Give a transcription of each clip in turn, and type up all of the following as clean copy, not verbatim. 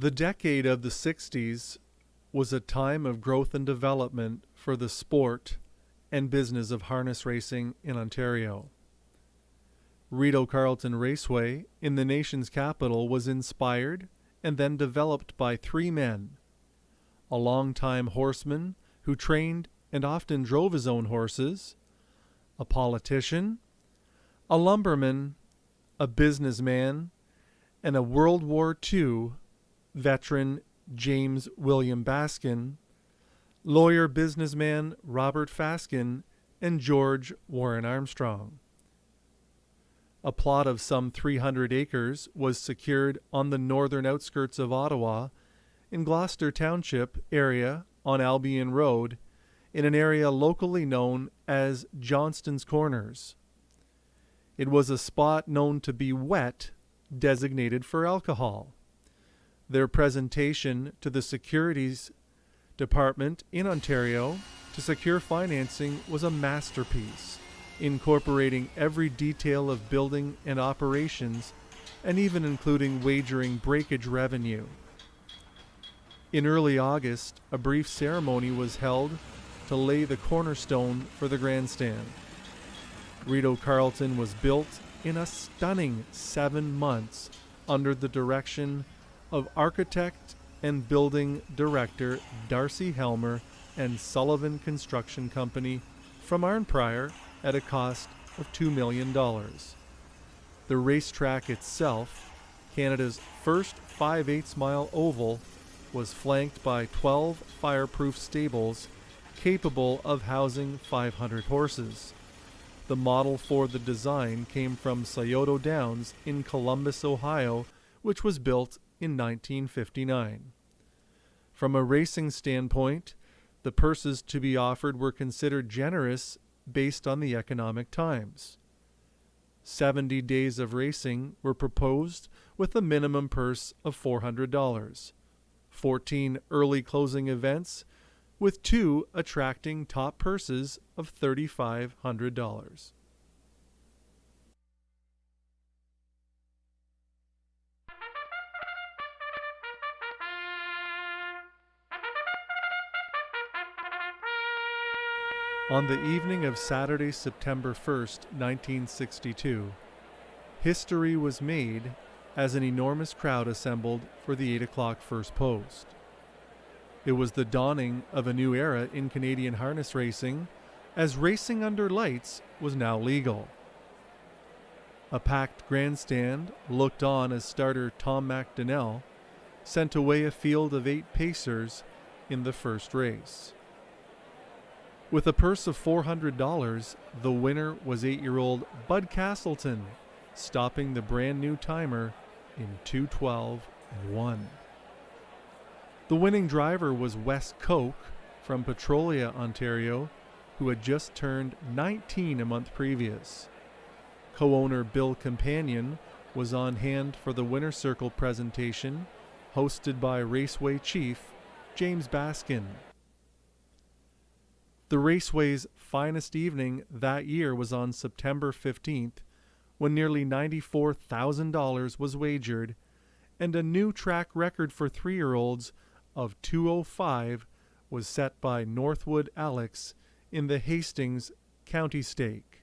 The decade of the 60s was a time of growth and development for the sport and business of harness racing in Ontario. Rideau Carleton Raceway in the nation's capital was inspired and then developed by three men: a longtime horseman who trained and often drove his own horses, a politician, a lumberman, a businessman, and a World War II veteran James William Baskin, lawyer businessman Robert Faskin, and George Warren Armstrong. A plot of some 300 acres was secured on the northern outskirts of Ottawa in Gloucester Township area on Albion Road in an area locally known as Johnston's Corners. It was a spot known to be wet, designated for alcohol. Their presentation to the Securities Department in Ontario to secure financing was a masterpiece, incorporating every detail of building and operations, and even including wagering breakage revenue. In early August, a brief ceremony was held to lay the cornerstone for the grandstand. Rideau Carleton was built in a stunning 7 months under the direction of architect and building director Darcy Helmer and Sullivan Construction Company from Arnprior at a cost of $2 million. The racetrack itself, Canada's first 5/8 mile oval, was flanked by 12 fireproof stables capable of housing 500 horses. The model for the design came from Scioto Downs in Columbus, Ohio, which was built in 1959. From a racing standpoint, the purses to be offered were considered generous based on the economic times. 70 days of racing were proposed with a minimum purse of $400. 14 early closing events with 2 attracting top purses of $3,500. On the evening of Saturday, September 1st, 1962, history was made as an enormous crowd assembled for the 8 o'clock first post. It was the dawning of a new era in Canadian harness racing, as racing under lights was now legal. A packed grandstand looked on as starter Tom McDonnell sent away a field of 8 pacers in the first race. With a purse of $400, the winner was 8-year-old Bud Castleton, stopping the brand new timer in 2:12.1. The winning driver was Wes Koch from Petrolia, Ontario, who had just turned 19 a month previous. Co-owner Bill Companion was on hand for the Winner's Circle presentation, hosted by Raceway Chief James Baskin. The Raceway's finest evening that year was on September 15th, when nearly $94,000 was wagered, and a new track record for 3-year-olds of 2:05 was set by Northwood Alex in the Hastings County Stake.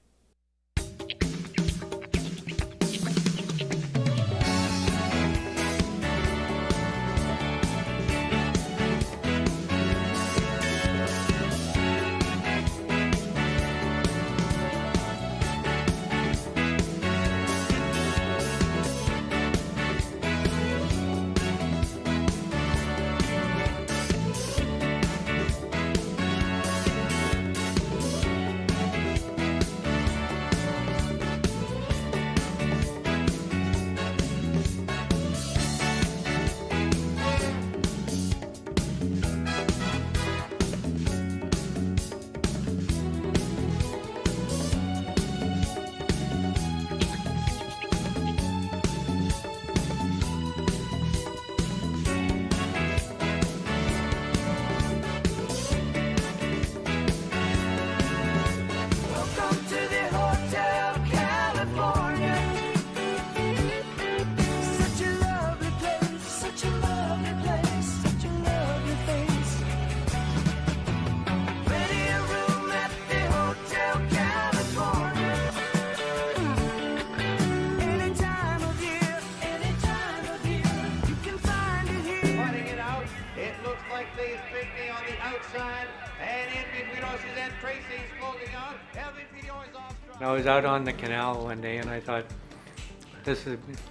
Tracy's closing out. LVP is off. I was out on the canal one day and I thought,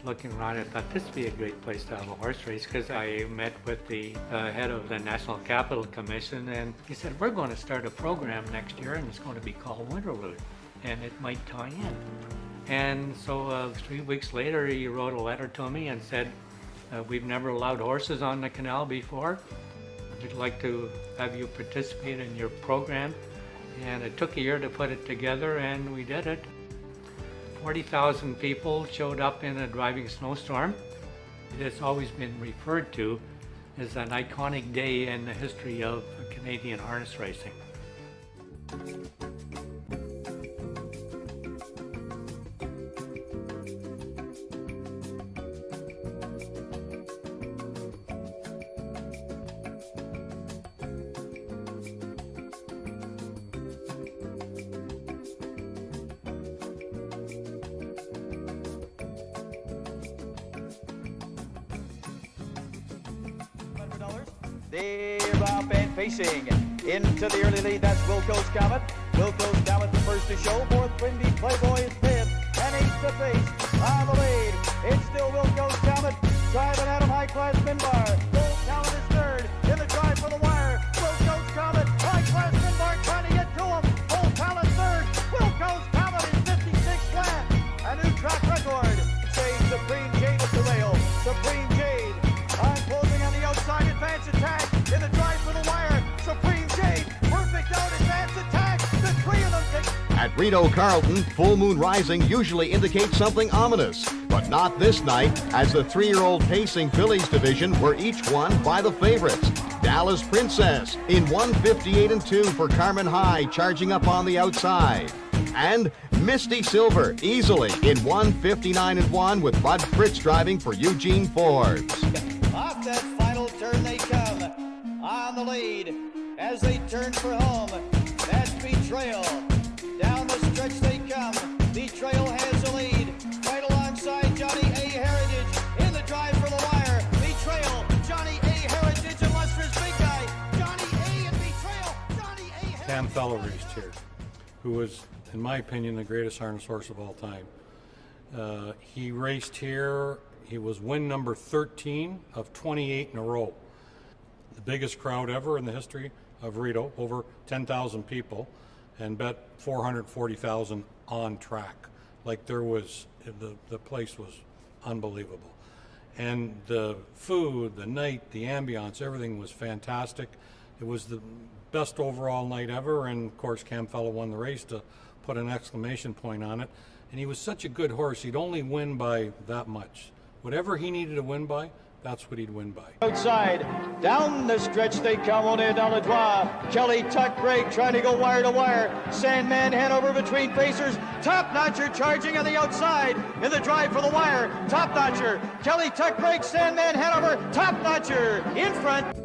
looking around, I thought this would be a great place to have a horse race, because I met with the head of the National Capital Commission, and he said, we're going to start a program next year and it's going to be called Winterlude, and it might tie in. And so 3 weeks later he wrote a letter to me and said, we've never allowed horses on the canal before. We'd like to have you participate in your program. And it took a year to put it together, and we did it. 40,000 people showed up in a driving snowstorm. It's always been referred to as an iconic day in the history of Canadian harness racing. They're up and facing into the early lead. That's Wilco's Comet. Wilco's Comet the first to show. Fourth, Windy Playboy is fifth. And eighth to face on the lead. It's still Wilco's Comet driving at him. High class Minbar. Gold Talent is third in the drive for the wire. Wilco's Comet, high class Minbar trying to get to him. Gold Talent third. Wilco's Comet is 56 flat. A new track record. Say Supreme Jade at the rail. Supreme Jade on closing on the outside. Advance attack in the drive for the wire. Supreme Jade, perfect out, advance attack. The three of them take. At Rideau Carleton, full moon rising usually indicates something ominous, but not this night, as the 3-year-old pacing fillies division were each won by the favorites. Dallas Princess in 1:58-2 for Carmen High, charging up on the outside. And Misty Silver easily in 1:59-1 with Bud Fritz driving for Eugene Forbes. Off that final turn they come on the lead as they turn for home. That's Betrayal. Down the stretch they come. Betrayal has the lead. Right alongside Johnny A. Heritage in the drive for the wire. Betrayal, Johnny A. Heritage, and Lustrous Big Guy. Johnny A. and Betrayal. Johnny A. Heritage. Cam Fellow raced here, who was, in my opinion, the greatest harness horse of all time. He raced here. He was win number 13 of 28 in a row. The biggest crowd ever in the history of Rideau, over 10,000 people, and bet 440,000 on track. Like there was, the place was unbelievable. And the food, the night, the ambiance, everything was fantastic. It was the best overall night ever, and of course Cam Fellow won the race to put an exclamation point on it. And he was such a good horse, he'd only win by that much. Whatever he needed to win by, that's what he'd win by. Outside, down the stretch they come on in down the Droit. Kelly Tuck Brake trying to go wire to wire. Sandman Hanover between pacers. Top Notcher charging on the outside in the drive for the wire. Top Notcher, Kelly Tuck Brake, Sandman Hanover, Top Notcher in front.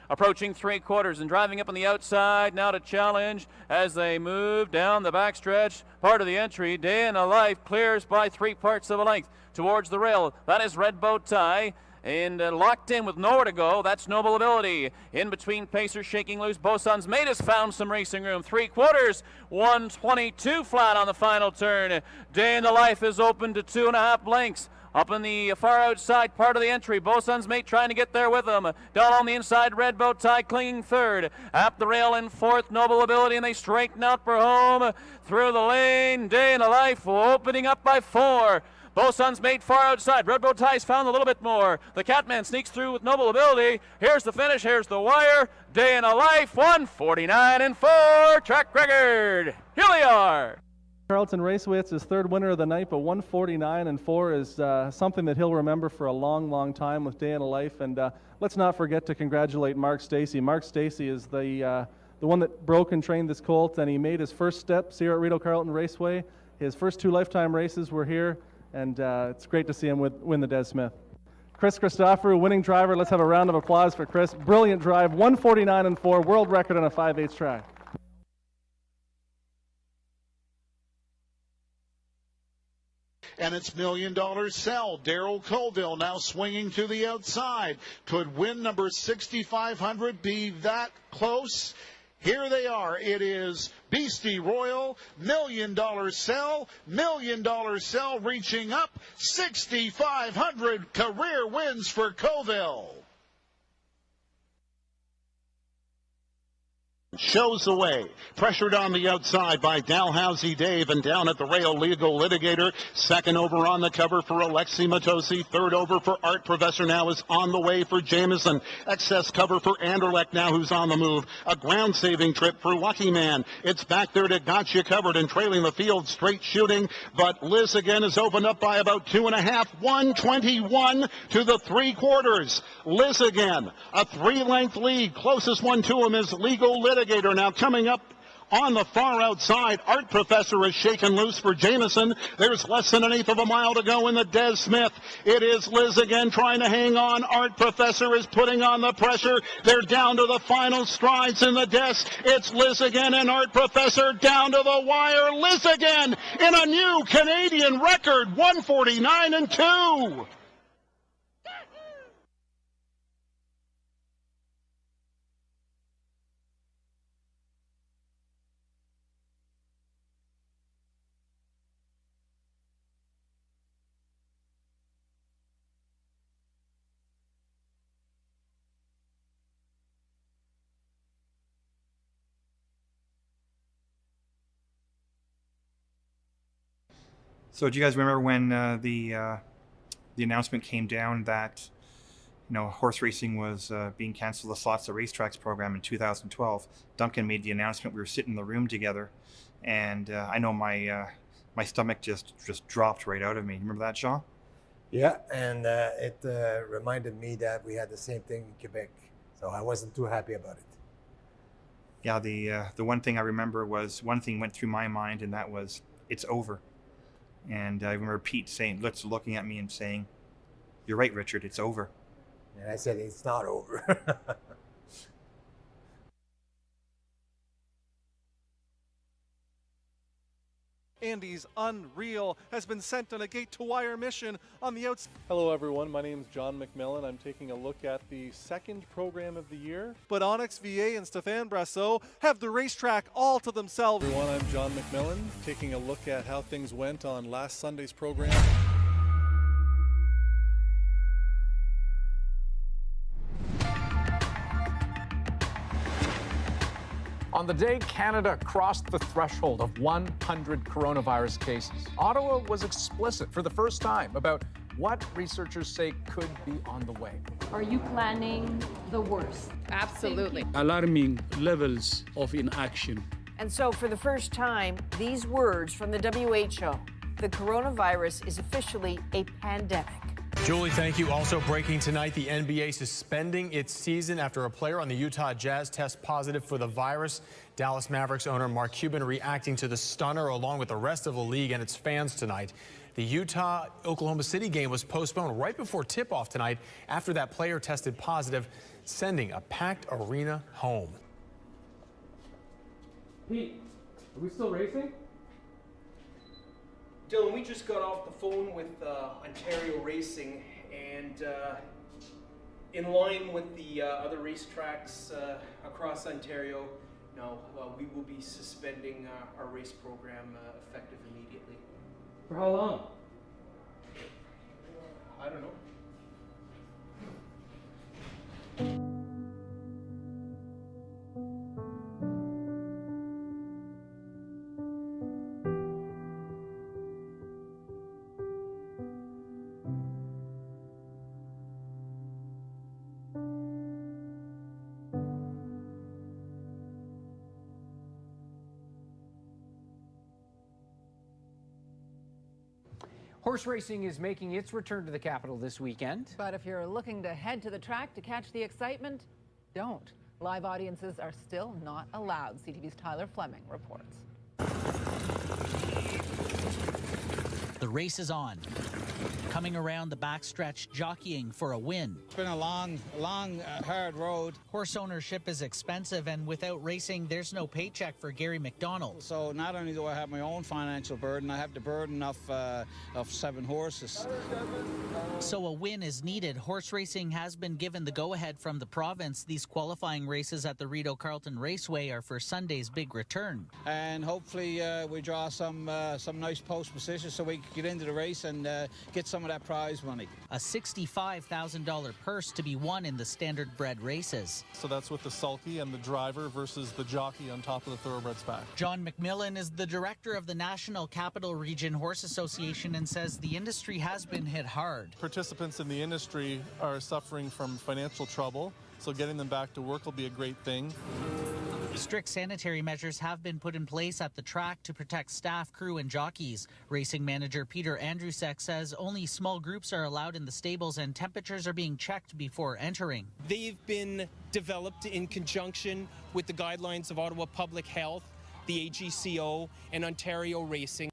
Approaching 3/4 and driving up on the outside now to challenge as they move down the backstretch. Part of the entry, Day in a Life clears by 3/4 of a length towards the rail. That is Red Bow Tie. And locked in with nowhere to go, that's Noble Ability. In between pacers shaking loose, Bosun's Mate has found some racing room. 3/4, 122 flat on the final turn. Day in the Life is open to 2.5 lengths. Up in the far outside part of the entry, Bosun's Mate trying to get there with him. Down on the inside, Red Bow Tie clinging third. Up the rail in fourth, Noble Ability, and they straighten out for home. Through the lane, Day in a Life opening up by 4. Bosun's Mate far outside. Red Bow Tie's found a little bit more. The Catman sneaks through with Noble Ability. Here's the finish. Here's the wire. Day in a Life, 1:49-4. Track record. Here they are. Carleton Raceway, it's his third winner of the night, but 149-4 is something that he'll remember for a long, long time with Day in a Life. And let's not forget to congratulate Mark Stacey. Mark Stacey is the one that broke and trained this colt, and he made his first steps here at Rideau Carleton Raceway. His first 2 lifetime races were here, and it's great to see him win the Des Smith. Chris Christopher, winning driver. Let's have a round of applause for Chris. Brilliant drive, 149-4, world record on a 5/8 track. And it's $1 Million Cell. Darrell Colville now swinging to the outside. Could win number 6,500 be that close? Here they are. It is Beastie Royal, $1 Million Cell, $1 Million Cell reaching up, 6,500 career wins for Colville. Shows the way. Pressured on the outside by Dalhousie Dave, and down at the rail, legal litigator. Second over on the cover for Alexi Matosi. Third over for Art Professor now is on the way for Jameson. Excess cover for Anderlecht now, who's on the move. A ground-saving trip for Lucky Man. It's back there to Gotcha Covered and trailing the field, straight shooting. But Liz again is opened up by about 2.5. 121 to the 3/4. Liz again, a 3-length lead. Closest one to him is legal litigator. Now coming up on the far outside, Art Professor is shaken loose for Jameson. There's less than 1/8 of a mile to go in the Des Smith. It is Liz again trying to hang on. Art Professor is putting on the pressure. They're down to the final strides in the Des. It's Liz again and Art Professor down to the wire. Liz again in a new Canadian record, 149-2. So do you guys remember when the announcement came down that horse racing was being canceled, the Slots of Racetracks program in 2012? Duncan made the announcement. We were sitting in the room together, and I know my stomach just dropped right out of me. Remember that, Jean? Yeah, and it reminded me that we had the same thing in Quebec, so I wasn't too happy about it. Yeah, the one thing I remember was one thing went through my mind, and that was it's over. And I remember Pete looking at me and saying, "You're right, Richard, it's over." And I said, "It's not over." Andy's Unreal has been sent on a gate-to-wire mission on the outside. Hello everyone, my name is John McMillan. I'm taking a look at the second program of the year. But Onyx VA and Stéphane Brassot have the racetrack all to themselves. Everyone, I'm John McMillan, taking a look at how things went on last Sunday's program. On the day Canada crossed the threshold of 100 coronavirus cases, Ottawa was explicit for the first time about what researchers say could be on the way. Are you planning the worst? Absolutely. Alarming levels of inaction. And so for the first time, these words from the WHO, the coronavirus is officially a pandemic. Julie, thank you. Also breaking tonight, the NBA suspending its season after a player on the Utah Jazz tests positive for the virus. Dallas Mavericks owner Mark Cuban reacting to the stunner along with the rest of the league and its fans tonight. The Utah-Oklahoma City game was postponed right before tip-off tonight after that player tested positive, sending a packed arena home. Pete, are we still racing? Dylan, we just got off the phone with Ontario Racing, and in line with the other racetracks across Ontario, we will be suspending our race program effective immediately. For how long? I don't know. Horse racing is making its return to the capital this weekend. But if you're looking to head to the track to catch the excitement, don't. Live audiences are still not allowed. CTV's Tyler Fleming reports. The race is on. Coming around the backstretch, jockeying for a win. It's been a long, hard road. Horse ownership is expensive, and without racing, there's no paycheck for Gary McDonald. So not only do I have my own financial burden, I have the burden of 7 horses. So a win is needed. Horse racing has been given the go-ahead from the province. These qualifying races at the Rideau Carleton Raceway are for Sunday's big return. And hopefully we draw some nice post positions so we can get into the race and get some of that prize money. A $65,000 purse to be won in the standard bred races. So that's with the sulky and the driver versus the jockey on top of the thoroughbred's back. John McMillan is the director of the National Capital Region Horse Association and says the industry has been hit hard. Participants in the industry are suffering from financial trouble, so getting them back to work will be a great thing. Strict sanitary measures have been put in place at the track to protect staff, crew, and jockeys. Racing manager Peter Andrusek says only small groups are allowed in the stables and temperatures are being checked before entering. They've been developed in conjunction with the guidelines of Ottawa Public Health, the AGCO, and Ontario Racing.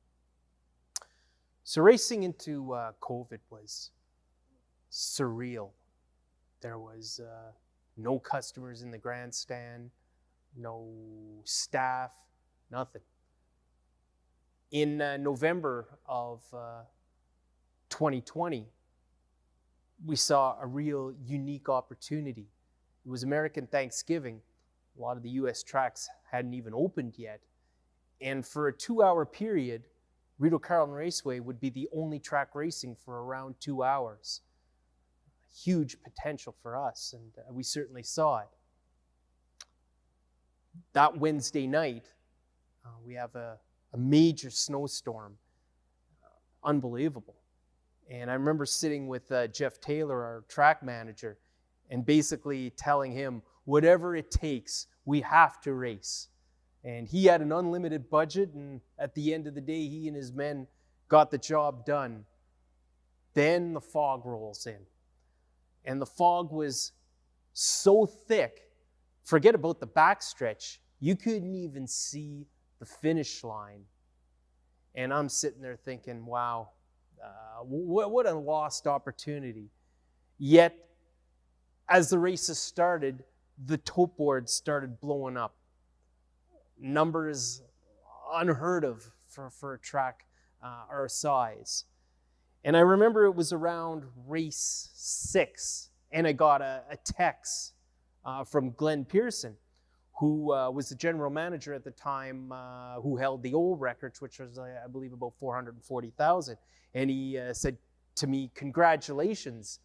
So racing into COVID was surreal. There was no customers in the grandstand, no staff, nothing. In November of 2020, we saw a real unique opportunity. It was American Thanksgiving. A lot of the US tracks hadn't even opened yet. And for a 2-hour period, Rideau Carleton Raceway would be the only track racing for around 2 hours. Huge potential for us, and we certainly saw it. That Wednesday night, we have a major snowstorm. Unbelievable. And I remember sitting with Jeff Taylor, our track manager, and basically telling him, whatever it takes, we have to race. And he had an unlimited budget, and at the end of the day, he and his men got the job done. Then the fog rolls in. And the fog was so thick, forget about the backstretch, you couldn't even see the finish line. And I'm sitting there thinking, wow, what a lost opportunity. Yet, as the races started, the tote boards started blowing up. Numbers unheard of for a track our size. And I remember it was around race 6, and I got a text from Glenn Pearson, who was the general manager at the time, who held the old records, which was, I believe, about 440,000. And he said to me, congratulations,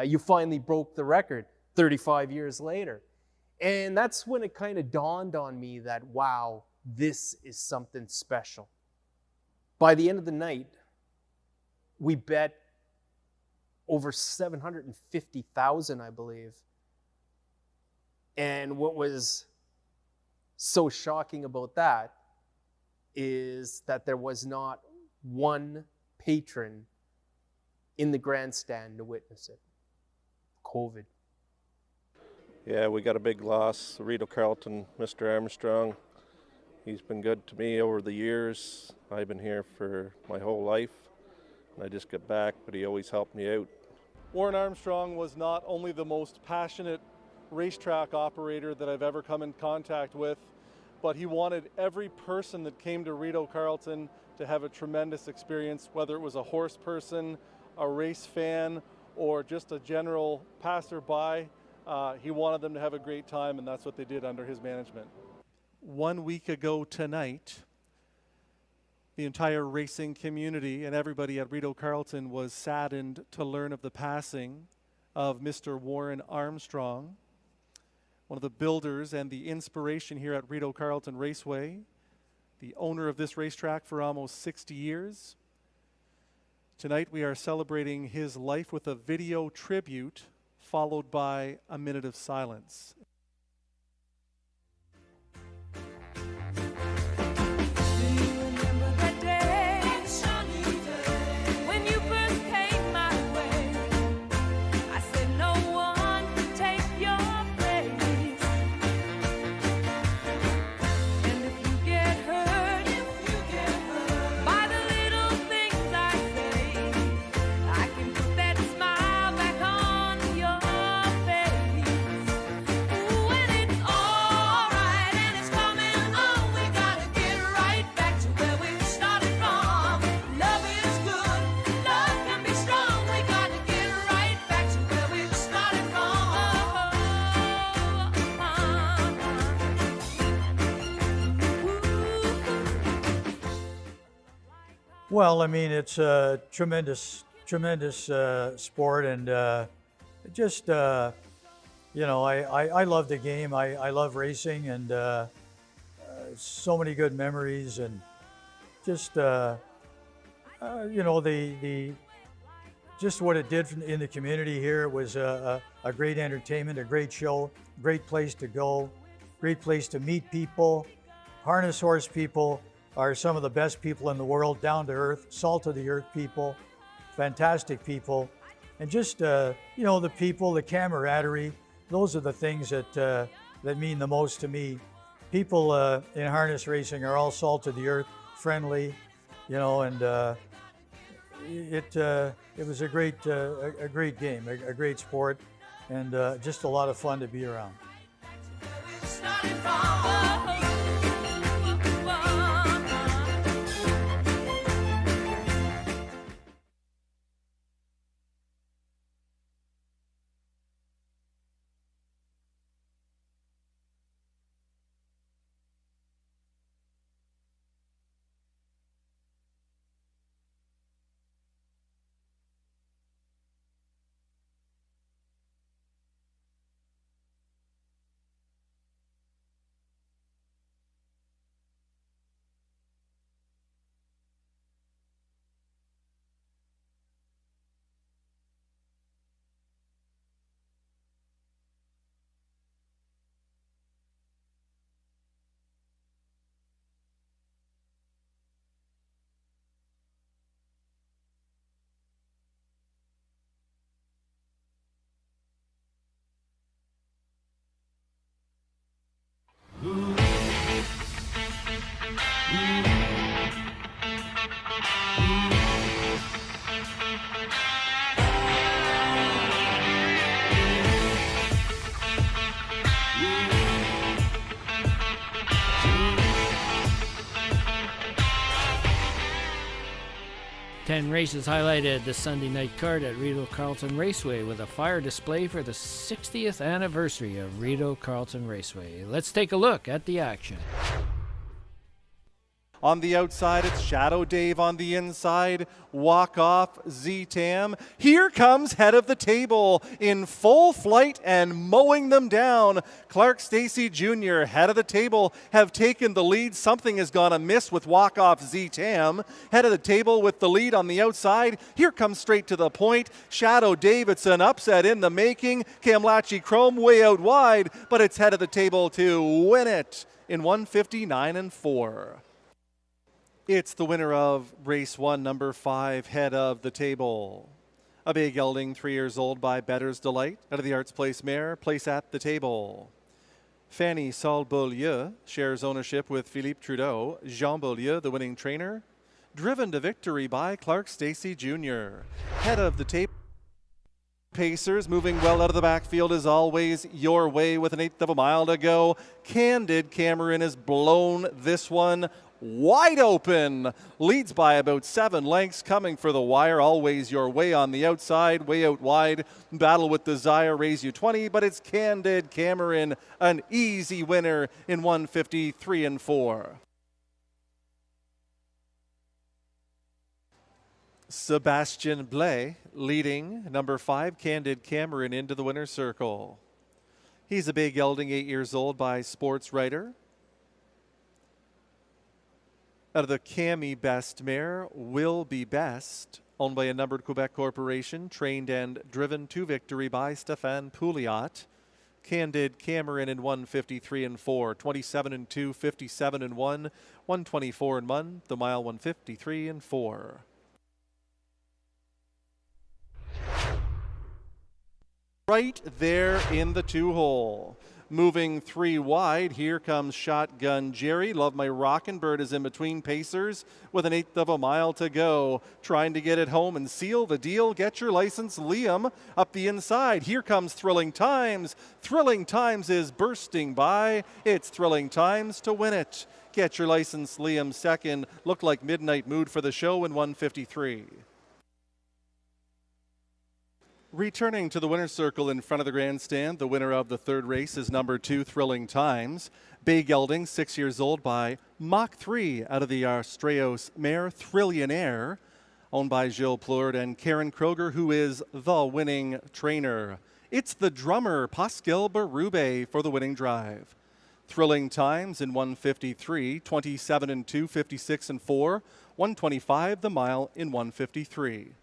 you finally broke the record 35 years later. And that's when it kind of dawned on me that, wow, this is something special. By the end of the night, we bet over 750,000, I believe. And what was so shocking about that is that there was not one patron in the grandstand to witness it. COVID. Yeah, we got a big loss. Rideau Carleton, Mr. Armstrong. He's been good to me over the years. I've been here for my whole life. And I just got back, but he always helped me out. Warren Armstrong was not only the most passionate racetrack operator that I've ever come in contact with, but he wanted every person that came to Rideau Carleton to have a tremendous experience, whether it was a horse person, a race fan, or just a general passerby. He wanted them to have a great time, and that's what they did under his management. 1 week ago tonight, the entire racing community and everybody at Rideau Carleton was saddened to learn of the passing of Mr. Warren Armstrong, one of the builders and the inspiration here at Rideau Carleton Raceway, the owner of this racetrack for almost 60 years. Tonight we are celebrating his life with a video tribute, followed by a minute of silence. When you Well, I mean, it's a tremendous sport, and just you know, I love the game. I love racing, and so many good memories, and just you know, the just what it did in the community here. It was a great entertainment, a great show, great place to go, great place to meet people. Harness horse people are some of the best people in the world, down to earth, salt of the earth people, fantastic people. And just, you know, the people, the camaraderie, those are the things that, that mean the most to me. People in harness racing are all salt of the earth, friendly, you know, and it was a great game, a great sport, and just a lot of fun to be around. Ten races highlighted the Sunday night card at Rideau Carleton Raceway with a fire display for the 60th anniversary of Rideau Carleton Raceway. Let's take a look at the action. On the outside, it's Shadow Dave. On the inside, Walk Off Z-Tam. Here comes head of the table in full flight and mowing them down. Clark Stacey Jr., head of the table, have taken the lead. Something has gone amiss with Walk Off Z-Tam. Head of the table with the lead on the outside. Here comes straight to the point. Shadow Dave, it's an upset in the making. Kamlachi Chrome way out wide, but it's head of the table to win it in 1:59.4. It's the winner of race 1, number 5, head of the table. A big gelding, 3 years old, by Better's Delight, out of the Arts Place mare, place at the table. Fanny Saul-Beaulieu shares ownership with Philippe Trudeau. Jean Beaulieu, the winning trainer, driven to victory by Clark Stacey Jr. Head of the table. Pacers moving well out of the backfield as always. Your Way with an 1/8 of a mile to go. Candid Cameron has blown this one wide open. Leads by about 7 lengths, coming for the wire. Always Your Way on the outside, way out wide. Battle with Desire, raise you 20, but it's Candid Cameron, an easy winner in 1:53.4. Sebastien Blais leading number 5, Candid Cameron, into the winner's circle. He's a big gelding, 8 years old, by Sports Writer. Out of the Cami Best mare, Will Be Best, owned by a numbered Quebec corporation, trained and driven to victory by Stéphane Pouliot. Candid Cameron in 1:53.4, 27-2, 57-1, 124-1, the mile 1:53.4. Right there in the 2-hole. Moving 3 wide, here comes Shotgun Jerry. Love My Rockin' Bird is in between pacers with an 1/8 of a mile to go. Trying to get it home and seal the deal. Get Your License, Liam, up the inside. Here comes Thrilling Times. Thrilling Times is bursting by. It's Thrilling Times to win it. Get Your License, Liam, second. Looked like Midnight Mood for the show in 1:53. Returning to the winner's circle in front of the grandstand, the winner of the third race is number 2, Thrilling Times. Bay Gelding, 6 years old, by Mach 3 out of the Australios mare Thrillionaire, owned by Gilles Plourde and Karen Kroger, who is the winning trainer. It's the drummer, Pascal Berube, for the winning drive. Thrilling Times in 1:53, 27-2, 56-4, 125 the mile in 1:53.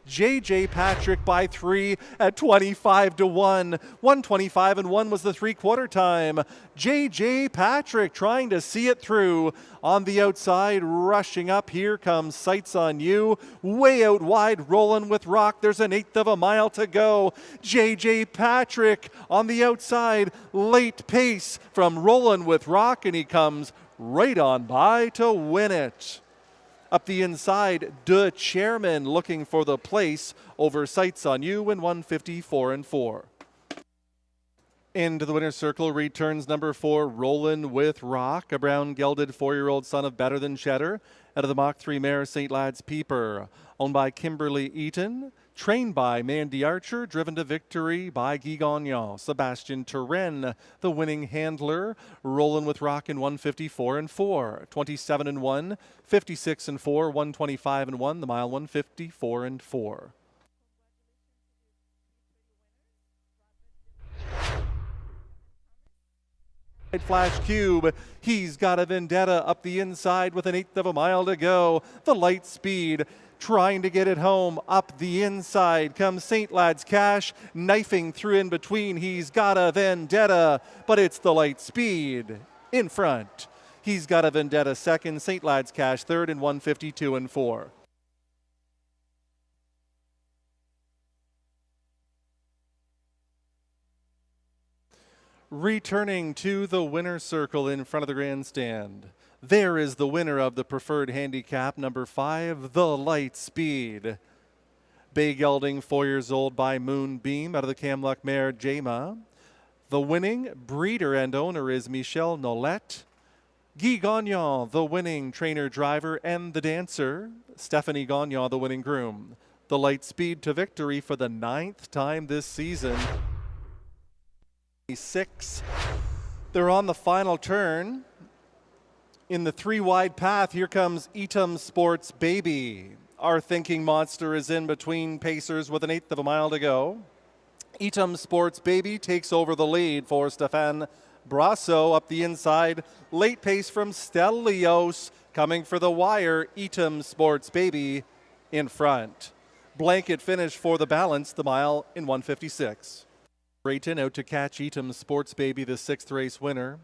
J.J. Patrick by 3 at 25-1. 125-1 was the three-quarter time. J.J. Patrick trying to see it through. On the outside, rushing up. Here comes Sights on You. Way out wide, rolling with Rock. There's an eighth of a mile to go. J.J. Patrick on the outside. Late pace from Rollin' with Rock, and he comes right on by to win it. Up the inside, De Chairman looking for the place over Sights on You in 1:54-4. Into the winner's circle returns number 4, Rollin' with Rock, a brown gelded 4-year-old son of Better Than Cheddar, out of the Mach 3 mare St. Lad's Peeper, owned by Kimberly Eaton, trained by Mandy Archer, driven to victory by Guy Gagnon. Sebastian Turenne, the winning handler, Rollin' with Rock in 1:54-4, 27-1, 56-4, 125-1, the mile 1:54-4. Flash Cube, he's got a vendetta up the inside with an eighth of a mile to go. The Light Speed trying to get it home. Up the inside comes St. Lad's Cash, knifing through in between. He's got a vendetta, but it's the Light Speed in front. He's got a vendetta second, St. Lad's Cash third in 1:52-4. Returning to the winner's circle in front of the grandstand, there is the winner of the preferred handicap, number 5, the Light Speed. Bay Gelding, 4 years old, by Moonbeam, out of the Camluck mare Jama. The winning breeder and owner is Michel Nolette. Guy Gagnon, the winning trainer, driver, and the dancer. Stephanie Gagnon, the winning groom. The Light Speed to victory for the 9th time this season. 6. They're on the final turn. In the 3-wide path, here comes Eatum Sports Baby. Our Thinking Monster is in between pacers with an eighth of a mile to go. Eatum Sports Baby takes over the lead for Stéphane Brasso up the inside. Late pace from Stelios coming for the wire. Eatum Sports Baby in front. Blanket finish for the balance, the mile in 1:56. Brayton out to catch Eatum Sports Baby, the 6th race winner.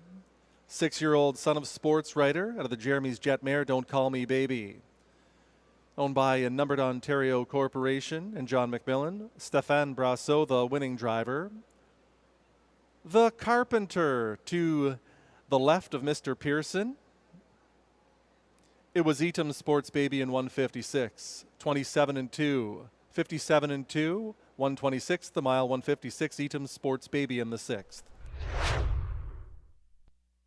6-year-old son of sports writer out of the Jeremy's Jet mare, Don't Call Me Baby. Owned by a Numbered Ontario Corporation and John McMillan. Stéphane Brasso, the winning driver. The Carpenter to the left of Mr. Pearson. It was Eatum Sports Baby in 1:56. 27-2. 57-2. 126 the mile, 1:56. Eatum Sports Baby in the 6th.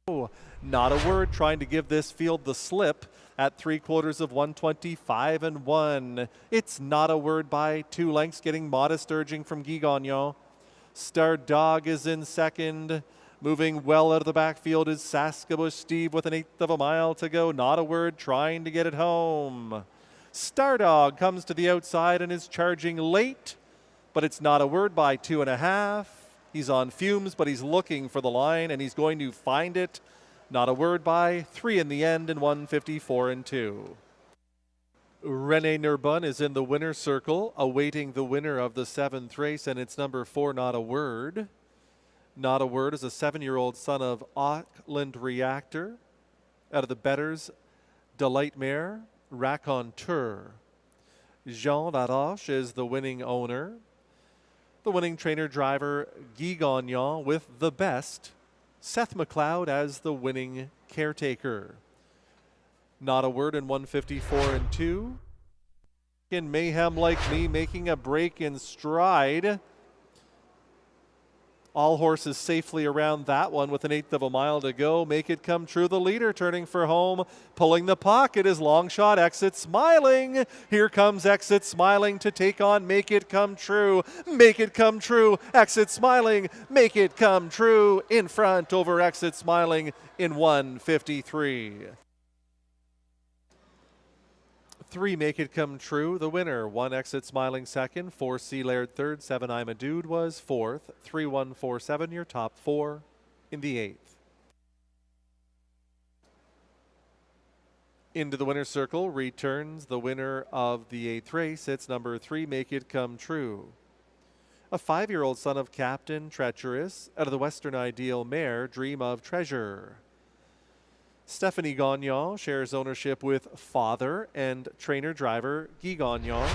Oh, not a word, trying to give this field the slip at 3/4 of 125-1. It's Not a Word by 2 lengths, getting modest urging from Guy Gagnon. Star Dog is in second. Moving well out of the backfield is Saskabush Steve with an eighth of a mile to go. Not a Word trying to get it home. Stardog comes to the outside and is charging late, but it's Not a Word by 2.5. He's on fumes, but he's looking for the line, and he's going to find it. Not a Word by 3 in the end in 1:54-2. Rene Nurbun is in the winner's circle, awaiting the winner of the 7th race, and it's number 4, Not a Word. Not a Word is a 7-year-old son of Auckland Reactor, out of the Betters Delight mare, Raconteur. Jean Laroche is the winning owner. The winning trainer driver, Guy Gagnon, with the best, Seth McLeod as the winning caretaker. Not a Word in 1:54-2. In Mayhem Like Me making a break in stride. All horses safely around that one with 1/8 of a mile to go. Make It Come True, the leader, turning for home. Pulling the pocket is Long Shot Exit Smiling. Here comes Exit Smiling to take on Make It Come True. Make It Come True, Exit Smiling. Make It Come True in front over Exit Smiling in 1:53. 3 Make It Come True, the winner. 1 Exit Smiling second, 4 Sea Laird third, 7 I'm a Dude was fourth, 3-1-4-7 your top 4 in the 8th. Into the winner's circle returns the winner of the 8th race. It's number 3 Make It Come True. A 5-year-old son of Captain Treacherous out of the Western Ideal mare Dream of Treasure. Stephanie Gagnon shares ownership with father and trainer-driver Guy Gagnon.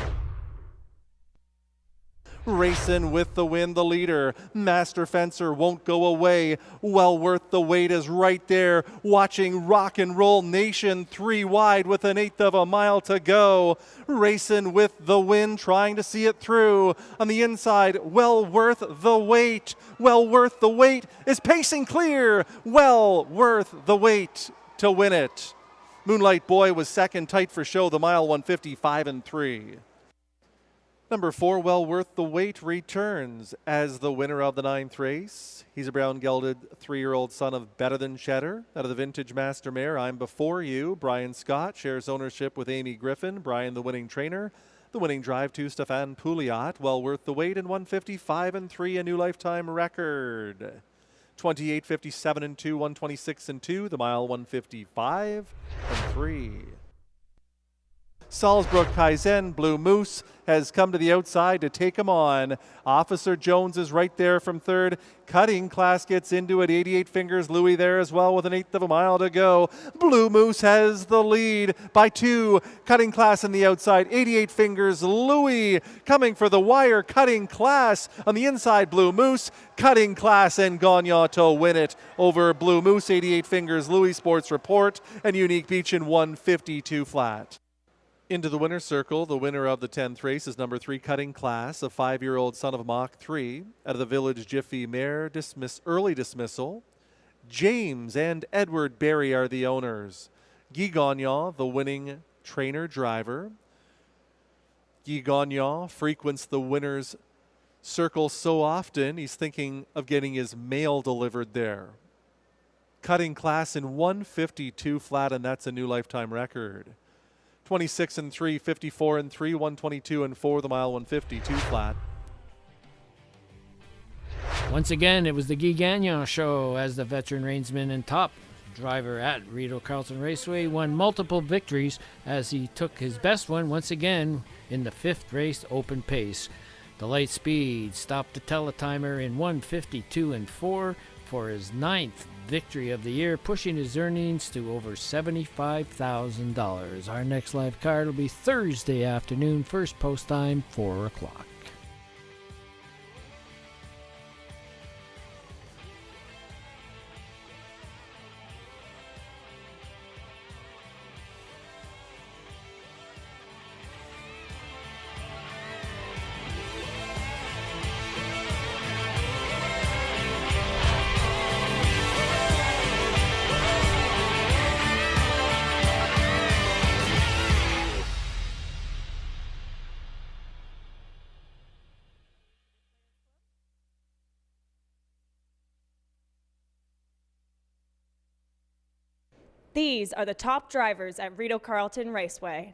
Racing with the win, the leader. Master Fencer won't go away. Well worth the wait is right there. Watching Rock and Roll Nation 3 wide with 1/8 of a mile to go. Racing with the win, trying to see it through. On the inside, Well Worth the Wait. Well Worth the Wait is pacing clear. Well Worth the Wait to win it. Moonlight Boy was second, tight for show, the mile 1:55.3. Number 4, Well Worth the Wait, returns as the winner of the 9th race. He's a brown gelded 3-year-old son of Better Than Cheddar out of the Vintage Master Mare I'm Before You. Brian Scott shares ownership with Amy Griffin. Brian, the winning trainer. The winning drive to Stefan Pouliot. Well Worth the Wait in 1:55.3, a new lifetime record. 28:57.2, 1:26.2, the mile 1:55.3. Salzburg Kaizen, Blue Moose, has come to the outside to take him on. Officer Jones is right there from third. Cutting Class gets into it. 88 Fingers Louis there as well with 1/8 of a mile to go. Blue Moose has the lead by 2. Cutting Class on the outside. 88 Fingers Louis coming for the wire. Cutting Class on the inside. Blue Moose. Cutting Class and Gagnon to win it over Blue Moose. 88 Fingers Louis. Sports Report and Unique Beach in 1:52 flat. Into the winner's circle, the winner of the 10th race is number 3 Cutting Class, a 5-year-old son of Mach 3 out of the Village Jiffy mare, early dismissal. James and Edward Berry are the owners. Guy Gagnon, the winning trainer-driver. Guy Gagnon frequents the winner's circle so often, he's thinking of getting his mail delivered there. Cutting Class in 1:52 flat, and that's a new lifetime record. 26-3, 54-3, 122-4, the mile 1:52 flat. Once again, it was the Guy Gagnon show as the veteran reinsman and top driver at Rideau Carleton Raceway won multiple victories as he took his best one once again in the 5th race open pace. The light speed stopped the teletimer in 1:52-4 for his 9th victory of the year, pushing his earnings to over $75,000. Our next live card will be Thursday afternoon, first post time 4 o'clock. These are the top drivers at Rideau Carleton Raceway.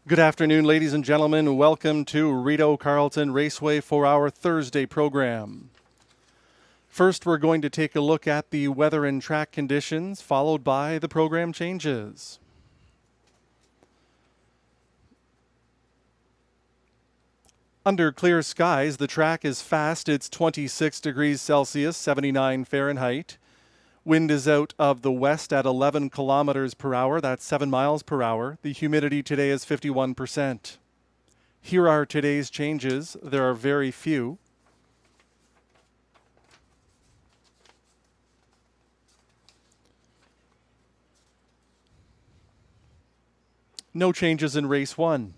Good afternoon, ladies and gentlemen. Welcome to Rideau Carleton Raceway for our Thursday program. First, we're going to take a look at the weather and track conditions, followed by the program changes. Under clear skies, the track is fast. It's 26 degrees Celsius, 79 Fahrenheit. Wind is out of the west at 11 kilometers per hour. That's 7 miles per hour. The humidity today is 51%. Here are today's changes. There are very few. No changes in race 1.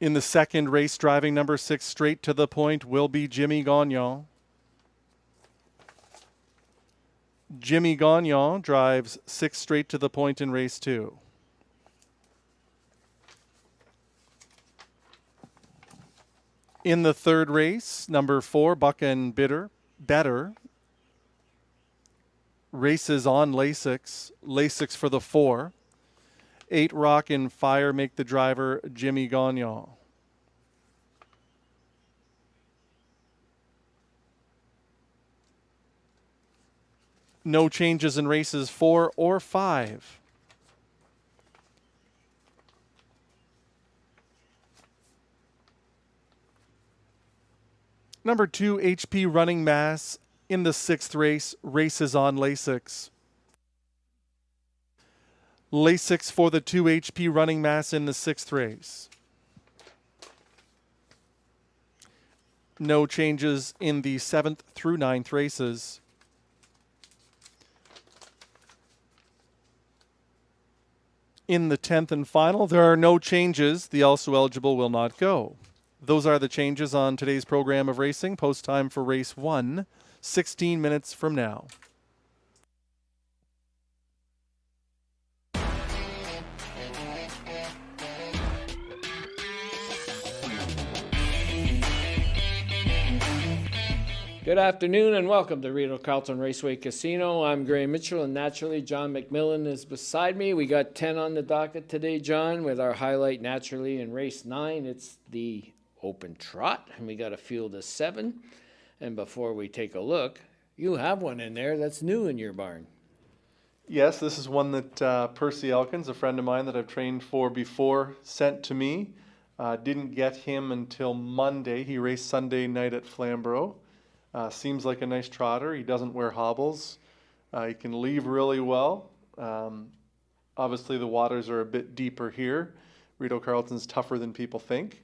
In the second race, driving number 6 straight to the point will be Jimmy Gagnon. Jimmy Gagnon drives 6 straight to the point in race 2. In the third race, number 4, Buck and Better, races on Lasix. Lasix for the 4. 8 Rock and Fire make the driver Jimmy Gagnon. No changes in races 4 or 5. Number 2, HP Running Mass in the 6th race, races on Lasix. Lasix for the 2 HP Running Mass in the 6th race. No changes in the 7th through 9th races. In the 10th and final, there are no changes. The also eligible will not go. Those are the changes on today's program of racing. Post time for race 1, 16 minutes from now. Good afternoon and welcome to Rideau Carleton Raceway Casino. I'm Graham Mitchell and naturally John McMillan is beside me. We got 10 on the docket today, John, with our highlight naturally in race 9. It's the open trot and we got a field of 7. And before we take a look, you have one in there that's new in your barn. Yes, this is one that Percy Elkins, a friend of mine that I've trained for before, sent to me. Didn't get him until Monday. He raced Sunday night at Flamborough. Seems like a nice trotter. He doesn't wear hobbles. He can leave really well. Obviously, the waters are a bit deeper here. Rideau Carleton's tougher than people think,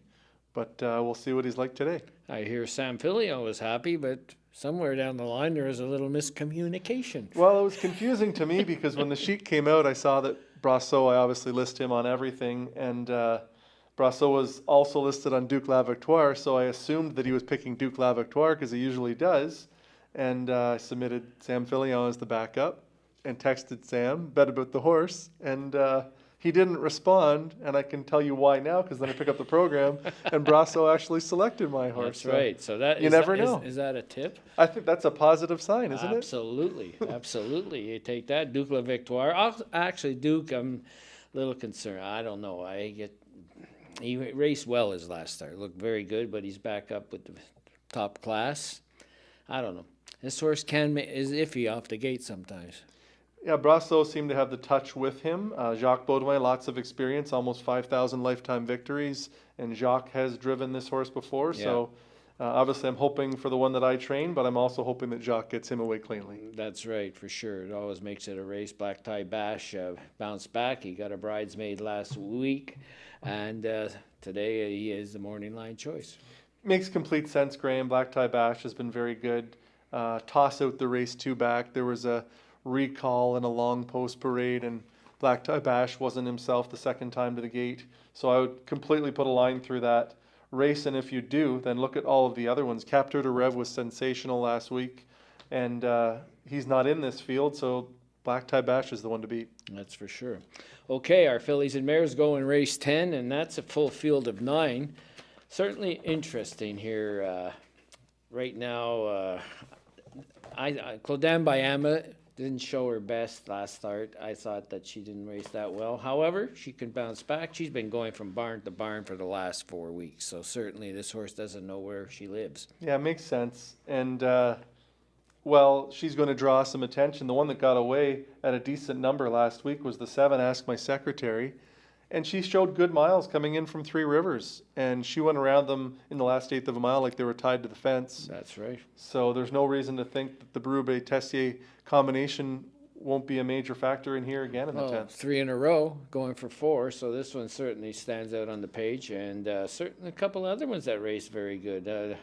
but we'll see what he's like today. I hear Sam Filio was happy, but somewhere down the line there was a little miscommunication. Well, it was confusing to me because when the sheet came out, I saw that Brasso, I obviously list him on everything, and Brasso was also listed on Duke La Victoire, so I assumed that he was picking Duke La Victoire because he usually does. And I submitted Sam Fillion as the backup and texted Sam, bet about the horse, and he didn't respond. And I can tell you why now because then I pick up the program and Brasso actually selected my horse. That's right. So that you never know. Is that a tip? I think that's a positive sign, isn't it? Absolutely, absolutely. You take that, Duke La Victoire. Actually, Duke, I'm a little concerned. I don't know. He raced well his last start. Looked very good, but he's back up with the top class. I don't know. This horse is iffy off the gate sometimes. Yeah, Brasso seemed to have the touch with him. Jacques Baudouin, lots of experience, almost 5,000 lifetime victories, and Jacques has driven this horse before. Yeah. So obviously I'm hoping for the one that I train, but I'm also hoping that Jacques gets him away cleanly. That's right, for sure. It always makes it a race. Black Tie Bash bounced back. He got a bridesmaid last week. And today he is the morning line choice. Makes complete sense, Graham. Black Tie Bash has been very good. Toss out the race 2 back. There was a recall in a long post parade, and Black Tie Bash wasn't himself the second time to the gate. So I would completely put a line through that race, and if you do, then look at all of the other ones. Capteur de Rev was sensational last week, and he's not in this field, so Black Tie Bash is the one to beat. That's for sure. Okay, our fillies and mares go in race 10, and that's a full field of 9. Certainly interesting here right now. Clodan Bayama didn't show her best last start. I thought that she didn't race that well. However, she can bounce back. She's been going from barn to barn for the last 4 weeks, so certainly this horse doesn't know where she lives. Yeah, it makes sense. And, well, she's going to draw some attention. The one that got away at a decent number last week was the 7, Ask My Secretary. And she showed good miles coming in from Three Rivers. And she went around them in the last eighth of a mile like they were tied to the fence. That's right. So there's no reason to think that the Berube-Tessier combination won't be a major factor in here again in the 10th. 3 in a row, going for 4, so this one certainly stands out on the page. And certainly a couple other ones that raced very good.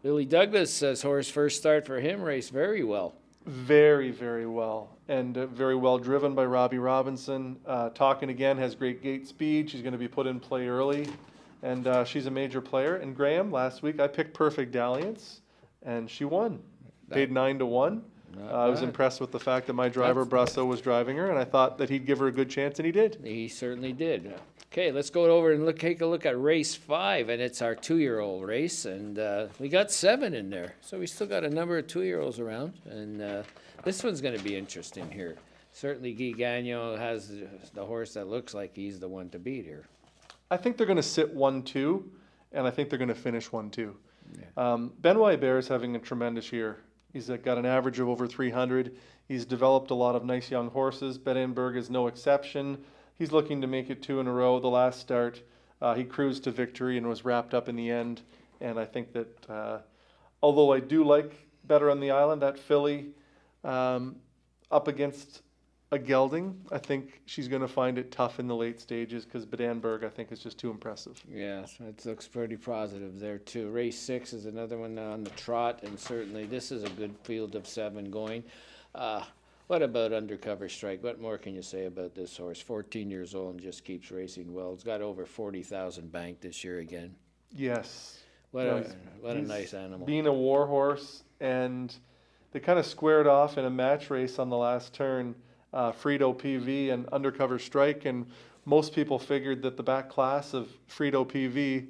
Billy Douglas' horse, first start for him, raced very well. Very, very well. And very well driven by Robbie Robinson. Talking again, has great gate speed. She's going to be put in play early. And she's a major player. And Graham, last week I picked Perfect Dalliance, and she won. Paid 9 to 1. I was impressed with the fact that my driver, Brasso, was driving her, and I thought that he'd give her a good chance, and he did. He certainly did. Okay, let's go over and take a look at race 5, and it's our 2-year-old race, and we got 7 in there, so we still got a number of 2-year-olds around, and this one's going to be interesting here. Certainly Guy Gagnon has the horse that looks like he's the one to beat here. I think they're going to sit 1-2, and I think they're going to finish 1-2. Yeah. Benoit Hébert is having a tremendous year. He's got an average of over 300. He's developed a lot of nice young horses. Bedenberg is no exception. He's looking to make it 2 in a row. The last start, he cruised to victory and was wrapped up in the end. And I think that, although I do like Better on the Island, that filly up against a gelding, I think she's going to find it tough in the late stages because Bedenberg, I think, is just too impressive. Yeah, it looks pretty positive there, too. Race 6 is another one on the trot, and certainly this is a good field of 7 going. What about Undercover Strike? What more can you say about this horse? 14 years old and just keeps racing well. It's got over 40,000 banked this year again. Yes. What a nice animal. Being a war horse, and they kind of squared off in a match race on the last turn. Rideau PV and Undercover Strike, and most people figured that the back class of Rideau PV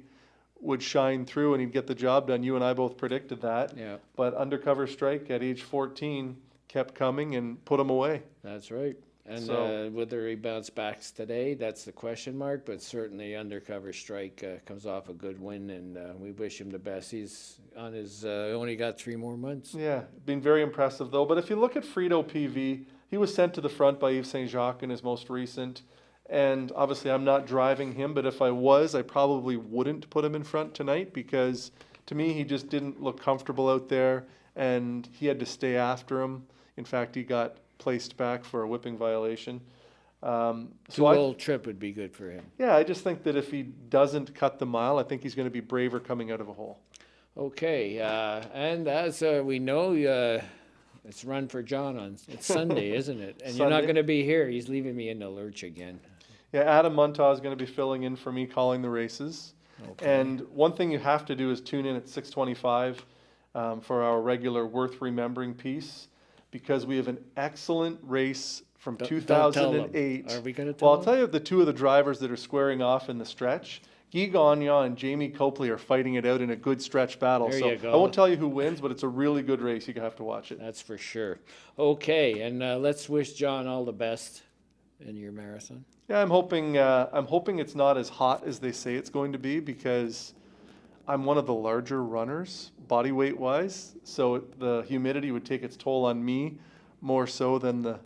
would shine through and he'd get the job done. You and I both predicted that. Yeah. But Undercover Strike at age 14 kept coming and put him away. That's right. And whether he bounce backs today, that's the question mark, but certainly Undercover Strike comes off a good win, and we wish him the best. He's on his, only got 3 more months. Yeah, been very impressive though. But if you look at Rideau PV, he was sent to the front by Yves Saint Jacques in his most recent. And obviously I'm not driving him, but if I was, I probably wouldn't put him in front tonight because to me he just didn't look comfortable out there and he had to stay after him. In fact, he got placed back for a whipping violation. Two-hole trip would be good for him. Yeah, I just think that if he doesn't cut the mile, I think he's going to be braver coming out of a hole. Okay, and as we know, it's Run for John on it's Sunday, isn't it? And you're not going to be here. He's leaving me in the lurch again. Yeah, Adam Muntaugh is going to be filling in for me calling the races. Okay. And one thing you have to do is tune in at 6:25 for our regular Worth Remembering piece because we have an excellent race from 2008. Are we going to tell Well, I'll tell you the 2 of the drivers that are squaring off in the stretch. Guy Gagnon and Jamie Copley are fighting it out in a good stretch battle. There so you go. I won't tell you who wins, but it's a really good race. You have to watch it. That's for sure. Okay, and let's wish John all the best in your marathon. Yeah, I'm hoping it's not as hot as they say it's going to be because I'm one of the larger runners, body weight wise. So the humidity would take its toll on me more so than the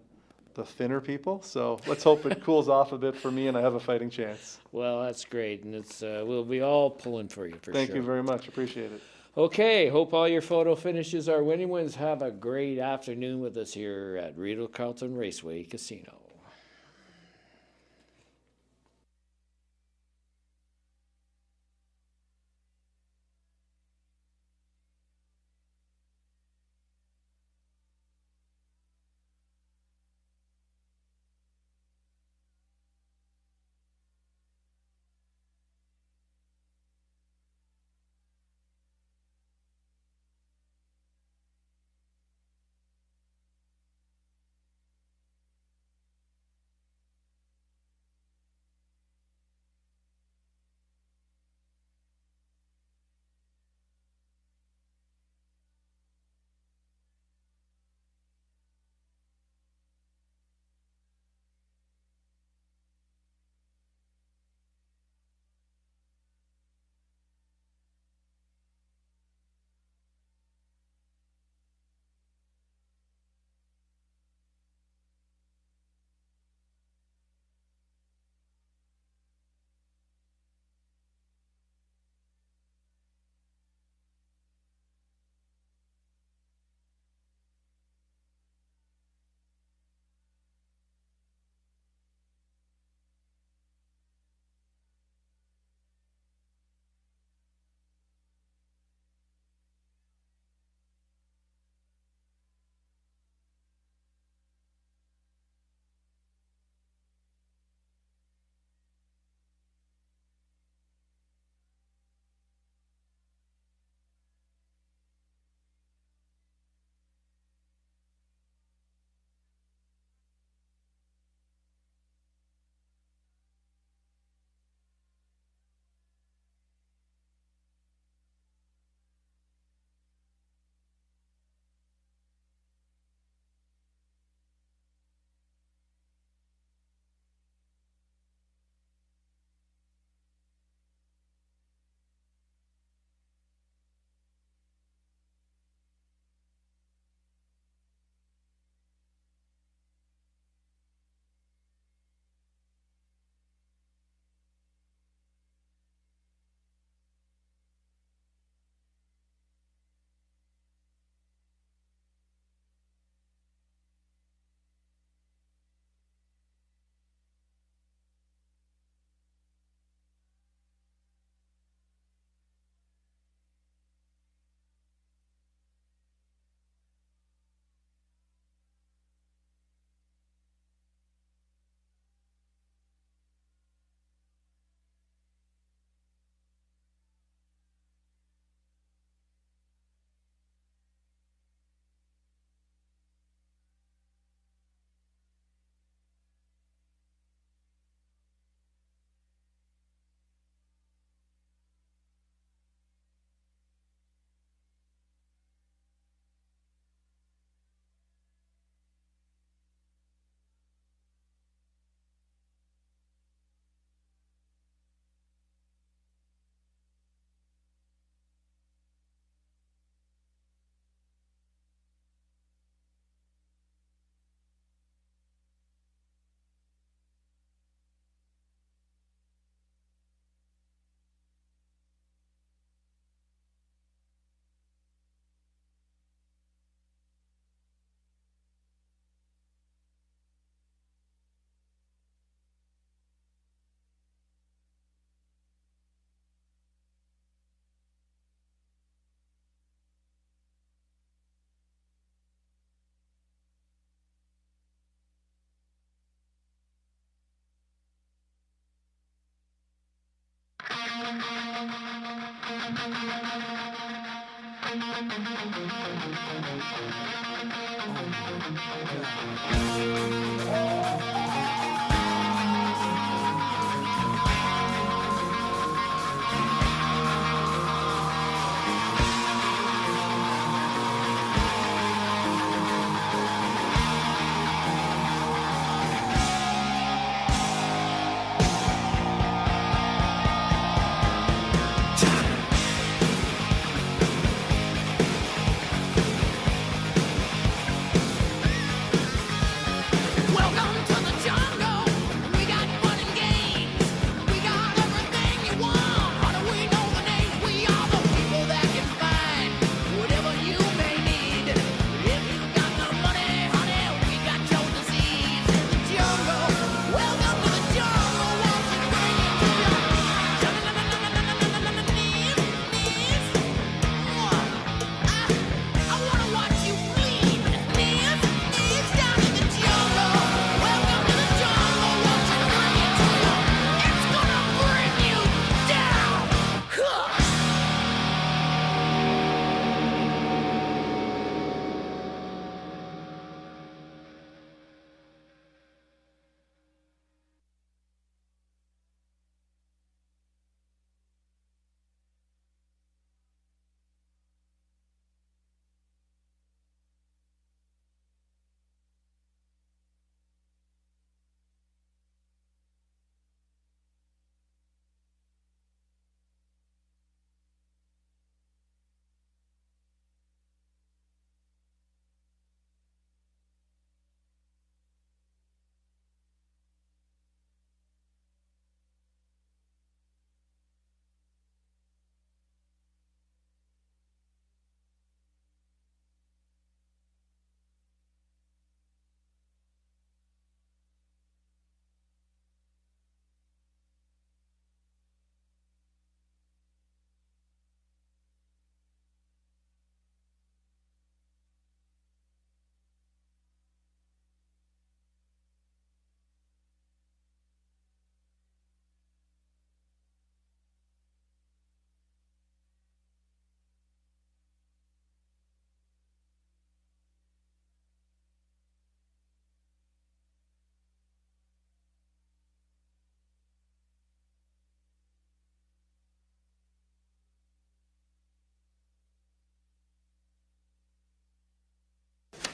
thinner people. So let's hope it cools off a bit for me and I have a fighting chance. Well, that's great. And it's we'll be all pulling for you for Thank sure. you very much. Appreciate it. Okay, hope all your photo finishes are winning ones. Have a great afternoon with us here at Rideau Carleton Raceway Casino.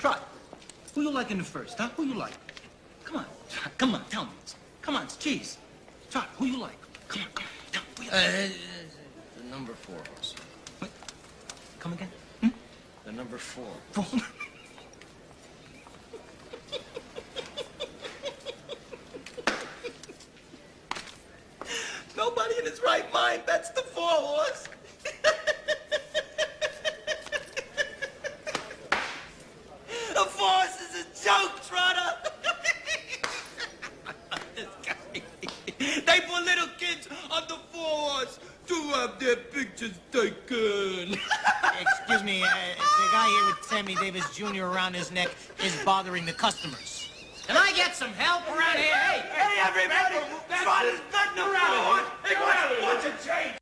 Trot, who you like in the first, huh? Who you like? Come on, Trot, come on, tell me. Come on, it's cheese. Trot, who you like? Come on, tell me. Who you like? The number 4 horse. Wait, come again? The number 4. Nobody in his right mind bets the 4 horse. The 4 horse is a joke, Trotter. This guy. They put little kids on the 4 horse to have their pictures taken. Excuse me, the guy here with Sammy Davis Jr. around his neck is bothering the customers. Can I get some help around here? Hey, everybody! Trotter's betting around. Hey, watch it change.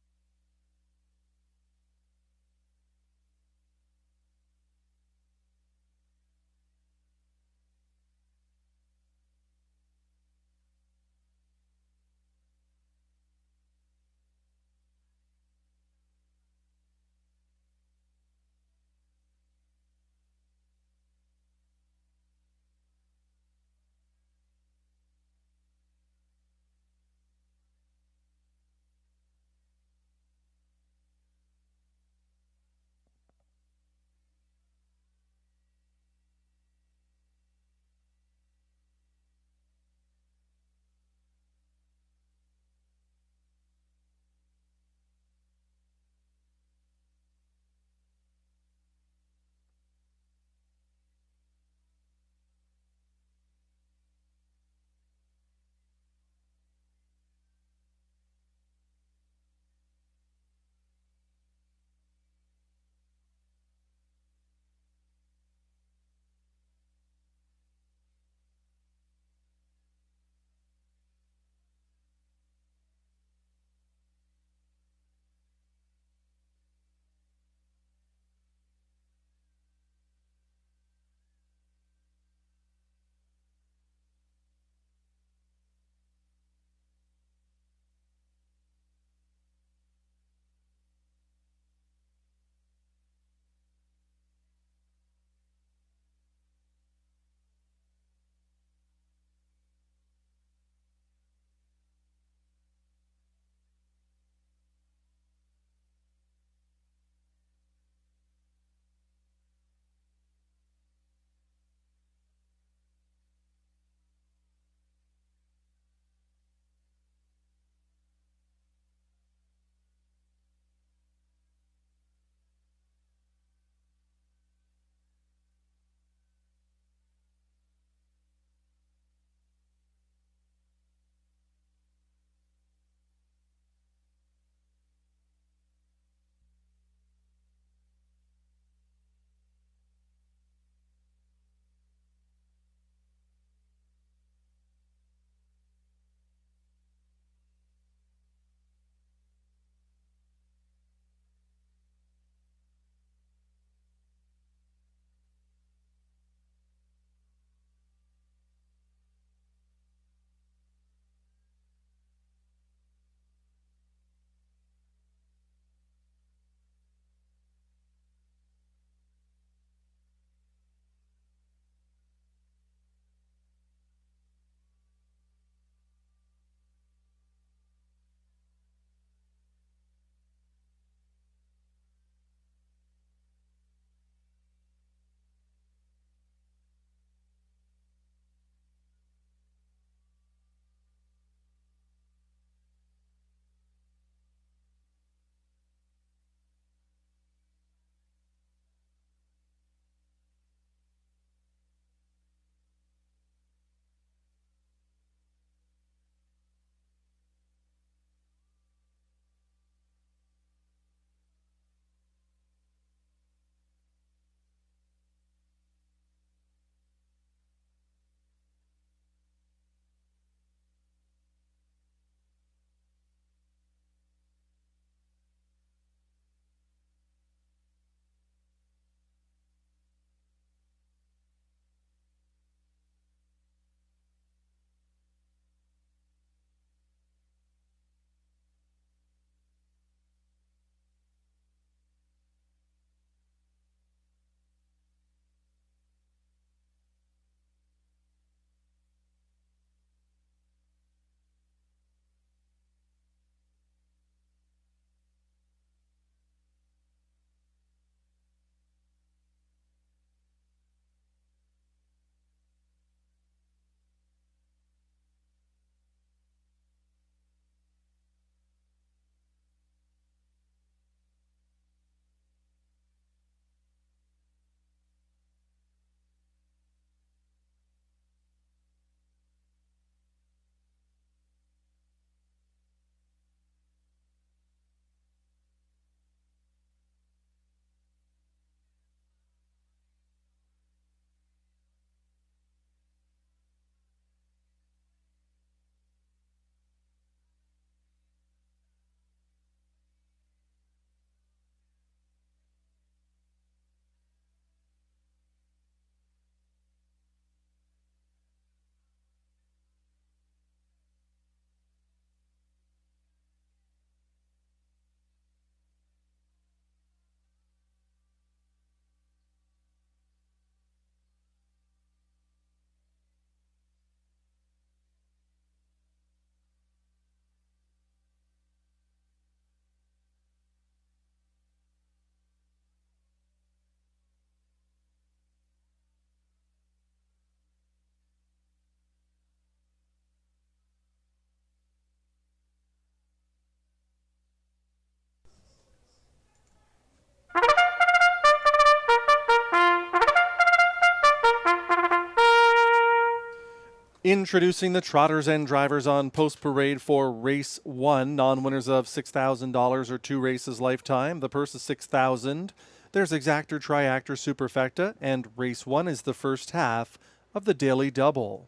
Introducing the trotters and drivers on post parade for race 1. Non-winners of $6,000 or 2 races lifetime. The purse is $6,000. There's Exactor, Triactor, Superfecta, and race 1 is the first half of the daily double.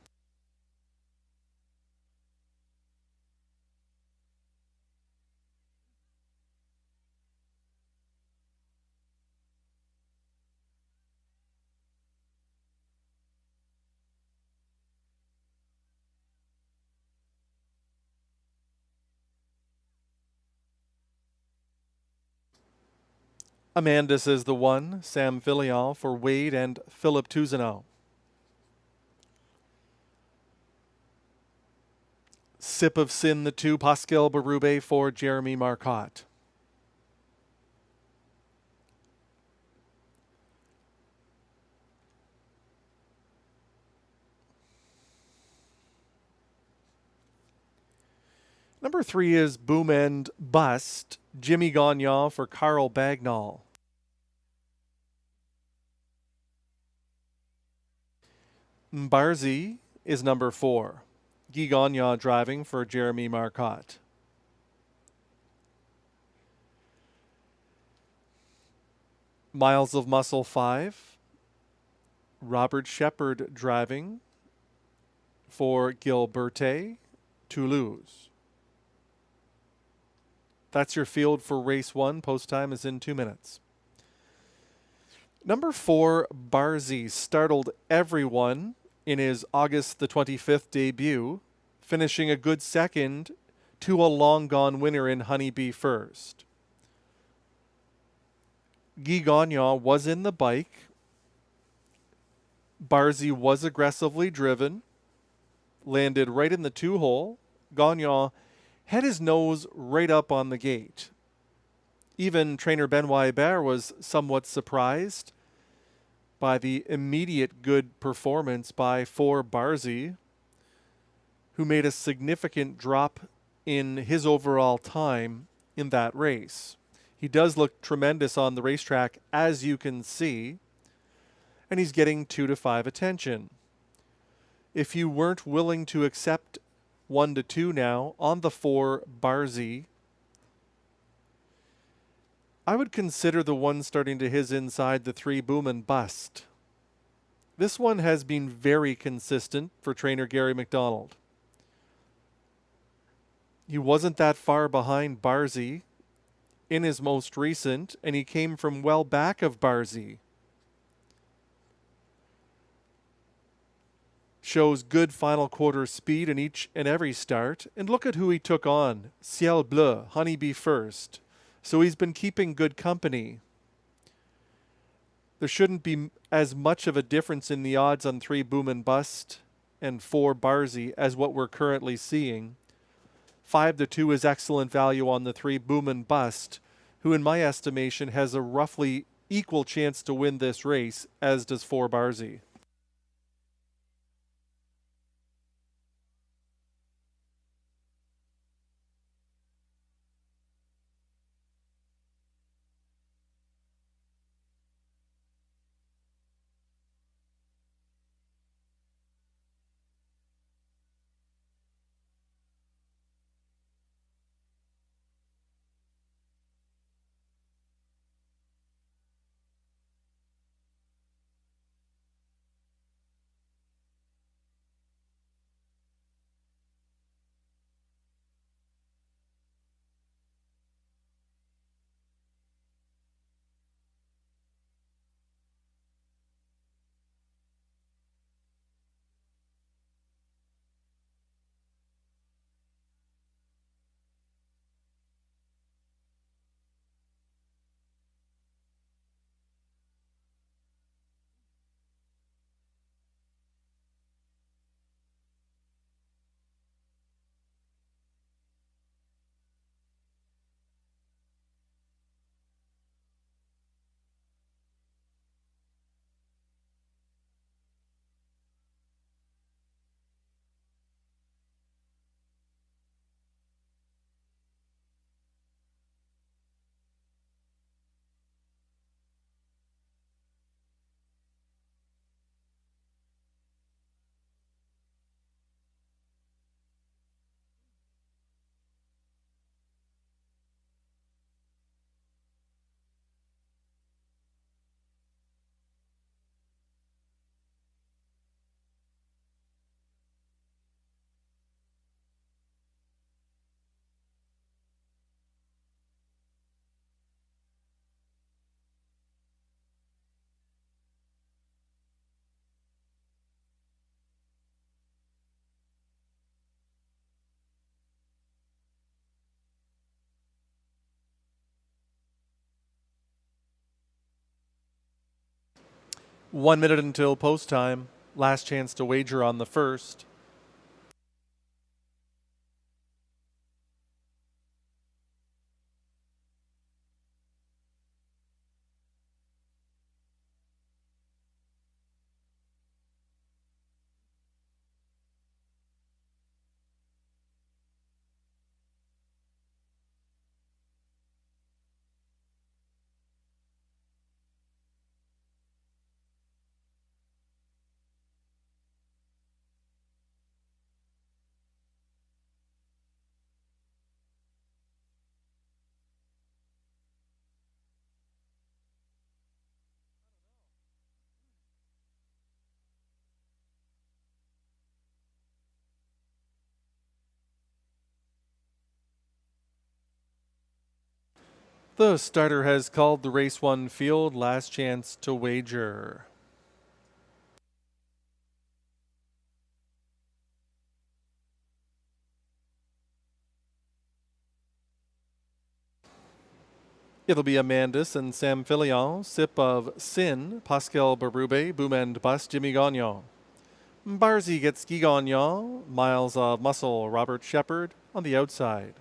Amandus is the 1, Sam Filial for Wade and Philip Tousineau. Sip of Sin the 2, Pascal Berube for Jeremy Marcotte. Number 3 is Boom and Bust, Jimmy Gagnon for Carl Bagnall. Mbarzi is number 4. Guy Gagnon driving for Jeremy Marcotte. Miles of Muscle 5. Robert Shepard driving for Gilberte Toulouse. That's your field for race 1. Post time is in 2 minutes. Number 4, Barzi, startled everyone in his August the 25th debut, finishing a good second to a long-gone winner in Honeybee First. Guy Gagnon was in the bike. Barzi was aggressively driven, landed right in the 2-hole. Gagnon had his nose right up on the gate. Even trainer Benoit Hébert was somewhat surprised by the immediate good performance by 4 Barzi, who made a significant drop in his overall time in that race. He does look tremendous on the racetrack, as you can see, and he's getting 2 to 5 attention. If you weren't willing to accept 1 to 2 now on the 4 Barzi, I would consider the one starting to his inside, the 3 Boom and Bust. This one has been very consistent for trainer Gary McDonald. He wasn't that far behind Barzi in his most recent, and he came from well back of Barzi. Shows good final quarter speed in each and every start. And look at who he took on. Ciel Bleu, Honeybee First. So he's been keeping good company. There shouldn't be as much of a difference in the odds on 3 Boom and Bust and 4 Barzi as what we're currently seeing. 5 to 2 is excellent value on the 3 Boom and Bust, who in my estimation has a roughly equal chance to win this race, as does 4 Barzi. 1 minute until post time. Last chance to wager on the first. The starter has called the race 1 field. Last chance to wager. It'll be Amandus and Sam Filion, Sip of Sin, Pascal Berube, Boom and Bust, Jimmy Gagnon. Barzy gets Guy Gagnon, Miles of Muscle, Robert Shepard on the outside.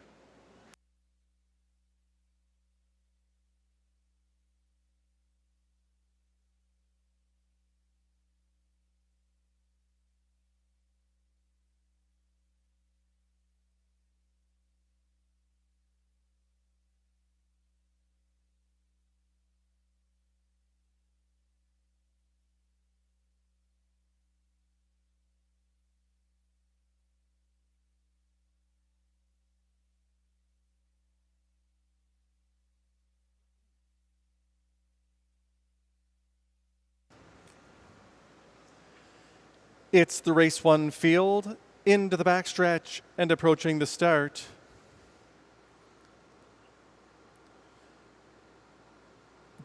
It's the race 1 field, into the backstretch and approaching the start.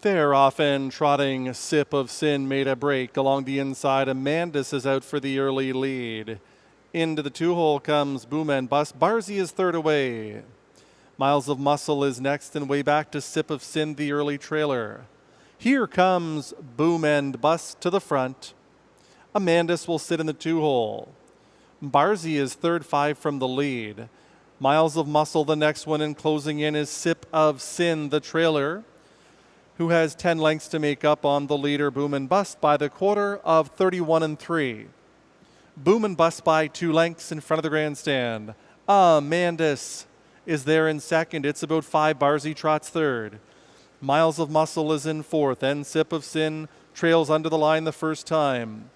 They're off and trotting. Sip of Sin made a break along the inside. Amandus is out for the early lead. Into the 2-hole comes Boom and Bust. Barzy is third away. Miles of Muscle is next and way back to Sip of Sin, the early trailer. Here comes Boom and Bust to the front. Amandus will sit in the 2-hole. Barzy is third, 5 from the lead. Miles of Muscle, the next one, and closing in is Sip of Sin, the trailer, who has 10 lengths to make up on the leader, Boom and Bust, by the quarter of 31-3. Boom and Bust by 2 lengths in front of the grandstand. Amandus is there in second. It's about 5. Barzy trots third. Miles of Muscle is in fourth, and Sip of Sin trails under the line the first time.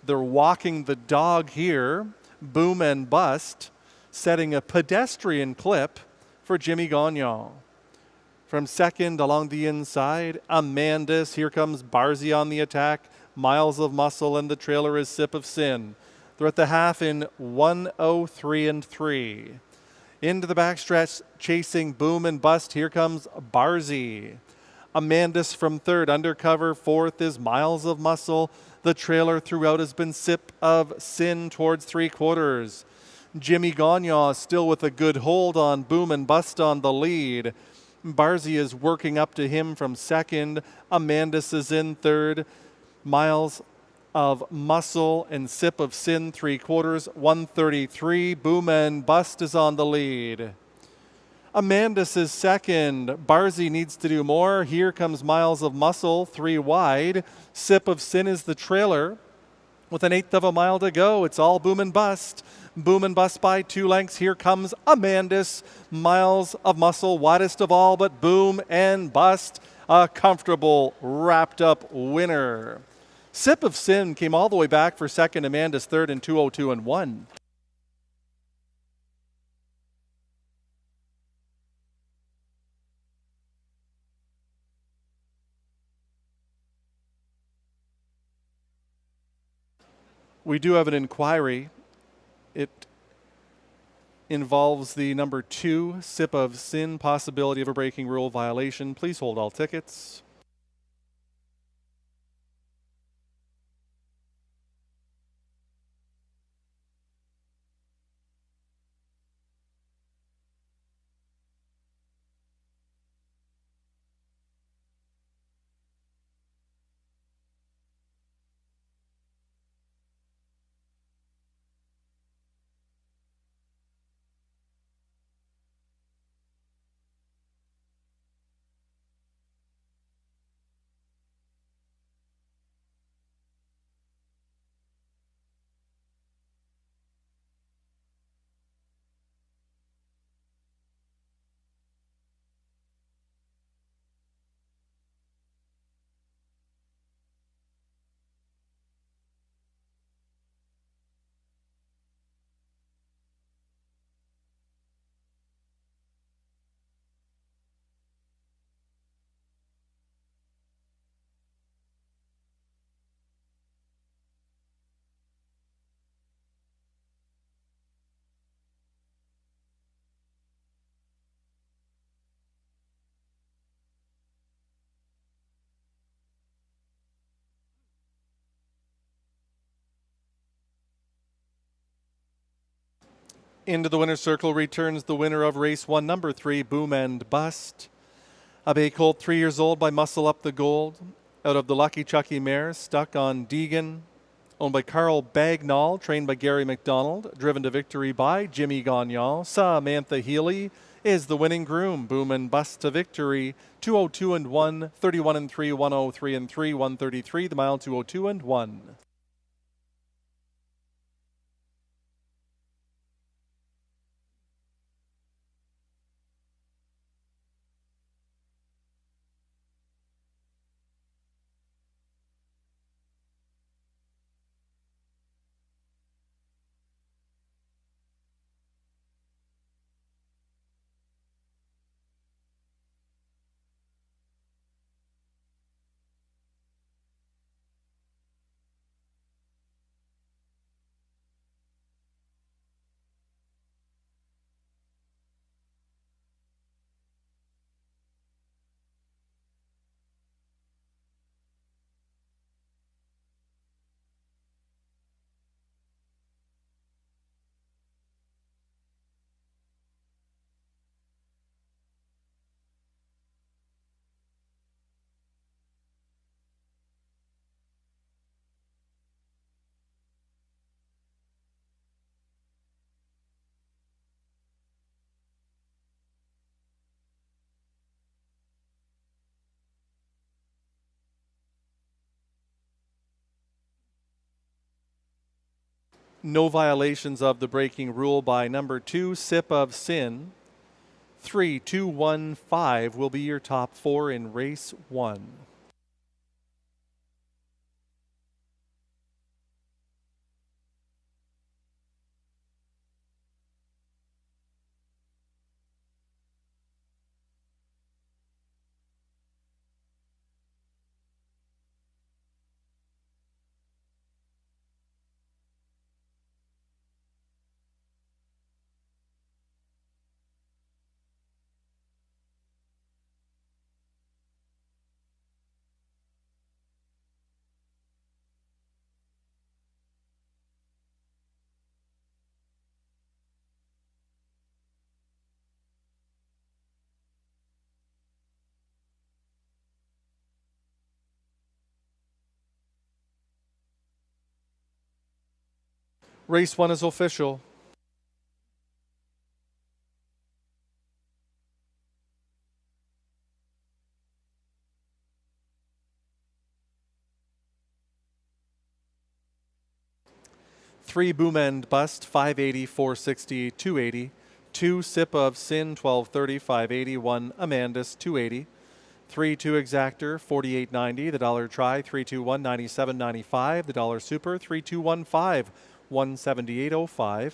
They're walking the dog here. Boom and Bust, setting a pedestrian clip for Jimmy Gagnon. From second along the inside, Amandus. Here comes Barzy on the attack. Miles of Muscle, and the trailer is Sip of Sin. They're at the half in 1:03.3. Into the backstretch, chasing Boom and Bust. Here comes Barzy. Amandus from third. Undercover fourth is Miles of Muscle. The trailer throughout has been Sip of Sin towards 3/4. Jimmy Gagnon still with a good hold on Boom and Bust on the lead. Barzy is working up to him from second. Amandus is in third. Miles of Muscle and Sip of Sin 3/4. 1:33. Boom and Bust is on the lead. Amandus is second. Barzy needs to do more. Here comes Miles of Muscle, 3 wide. Sip of Sin is the trailer. With an 1/8 of a mile to go, it's all Boom and Bust. Boom and Bust by 2 lengths. Here comes Amandus. Miles of Muscle, widest of all, but Boom and Bust, a comfortable, wrapped-up winner. Sip of Sin came all the way back for second. Amandus third in 2:02.1. We do have an inquiry. It involves the number 2, Sip of Sin, possibility of a breaking rule violation. Please hold all tickets. Into the winner's circle returns the winner of race 1, number 3, Boom and Bust. A bay colt, 3 years old, by Muscle Up the Gold. Out of the Lucky Chucky mare, Stuck on Deegan. Owned by Carl Bagnall, trained by Gary McDonald. Driven to victory by Jimmy Gagnon. Samantha Healy is the winning groom. Boom and Bust to victory. 202 and 1, 31 and 3, 103 and 3, 133. The mile 202 and 1. No violations of the braking rule by number 2, Sip of Sin. 3, 2, 1, 5 will be your top 4 in race 1. Race 1 is official. Three, Boom and Bust, 580, 460, 280. 2, Sip of Sin, 1230, 580. 1, Amandus, 280. 3, 2, Exactor, 48.90. The dollar try, 321, 97.95. The dollar super, 3215, 178.05.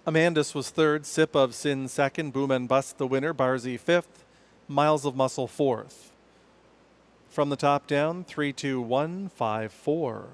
Amandus was third, Sip of Sin second, Boom and Bust the winner, Barzy fifth, Miles of Muscle fourth. From the top down, 3, 2, 1, 5, 4.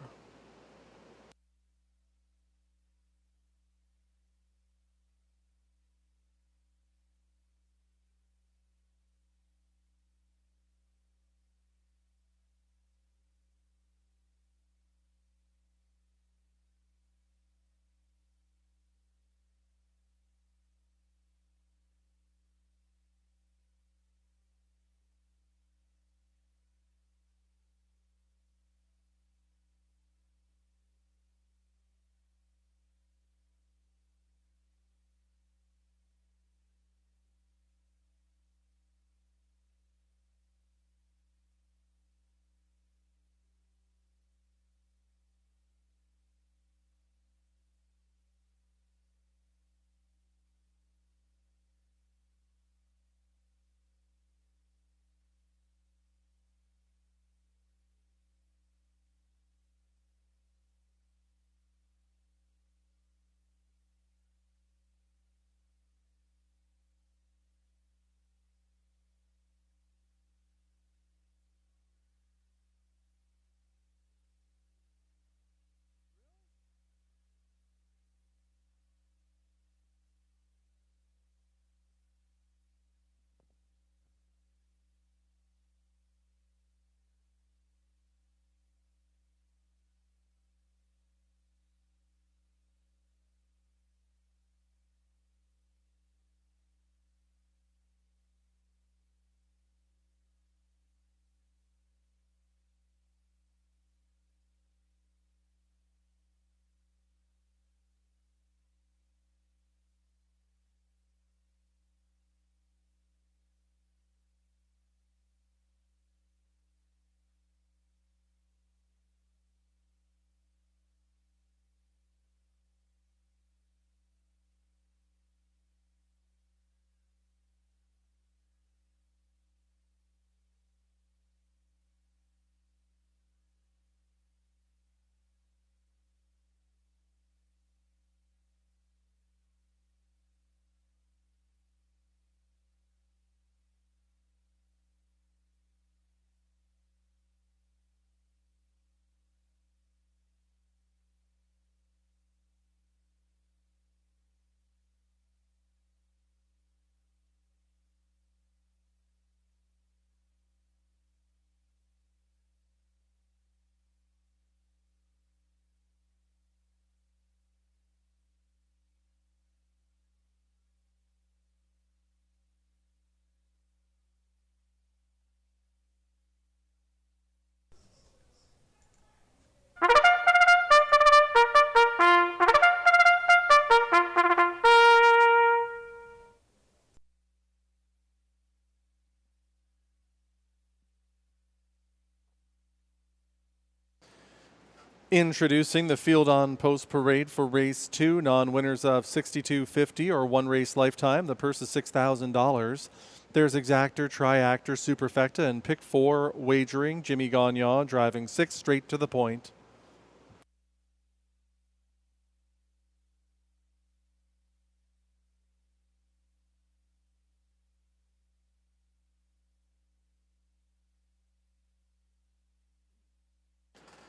Introducing the Field on Post Parade for Race 2, non-winners of $62.50 or one race lifetime. The purse is $6,000. There's Exactor, Triactor, Superfecta, and Pick 4 Wagering. Jimmy Gagnon driving 6 straight to the point.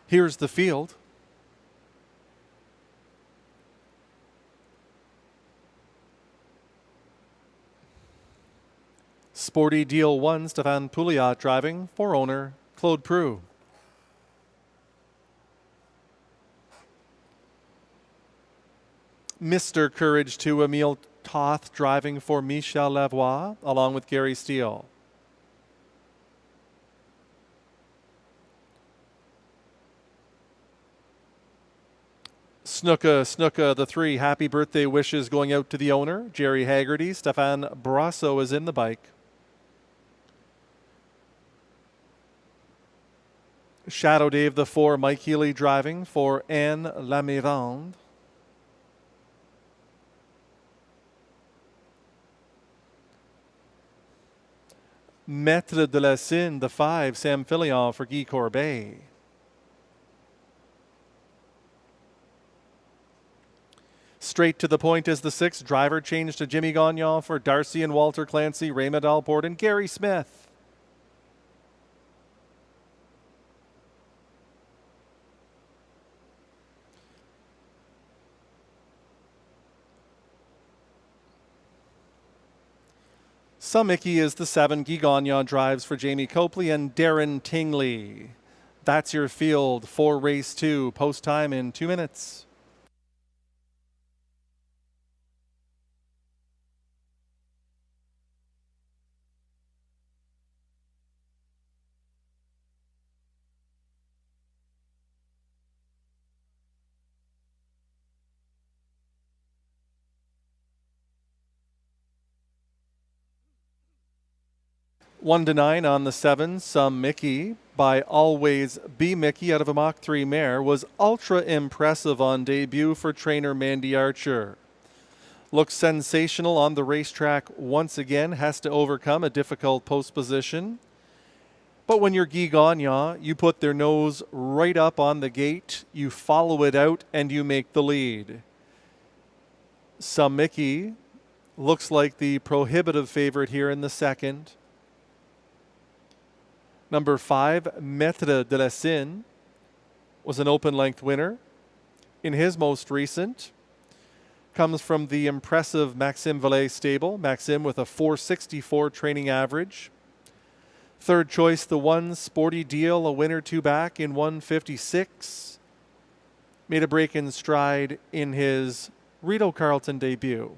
Here's the field. Sporty Deal 1, Stéphane Pouliot driving, for owner Claude Preux. Mr. Courage 2, Emile Toth driving for Michel Lavoie, along with Gary Steele. Snooka the 3, happy birthday wishes going out to the owner, Jerry Haggerty. Stéphane Brasso is in the bike. Shadow Dave the 4, Mike Healy driving for Anne Lamirande. Maître de la Cine the 5, Sam Filion for Guy Corbet. Straight to the point is the 6th. Driver change to Jimmy Gagnon for Darcy and Walter Clancy, Raymond Alport, and Gary Smith. Mickey is the 7. Guy Gagnon drives for Jamie Copley and Darren Tingley. That's your field for race 2. Post time in 2 minutes. One to 9 on the 7. Mickey by Always Be Mickey out of a Mach 3 mare was ultra impressive on debut for trainer Mandy Archer. Looks sensational on the racetrack once again, has to overcome a difficult post position. But when you're Guy Gagnon, you put their nose right up on the gate, you follow it out, and you make the lead. Mickey looks like the prohibitive favorite here in the 2nd. Number 5, Maître de la Signe, was an open-length winner. In his most recent, comes from the impressive Maxime Vallet stable. Maxime with a 464 training average. 3rd choice, the 1, Sporty Deal, a winner 2 back in 156. Made a break in stride in his Rideau Carleton debut.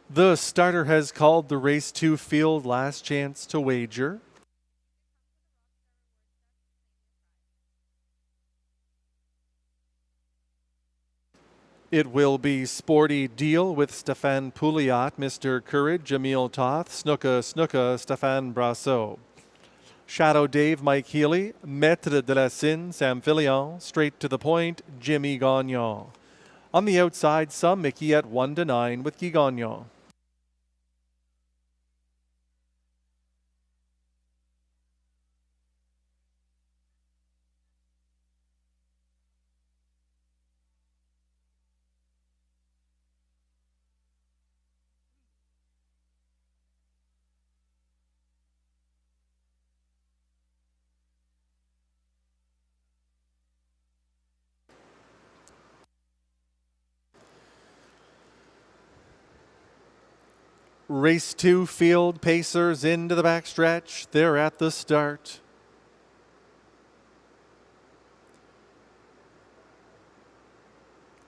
The starter has called the race 2 field. Last chance to wager. It will be Sporty Deal with Stéphane Pouliot, Mr. Courage, Jamil Toth, Snooka Snooka, Stéphane Brassot. Shadow Dave, Mike Healy, Maître de la Signe, Sam Fillion, Straight to the Point, Jimmy Gagnon. On the outside, Mickey at 1 to 9 with Guy Gagnon. Race 2 field pacers into the backstretch. They're at the start.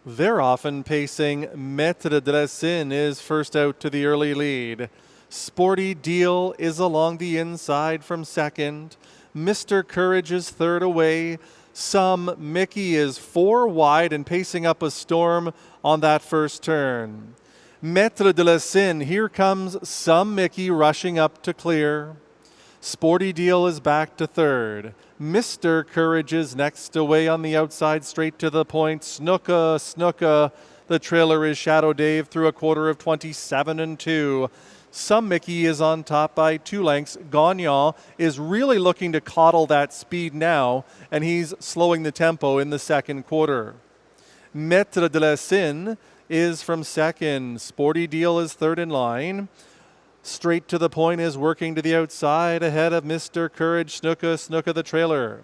They're often pacing. Maître de la Signe is first out to the early lead. Sporty Deal is along the inside from 2nd. Mr. Courage is third away. Some Mickey is 4 wide and pacing up a storm on that first turn. Maître de la Seine, here comes Some Mickey rushing up to clear. Sporty Deal is back to third. Mr. Courage is next away on the outside, straight to the point. Snooka, Snooka. The trailer is Shadow Dave through a quarter of 27 and 2. Some Mickey is on top by 2 lengths. Gagnon is really looking to coddle that speed now, and he's slowing the tempo in the second quarter. Maître de la Seine is from second. Sporty Deal is third in line. Straight to the point is working to the outside ahead of Mr. Courage, Snooka, Snooka the trailer.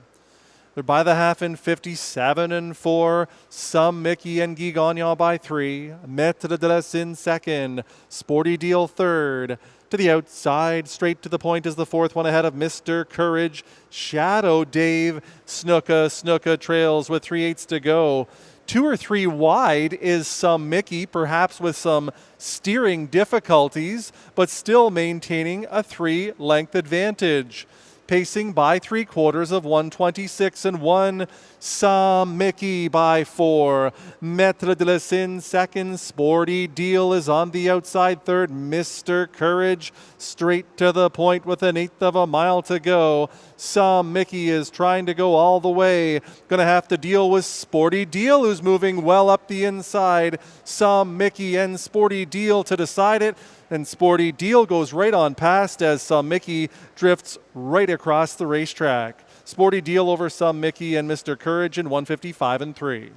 They're by the half in 57 and 4. Some Mickey and Guy Gagnon by 3. Maître de la Seine second. Sporty Deal third. To the outside, straight to the point is the fourth one ahead of Mr. Courage. Shadow Dave, Snooka, Snooka trails with 3/8 to go. 2 or 3 wide is Some Mickey, perhaps with some steering difficulties, but still maintaining a 3-length advantage. Pacing by 3/4 of 126 and 1. Some Mickey by 4. Maître de la Seine second. Sporty Deal is on the outside third. Mr. Courage straight to the point with 1/8 of a mile to go. Some Mickey is trying to go all the way. Going to have to deal with Sporty Deal, who's moving well up the inside. Some Mickey and Sporty Deal to decide it. And Sporty Deal goes right on past as Some Mickey drifts right across the racetrack. Sporty Deal over Some Mickey and Mr. Courage in 155 and 3.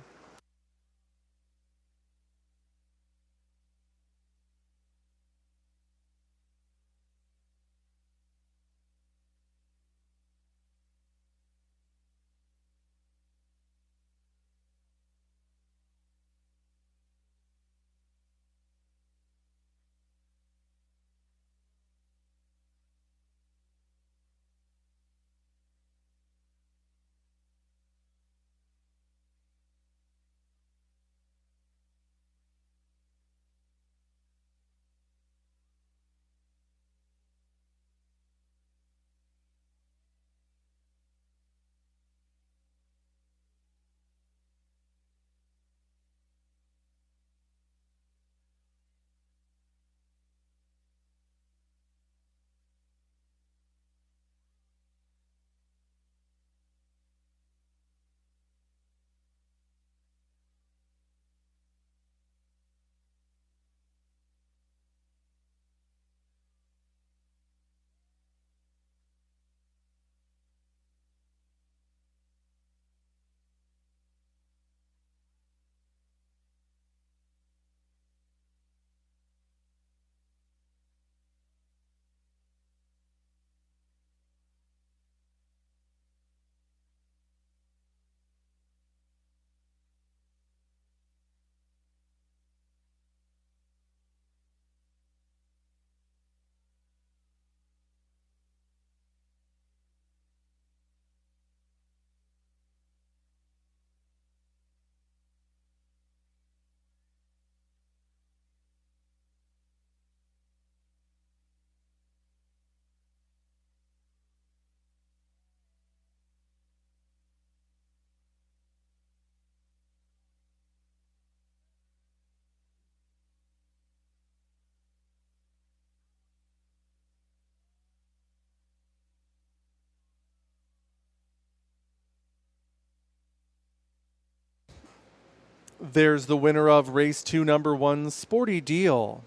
There's the winner of race 2, number 1, Sporty Deal.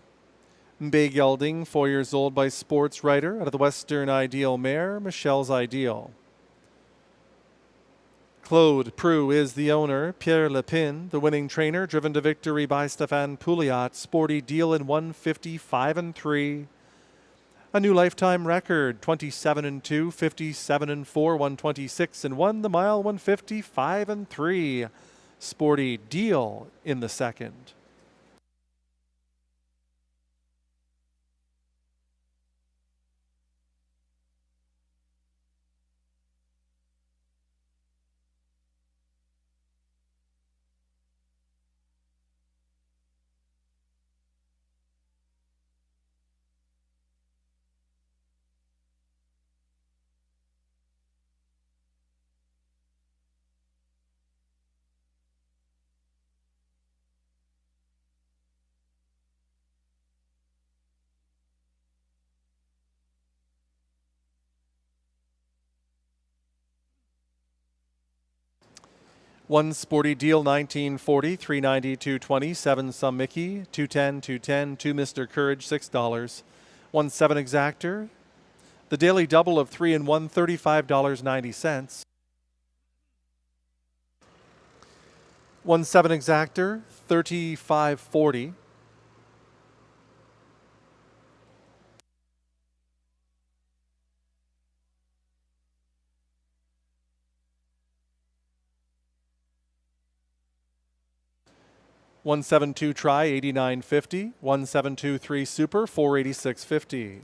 Bay Gelding, 4 years old by Sports Writer, out of the Western Ideal mare, Michelle's Ideal. Claude Preux is the owner. Pierre Lepin, the winning trainer, driven to victory by Stéphane Pouliot. Sporty Deal in 155 and 3. A new lifetime record, 27 and 2, 57 and 4, 126 and 1. The mile, 155 and 3. Sporty Deal in the second. 1 Sporty Deal 1940, 390, 220, 7 Some Mickey, 210, 210, 2 Mr. Courage, $6. 1 7 Exactor. The Daily Double of 3 and 1, $35.90. 1 7 Exactor, 35.40. 172 Try, 89.50. 1723 Super, 486.50.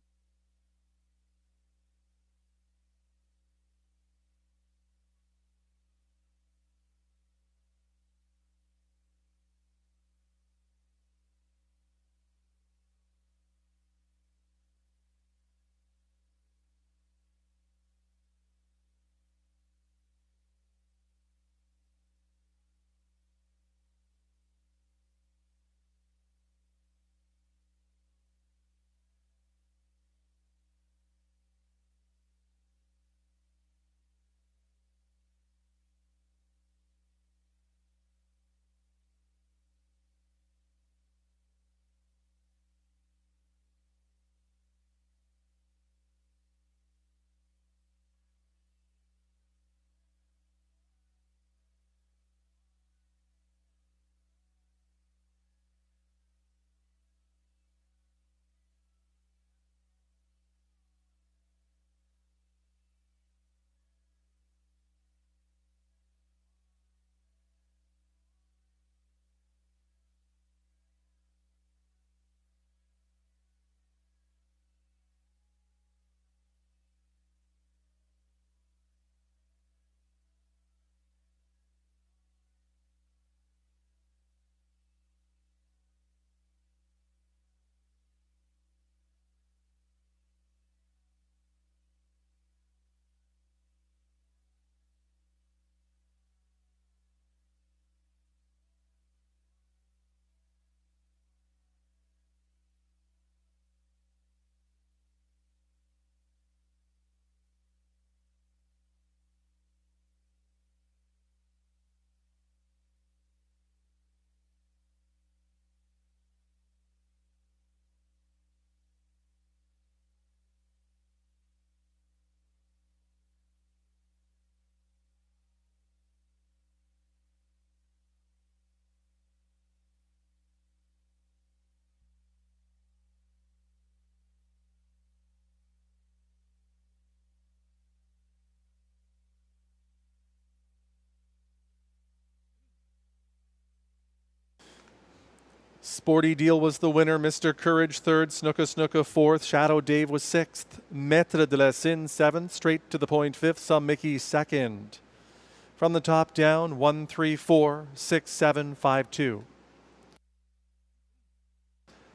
Sporty Deal was the winner. Mr. Courage third, Snooka Snooka fourth, Shadow Dave was sixth, Maître de la Sin seventh, Straight to the Point fifth, Some Mickey second. From the top down, 1 3 4 6 7 5 2.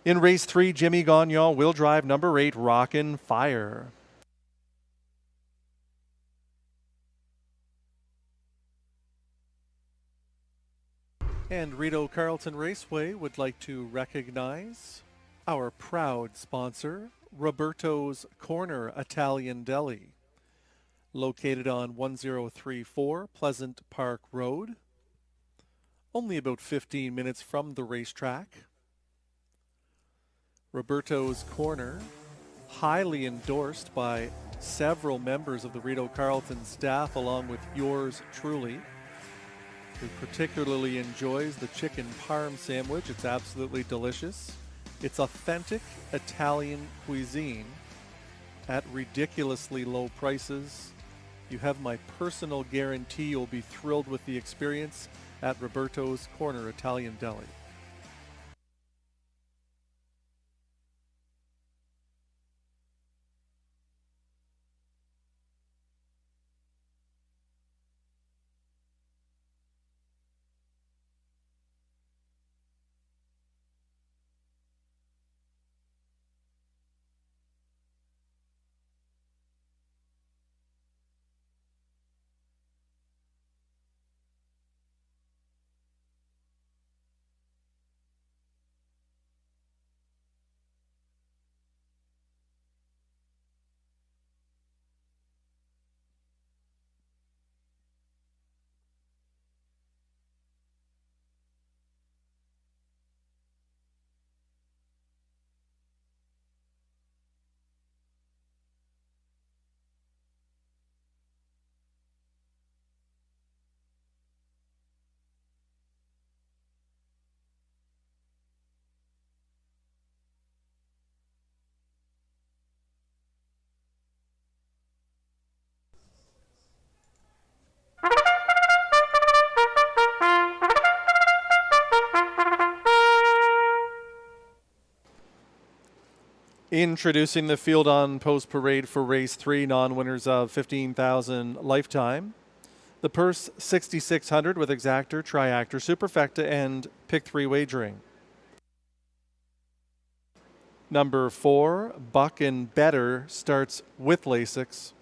In race 3, Jimmy Gagnon will drive number 8, Rockin' Fire. And Rideau Carleton Raceway would like to recognize our proud sponsor, Roberto's Corner Italian Deli, located on 1034 Pleasant Park Road, only about 15 minutes from the racetrack. Roberto's Corner, highly endorsed by several members of the Rideau Carleton staff, along with yours truly, who particularly enjoys the chicken parm sandwich. It's absolutely delicious. It's authentic Italian cuisine at ridiculously low prices. You have my personal guarantee you'll be thrilled with the experience at Roberto's Corner Italian Deli. Introducing the field on post parade for race 3, non-winners of $15,000 lifetime. The purse $6,600 with exactor, triactor, superfecta, and pick 3 wagering. Number 4, Buck and Better, starts with Lasix.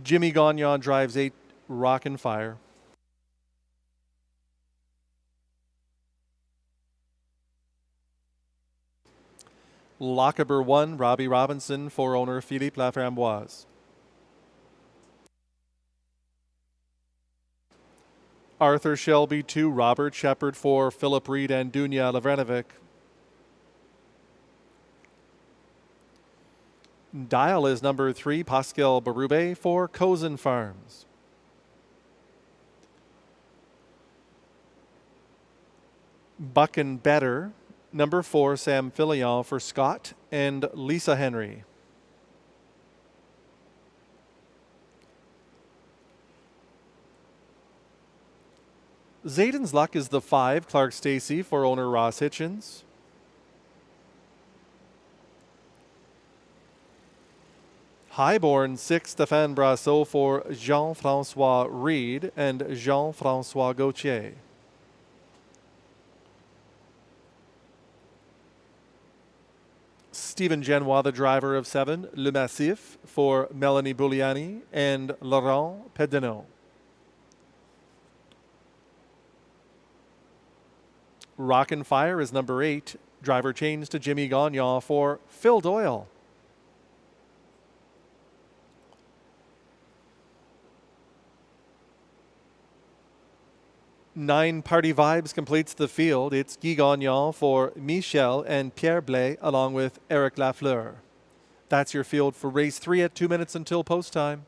Jimmy Gagnon drives 8, Rock and Fire. Lochaber 1, Robbie Robinson, for owner Philippe Laframboise. Arthur Shelby 2, Robert Shepard, for Philip Reed and Dunya Lavranovic. Dial is number 3, Pascal Barube, for Cozen Farms. Buck and Better, number 4, Sam Filion, for Scott and Lisa Henry. Zayden's Luck is the 5, Clark Stacy, for owner Ross Hitchens. Highborn 6, Stéphane Brassot, for Jean-Francois Reed and Jean-Francois Gauthier. Stephen Genois, the driver of 7, Le Massif, for Melanie Bouliani and Laurent Pedinot. Rock and Fire is number 8, driver changed to Jimmy Gagnon, for Phil Doyle. Nine Party Vibes completes the field. It's Guy Gagnon for Michel and Pierre Blais, along with Eric Lafleur. That's your field for race 3 at 2 minutes until post time.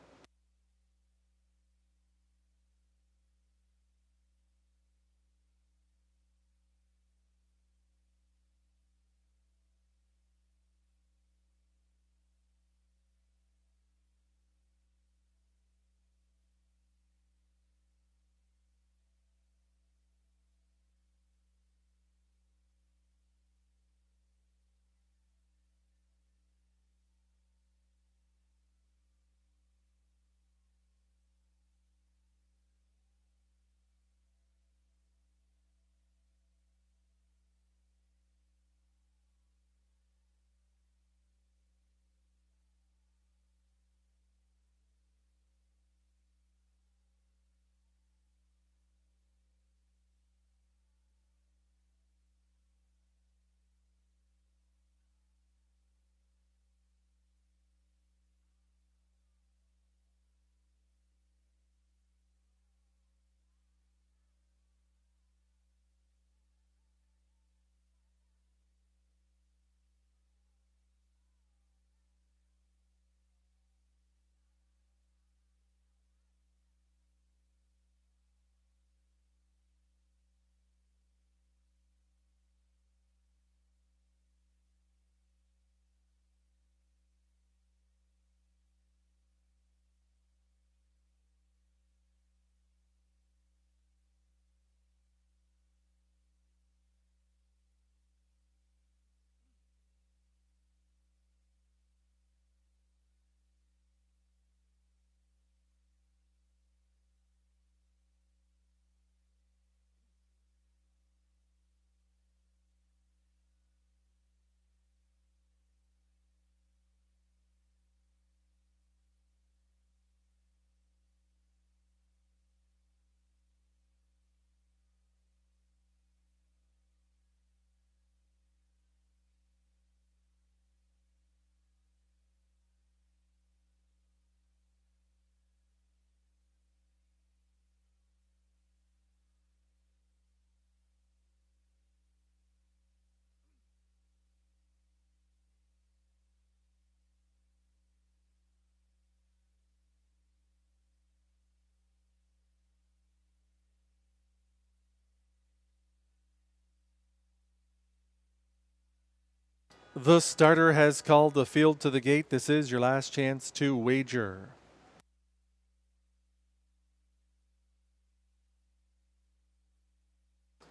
The starter has called the field to the gate. This is your last chance to wager.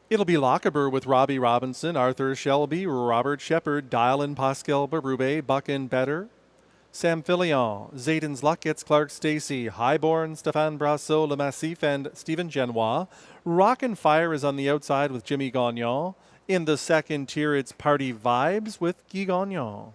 It'll be Lockaber with Robbie Robinson, Arthur Shelby, Robert Shepard, Dial and Pascal Berube, Buck and Better, Sam Filion, Zayden's Luck gets Clark Stacy, Highborn, Stéphane Brassot, Le Massif, and Stephen Genois. Rock and Fire is on the outside with Jimmy Gagnon. In the second tier, it's Party Vibes with Guy Gagnon.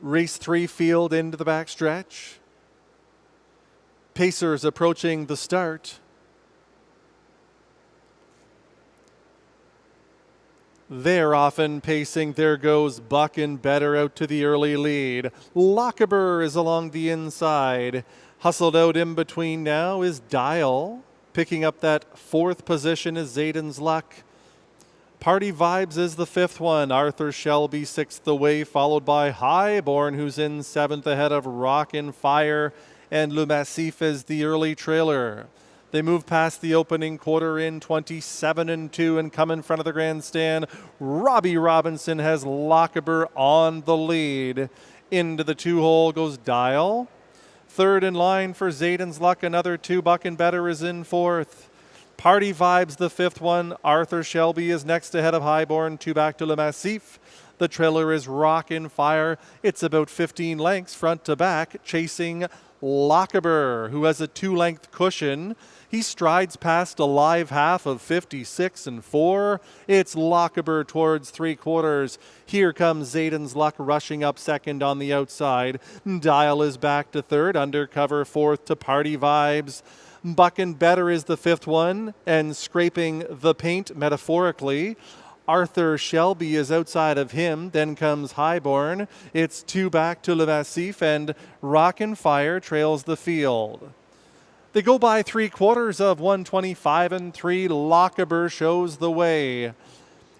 Race 3 field into the backstretch. Pacers approaching the start. They're often pacing. There goes Buck and Better out to the early lead. Lockaber is along the inside. Hustled out in between now is Dial. Picking up that fourth position is Zayden's Luck. Party Vibes is the fifth one. Arthur Shelby sixth away, followed by Highborn, who's in seventh ahead of Rock and Fire, and Le Massif is the early trailer. They move past the opening quarter in 27-2 and come in front of the grandstand. Robbie Robinson has Lockaber on the lead. Into the 2-hole goes Dial. Third in line for Zayden's Luck, another 2. Buck and Better is in fourth. Party Vibes, the fifth one. Arthur Shelby is next ahead of Highborn, 2 back to Le Massif. The trailer is Rock and Fire. It's about 15 lengths front to back, chasing Lockaber, who has a 2-length cushion. He strides past a live half of 56-4. It's Lockaber towards 3/4. Here comes Zayden's Luck rushing up second on the outside. Dial is back to third, undercover fourth to Party Vibes. Buck and Better is the fifth one and scraping the paint metaphorically. Arthur Shelby is outside of him. Then comes Highborn. It's 2 back to Le Massif, and Rock and Fire trails the field. They go by 3/4 of 125-3. Lockaber shows the way.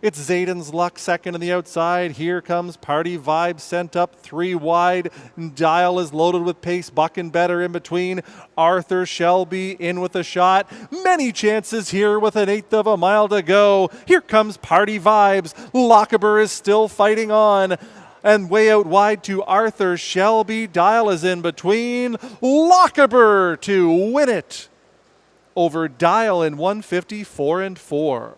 It's Zayden's Luck second on the outside. Here comes Party Vibes sent up 3 wide. Dial is loaded with pace. Buck and Better in between. Arthur Shelby in with a shot. Many chances here with an 1/8 of a mile to go. Here comes Party Vibes. Lockaber is still fighting on. And way out wide to Arthur Shelby. Dial is in between. Lockaber to win it over Dial in 154-4.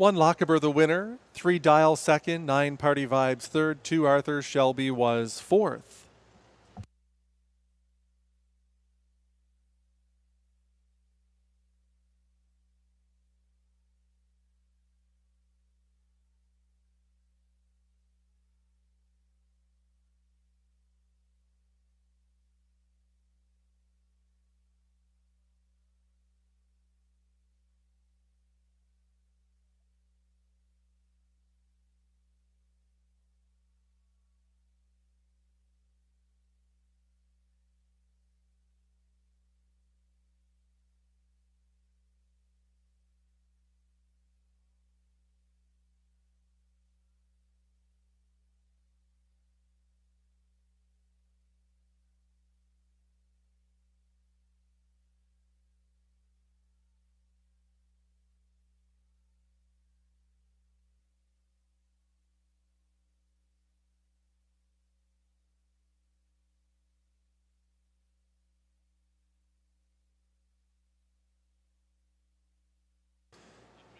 1 Lochaber the winner, 3 Dial second, 9 Party Vibes third, 2 Arthur Shelby was fourth.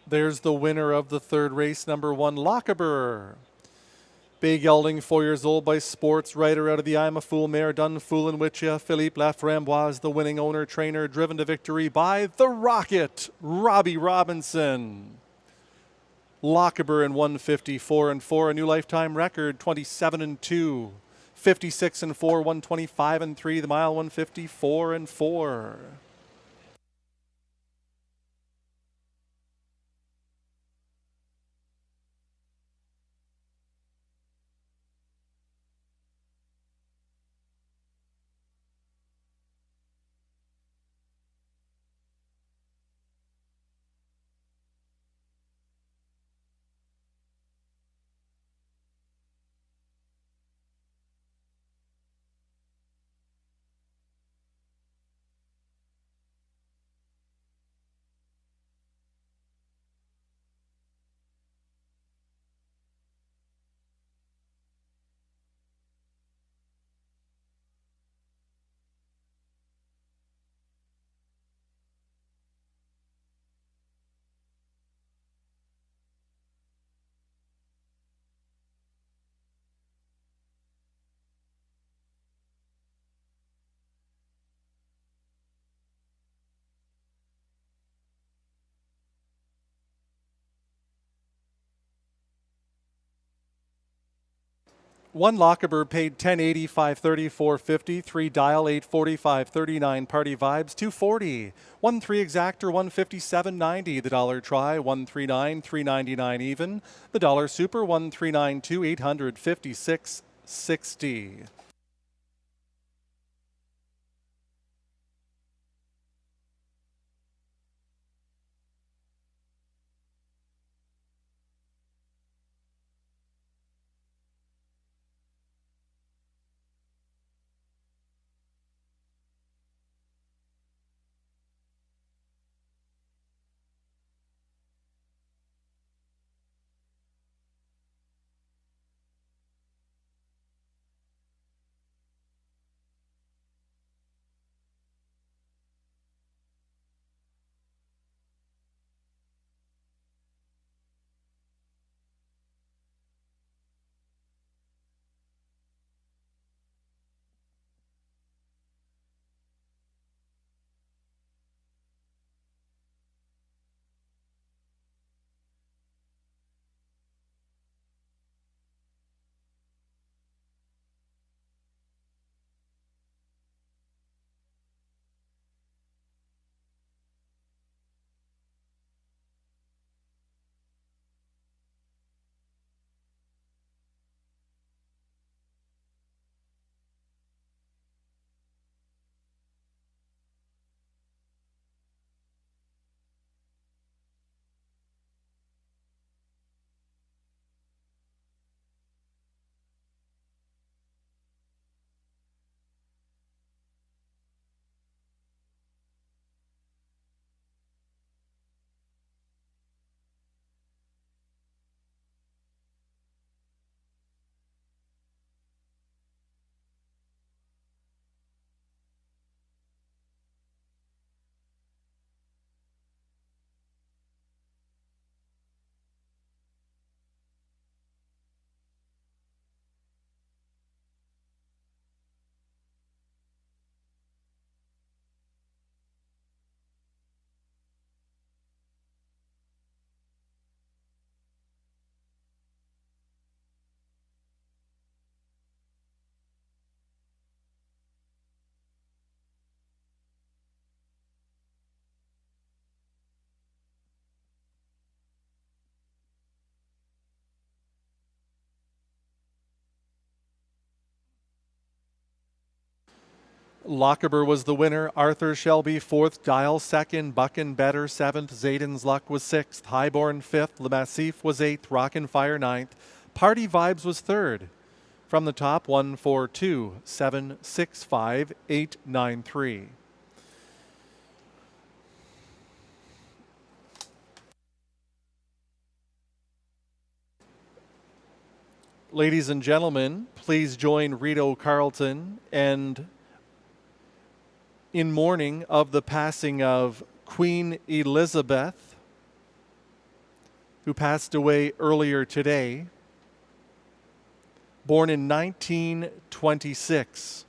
There's the winner of the third race, number 1 Lochaber. Big gelding, 4 years old, by Sports Rider out of the I'm a Fool mare, done foolin' with ya. Philippe Laframboise, the winning owner, trainer, driven to victory by the Rocket, Robbie Robinson. Lochaber in 154 and 4, a new lifetime record, 27 and 2, 56 and 4, 125 and 3, the mile 154 and 4. One Lochaber paid $10.80, $5.30, $4.50. 3 Dial, $8.40, $5.39. Party Vibes, $2.40. 1 3 Exactor, $157.90. The Dollar Try, $139, $3.99 even. The Dollar Super, $139.2, $856.60. Lockerbie was the winner. Arthur Shelby fourth. Dial second. Buckin Better seventh. Zayden's Luck was sixth. Highborn fifth. Le Massif was eighth. Rockin' Fire ninth. Party Vibes was third. From the top, 1, 4, 2, 7, 6, 5, 8, 9, 3. Ladies and gentlemen, please join Rideau Carleton and in mourning of the passing of Queen Elizabeth, who passed away earlier today, born in 1926.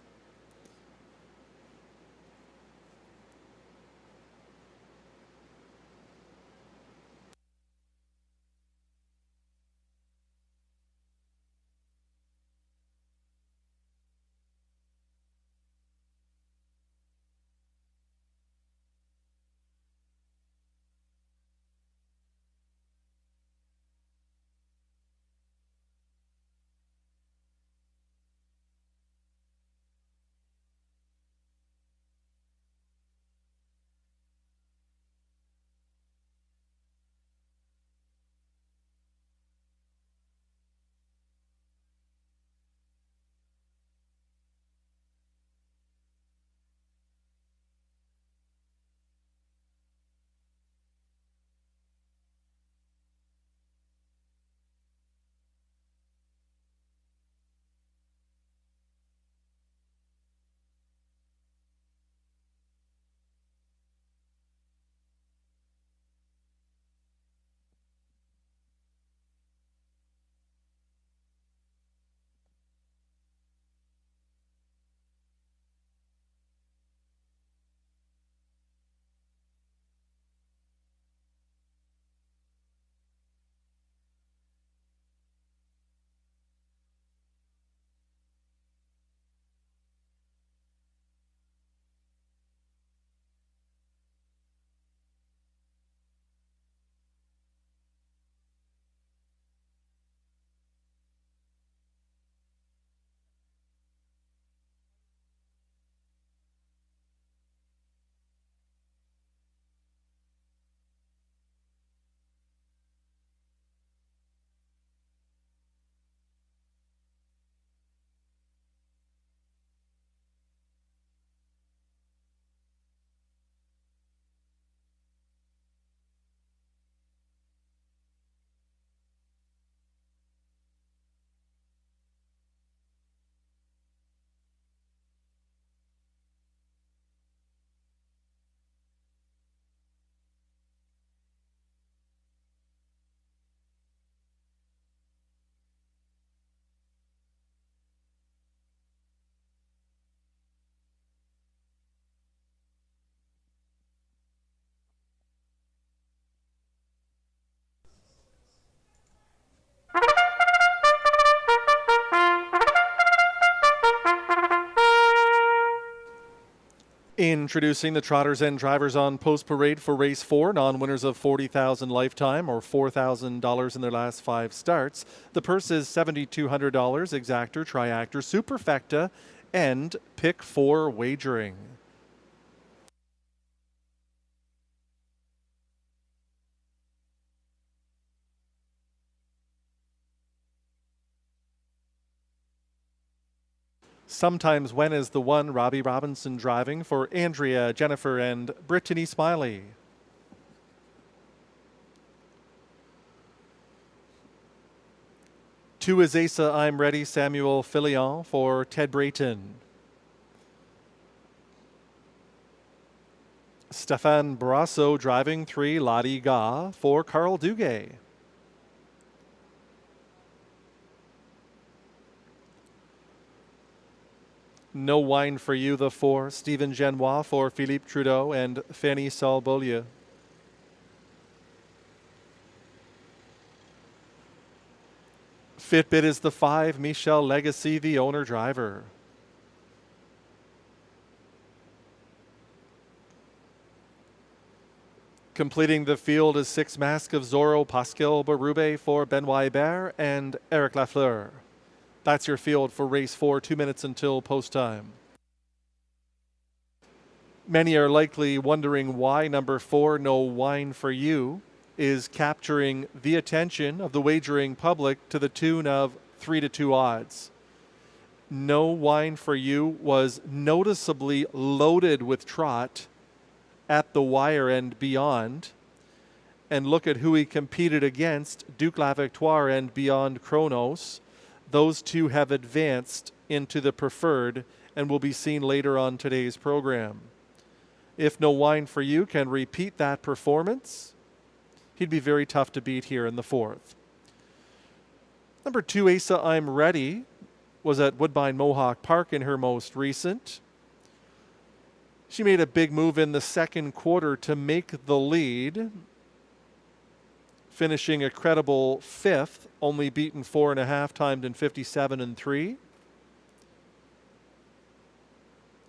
Introducing the Trotters and Drivers on Post Parade for Race 4, non-winners of $40,000 lifetime or $4,000 in their last 5 starts. The purse is $7,200, exactor, triactor, superfecta, and pick 4 wagering. Sometimes When is the one. Robbie Robinson driving for Andrea, Jennifer, and Brittany Smiley. Two is Asa, I'm Ready, Samuel Filion for Ted Brayton. Stefan Brasso driving 3, Lottie Ga for Carl Duguay. No Wine for You, the 4, Stephen Genois for Philippe Trudeau and Fanny Saul-Beaulieu. Fitbit is the 5, Michel Legacy, the owner-driver. Completing the field is 6, Mask of Zorro, Pascal Berube for Benoit Hébert and Eric Lafleur. That's your field for race 4, 2 minutes until post time. Many are likely wondering why number 4, No Wine for You, is capturing the attention of the wagering public to the tune of 3-2 odds. No Wine for You was noticeably loaded with trot at the wire and beyond. And look at who he competed against, Duke La Victoire and Beyond Chronos. Those two have advanced into the preferred and will be seen later on today's program. If No Wine for You can repeat that performance, he'd be very tough to beat here in the 4th. Number 2, Asa I'm Ready, was at Woodbine Mohawk Park in her most recent. She made a big move in the second quarter to make the lead, finishing a credible 5th, only beaten 4.5 timed in 57-3.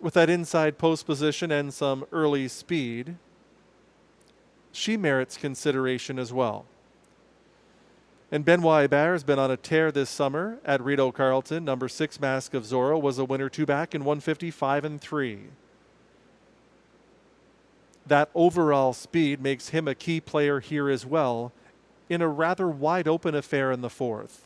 With that inside post position and some early speed, she merits consideration as well. And Benoit Hébert has been on a tear this summer at Rideau Carleton. Number 6, Mask of Zorro, was a winner 2 back in 155-3. That overall speed makes him a key player here as well in a rather wide open affair in the 4th.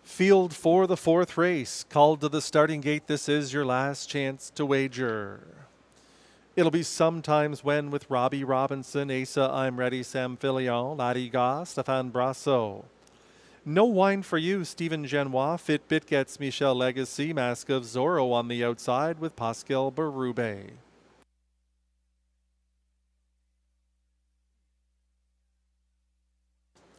Field for the 4th race. Called to the starting gate. This is your last chance to wager. It'll be Sometimes When with Robbie Robinson, Asa I'm Ready, Sam Filion, Ladiga, Stéphane Brasso. No Wine for You, Stephen Genois. Fitbit gets Michel Legacy, Mask of Zorro on the outside with Pascal Berube.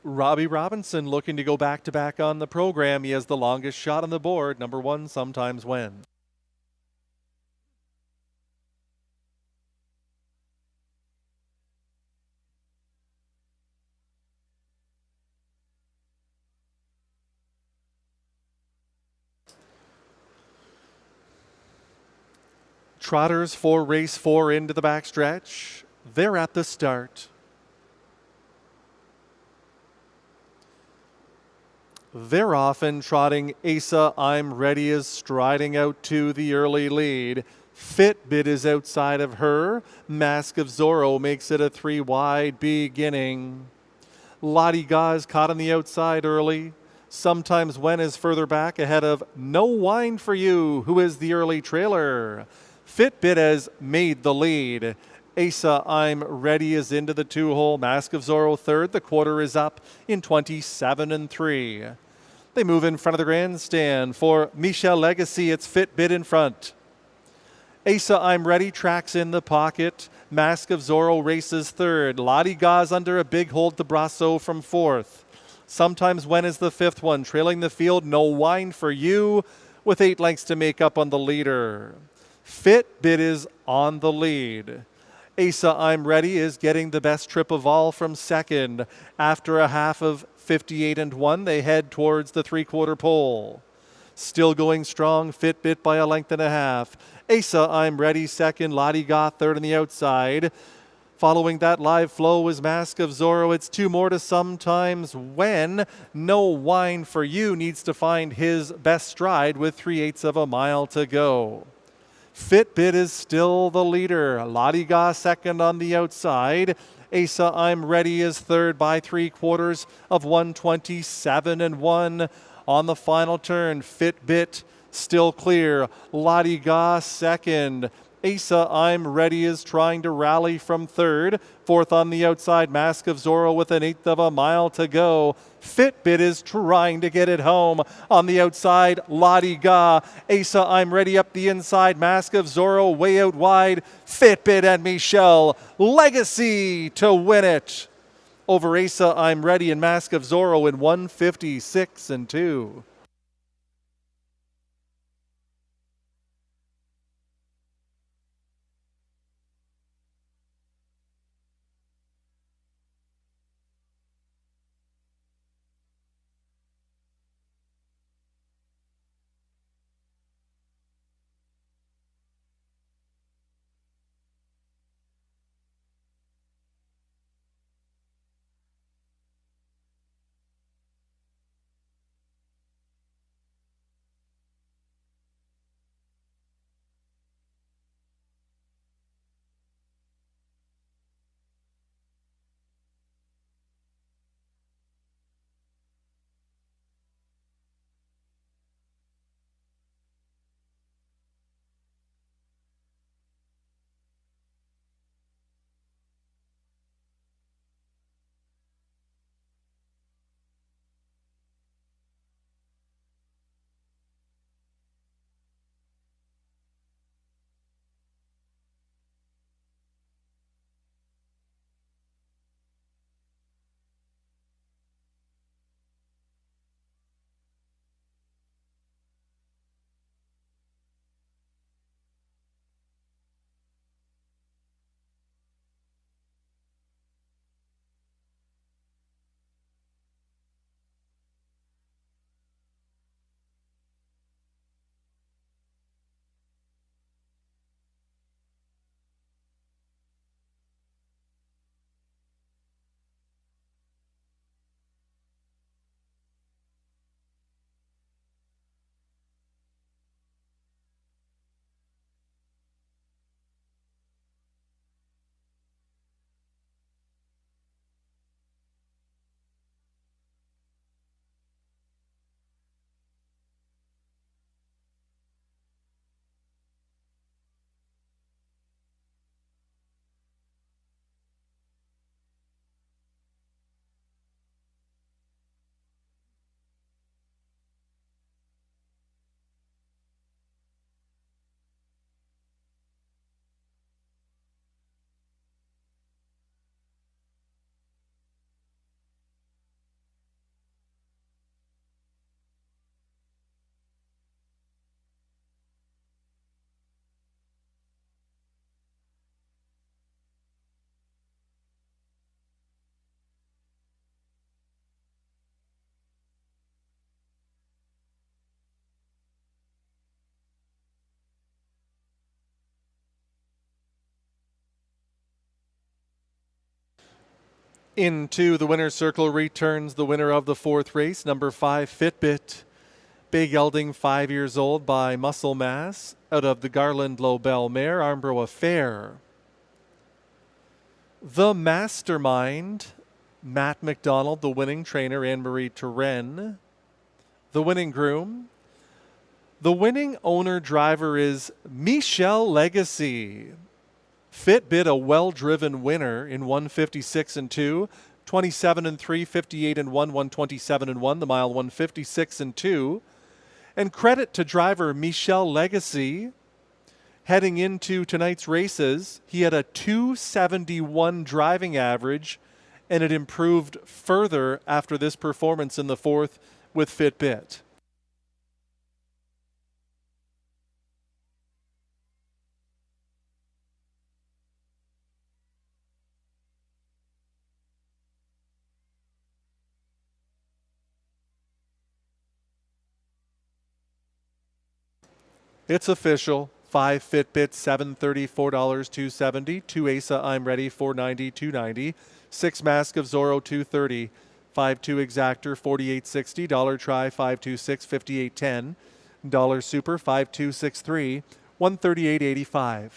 Robbie Robinson looking to go back-to-back on the program. He has the longest shot on the board. Number 1, Sometimes When. Trotters for race 4 into the backstretch. They're at the start. They're off and trotting. Asa I'm Ready is striding out to the early lead. Fitbit is outside of her. Mask of Zorro makes it a 3 wide beginning. Ladiga is caught on the outside early. Sometimes When is further back ahead of No Wine for You, who is the early trailer. Fitbit has made the lead. Asa I'm Ready is into the 2-hole. Mask of Zorro 3rd. The quarter is up in 27-3. They move in front of the grandstand. For Michel Legacy, it's Fitbit in front. Asa I'm Ready tracks in the pocket. Mask of Zorro races third. Lottie Gaz under a big hold to Brasso from fourth. Sometimes When is the fifth one. Trailing the field, No Wine for You, with 8 lengths to make up on the leader. Fitbit is on the lead. Asa I'm Ready is getting the best trip of all from second. After a half of 58-1, they head towards the 3/4 pole. Still going strong, Fitbit by a length and a half. Asa I'm Ready second, Lottie Goth third on the outside. Following that live flow was Mask of Zorro. It's 2 more to Sometimes When. No Wine for You needs to find his best stride with 3/8 of a mile to go. Fitbit is still the leader. Lottie Goth second on the outside. Asa I'm Ready is third by 3/4 of 127-1. On the final turn, Fitbit still clear. Lottie Goth second. Asa I'm Ready is trying to rally from third. Fourth on the outside, Mask of Zorro with 1/8 of a mile to go. Fitbit is trying to get it home. On the outside, Lottie Ga. Asa I'm Ready up the inside. Mask of Zorro way out wide. Fitbit and Michel Legacy to win it over Asa I'm Ready and Mask of Zorro in 156-2. Into the winner's circle returns the winner of the 4th race, number 5, Fitbit. Big gelding, 5 years old by muscle mass, out of the Garland Lobel mare, Armbro Affair. The Mastermind, Matt McDonald, the winning trainer, Anne-Marie Turenne. The winning groom. The winning owner-driver is Michel Legacy. Fitbit, a well-driven winner in 156-2. 27-3, 58-1, 127-1, the mile 156-2. And credit to driver Michel Legacy. Heading into tonight's races, he had a 271 driving average, and it improved further after this performance in the fourth with Fitbit. It's official. 5 Fitbit, $730, $4, $270. 2 ASA, I'm Ready, $490, $290. 6 Mask of Zorro, $230. 5-2 Exactor, $48.60. Dollar Try, $526, $58.10. Dollar Super, $5263, $138.85.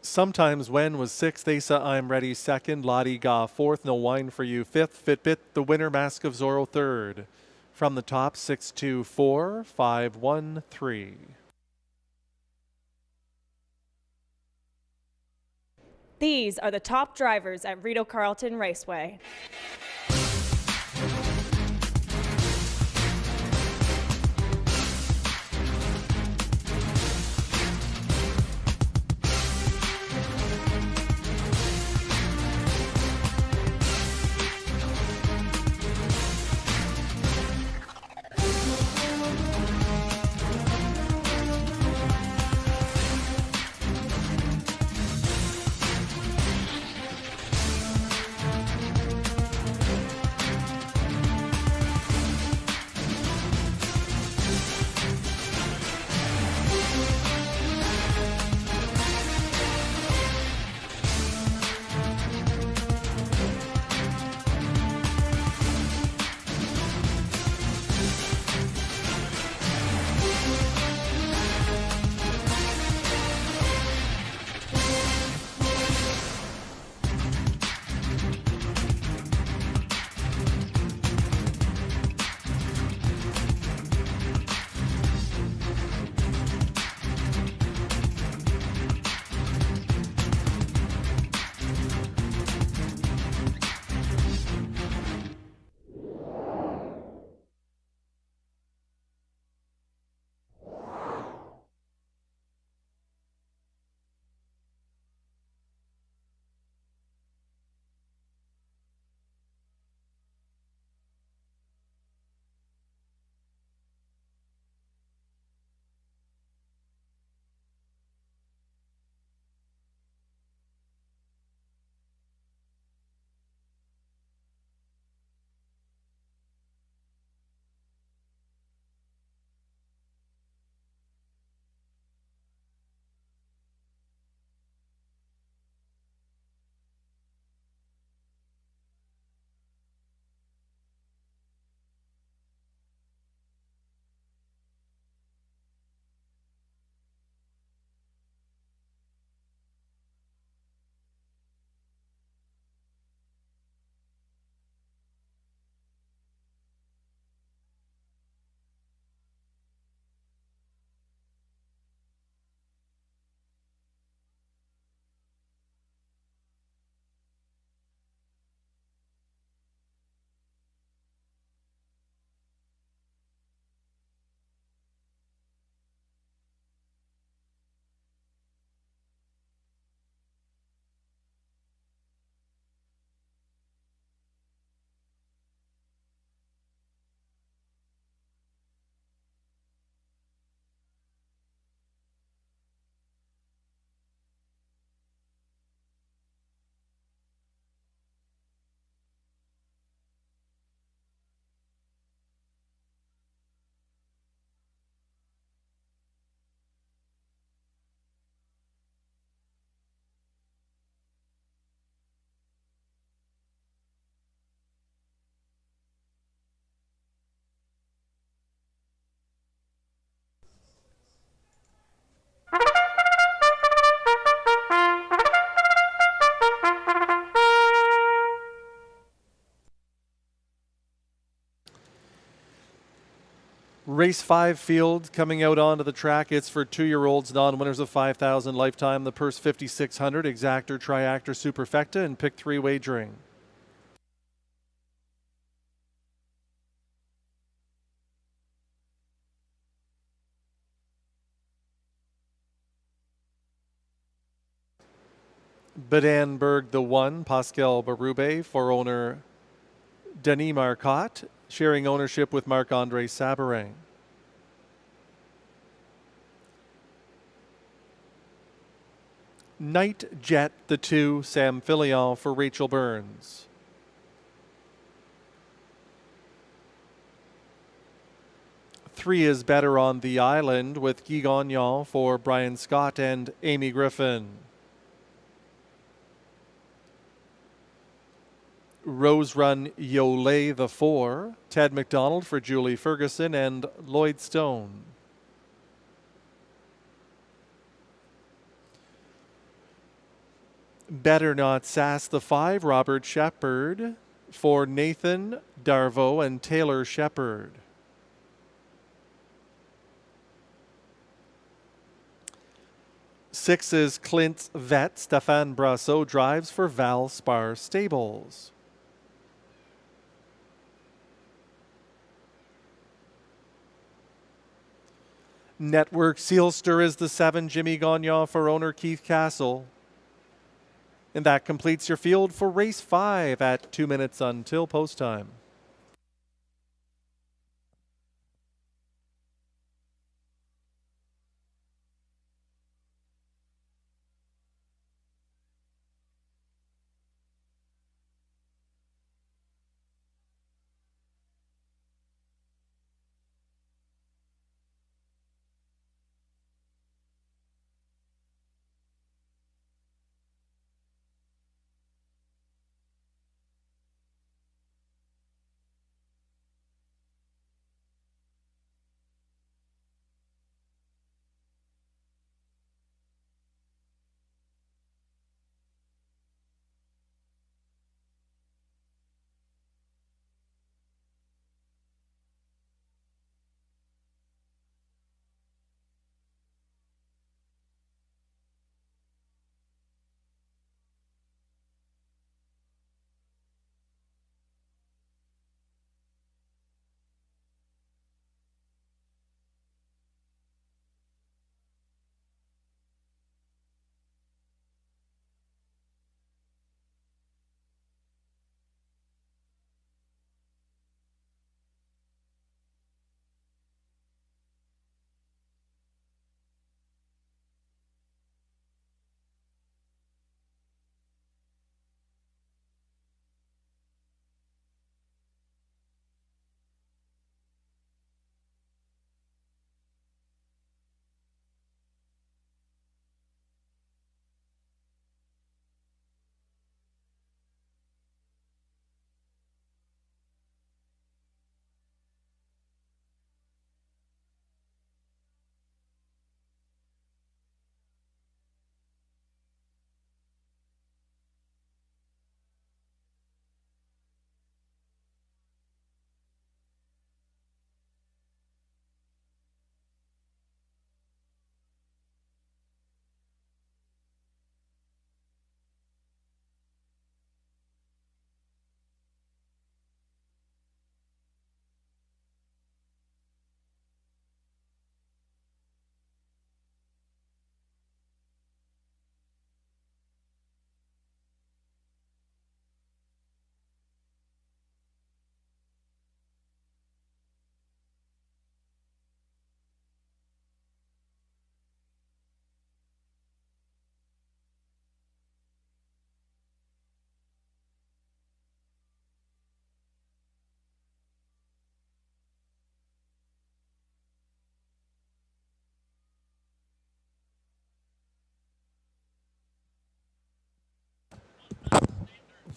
Sometimes When was 6th, Asa I'm Ready 2nd, Lottie Ga 4th, No Wine for You 5th, Fitbit the winner, Mask of Zorro 3rd. From the top, 6-2-4, 5-1-3. These are the top drivers at Rideau Carleton Raceway. Race 5 field coming out onto the track. It's for 2-year-olds, non-winners of $5,000 lifetime. The purse $5,600, exactor, triactor, superfecta, and pick 3 wagering. Badenberg the 1, Pascal Berube for owner Denis Marcotte, sharing ownership with Marc-Andre Sabarin. Night Jet the 2, Sam Filion for Rachel Burns. Three is better on the island with Guy Gagnon for Brian Scott and Amy Griffin. Rose Run Yole the 4, Ted McDonald for Julie Ferguson and Lloyd Stone. Better Not Sass the 5, Robert Shepard for Nathan Darvo and Taylor Shepard. Six is Clint's Vet, Stefan Brasso drives for Valspar Stables. Network Sealster is the 7, Jimmy Gagnon for owner Keith Castle. And that completes your field for race 5 at 2 minutes until post time.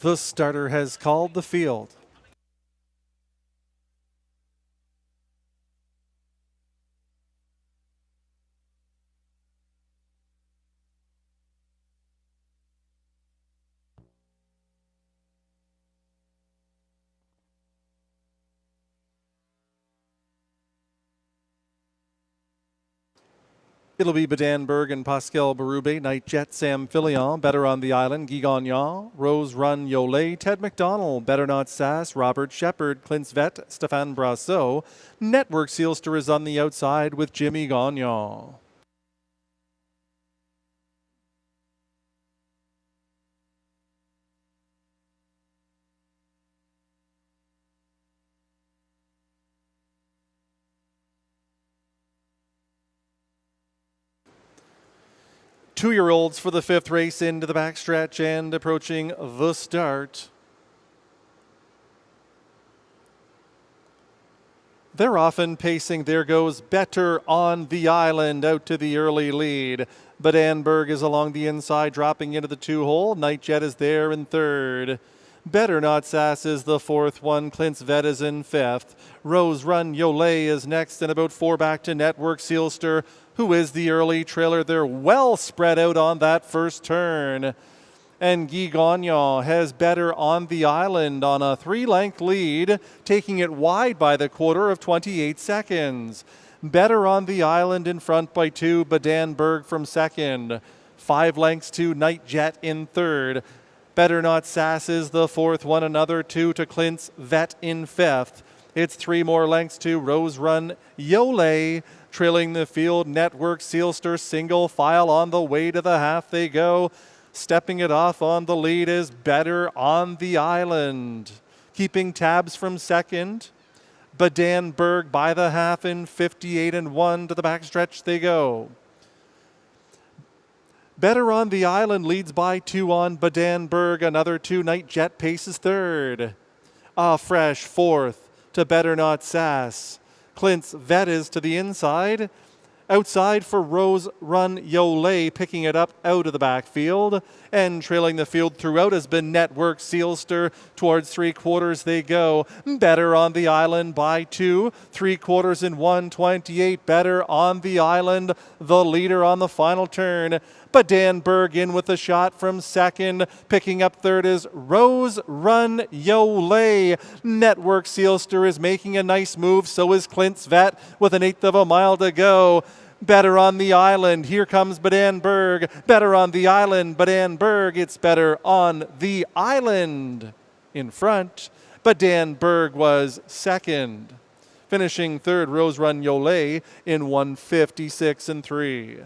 The starter has called the field. It'll be Badanberg and Pascal Berube, Night Jet, Sam Filion, Better on the Island, Guy Gagnon, Rose Run Yolet, Ted McDonald, Better Not Sass, Robert Shepard, Clint Svet, Stéphane Brassot. Network Sealster is on the outside with Jimmy Gagnon. Two-year-olds for the fifth race into the backstretch and approaching the start. They're often pacing. There goes Better on the Island out to the early lead. Badanberg is along the inside, dropping into the two-hole. Nightjet is there in third. Better Not Sass is the fourth one. Clint's Vet is in fifth. Rose Run Yolet is next, and about four back to Network Sealster, who is the early trailer. They're well spread out on that first turn. And Guy Gagnon has Better on the Island on a 3-length lead, taking it wide by the quarter of 28 seconds. Better on the Island in front by 2, Badanberg from second. 5 lengths to Night Jet in third. Better Not Sass is the fourth one, another 2 to Clint's Vet in fifth. It's 3 more lengths to Rose Run Yolet. Trailing the field, Network Sealster single file on the way to the half they go. Stepping it off on the lead is Better on the Island. Keeping tabs from second, Badanberg by the half in 58-1 to the backstretch they go. Better on the Island leads by 2 on Badanberg. Another 2, Night Jet paces third. Fresh fourth to Better Not Sass. Clint's Vet is to the inside. Outside for Rose Run Yolet, picking it up out of the backfield. And trailing the field throughout has been Network Sealster. Towards 3/4 they go. Better on the Island by 2. 3/4 in 1:28. Better on the Island, the leader on the final turn. Badanberg in with a shot from second. Picking up third is Rose Run Yolet. Network Sealster is making a nice move. So is Clint's Vet with an 1/8 of a mile to go. Better on the Island. Here comes Badanberg. Better on the Island. Badanberg. It's Better on the Island in front. Badanberg was second. Finishing third, Rose Run Yolet in 1:56-3.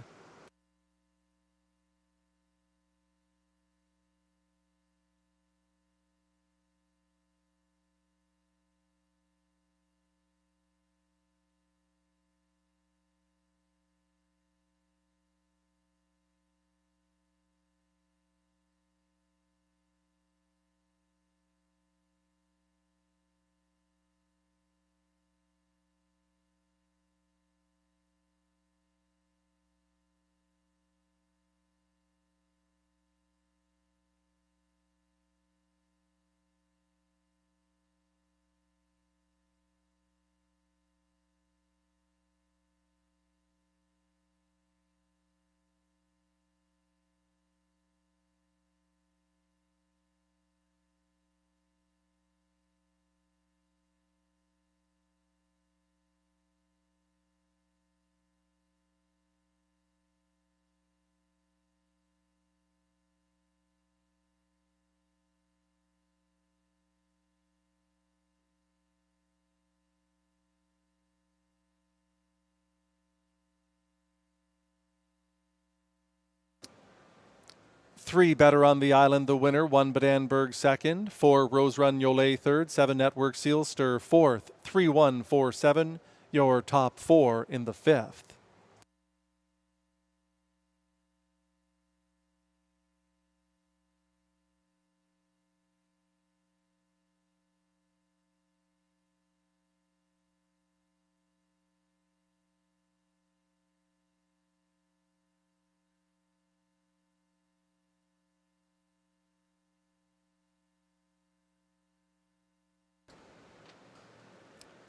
Three Better on the Island, the winner. 1 Badanberg second. 4 Rose Run Yolet third. 7 Network Sealster fourth. 3-1-4-7. Your top 4 in the fifth.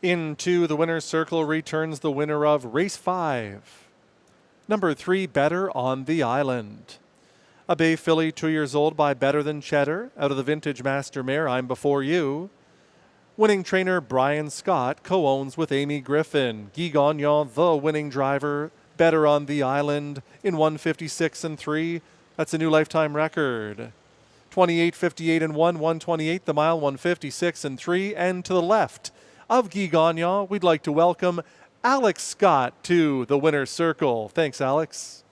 Into the winner's circle returns the winner of race 5. Number 3, Better on the Island. A bay filly, 2 years old, by Better Than Cheddar, out of the vintage Master Mare, I'm Before You. Winning trainer Brian Scott co-owns with Amy Griffin. Guy Gagnon, the winning driver, better on the island in 156 and 3. That's a new lifetime record. 28:58 and 1, 128 the mile, 156 and 3. And to the left of Guy Gagnon, we'd like to welcome Alex Scott to the winner's circle. Thanks, Alex.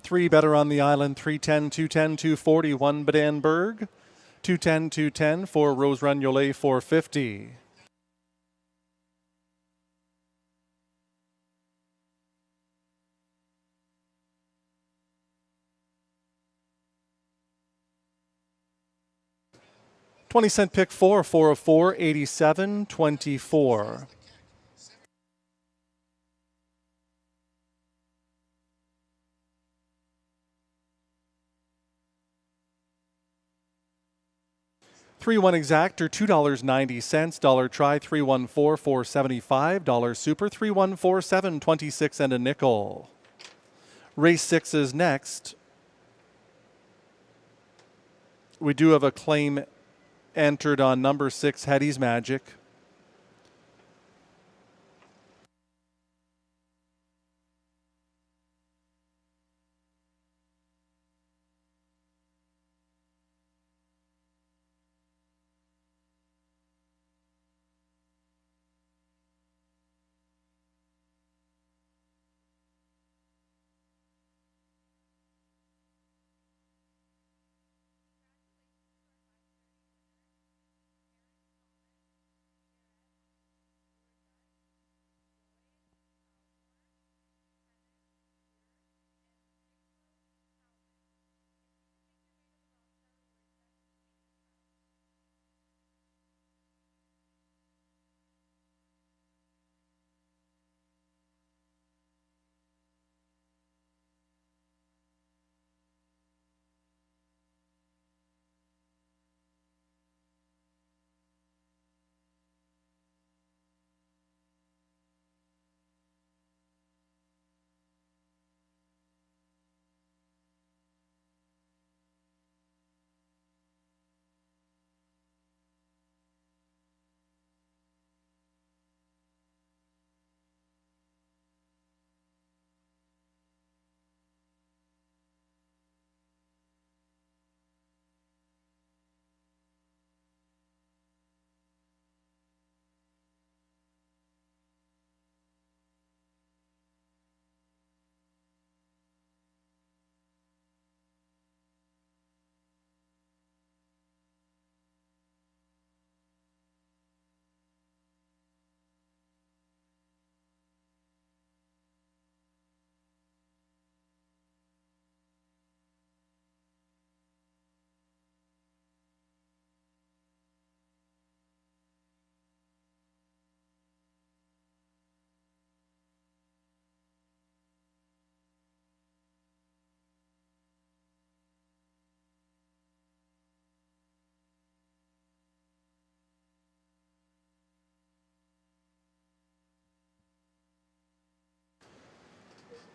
Three better on the island, 310, 210, 240, 1 Badenberg, 210, 210 for Rose Ragnolet, 450. $0.20 pick 4, 404, 87, 24. $3-1 exactor, $2.90. Dollar try, 314, 475. Dollar super, 3147, 26 and a nickel. Race 6 is next. We do have a claim entered on number 6, Hetty's Magic.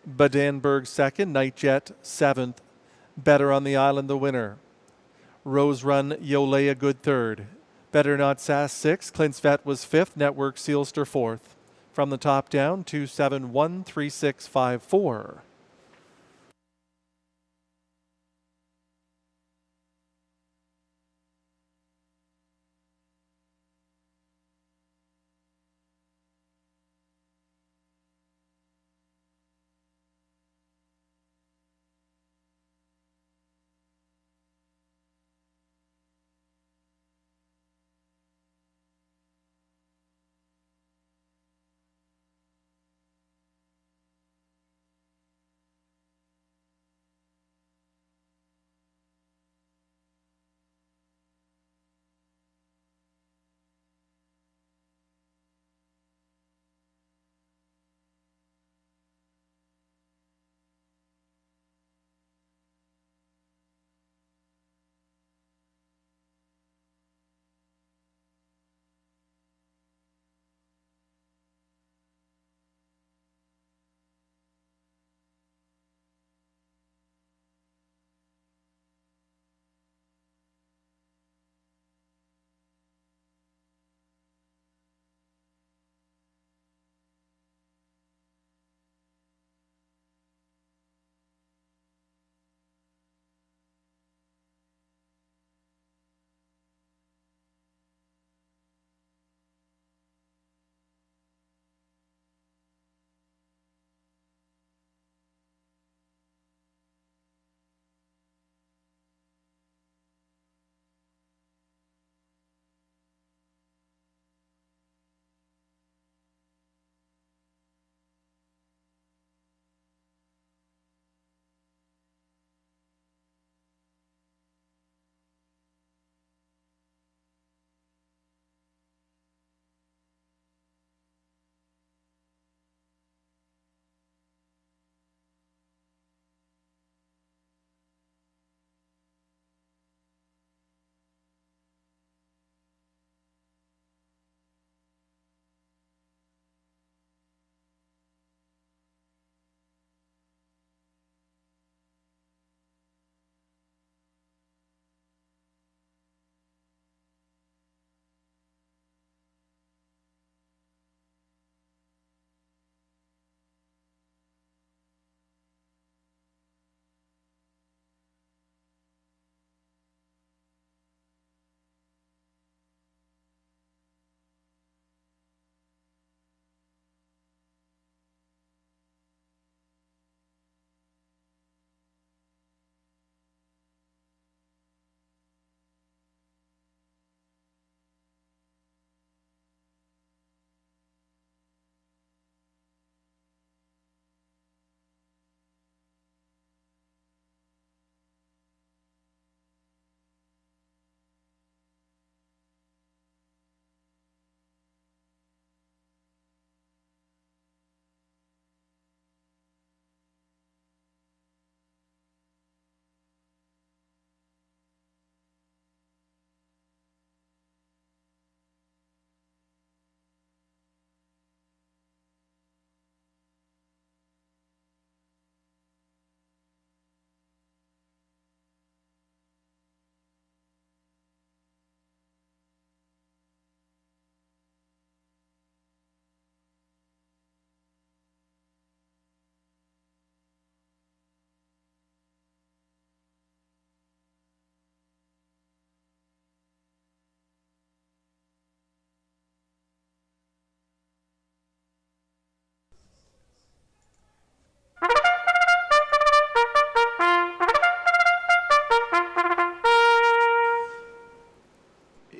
Badenberg second, Nightjet seventh. Better on the Island the winner. Rose Run Yolea good third. Better Not Sass sixth. Klintsvet was fifth. Network Sealster fourth. From the top down, 2713654.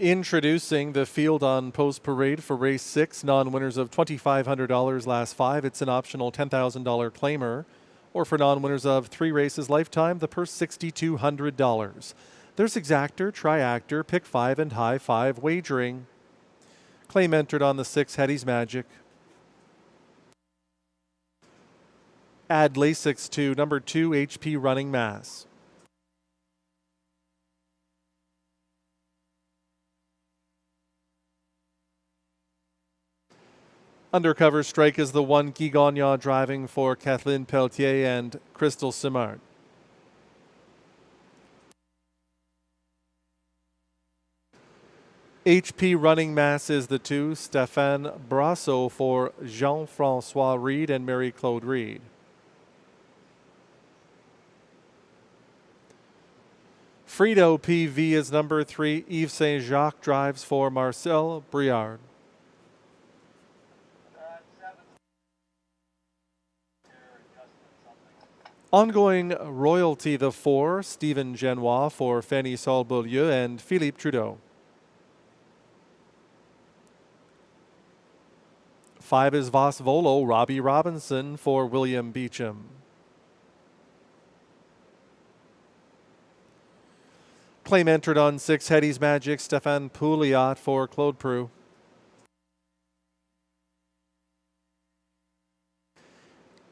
Introducing the Field on Post Parade for Race 6, non-winners of $2,500 last 5. It's an optional $10,000 claimer. Or for non-winners of 3 races lifetime, the purse $6,200. There's Exactor, Triactor, Pick 5 and High 5 wagering. Claim entered on the 6 Hetty's Magic. Add Lasix to number 2 HP Running Mass. Undercover strike is the one Guy Gagnon driving for Kathleen Pelletier and Crystal Simard. HP running mass is the 2, Stéphane Brasso for Jean-Francois Reed and Marie-Claude Reed. Frido PV is number 3, Yves Saint-Jacques drives for Marcel Briard. Ongoing Royalty the 4, Stephen Genois for Fanny Saul-Beaulieu and Philippe Trudeau. 5 is Voss Volo, Robbie Robinson for William Beecham. Claim entered on 6, Hetty's Magic, Stéphane Pouliot for Claude Preux.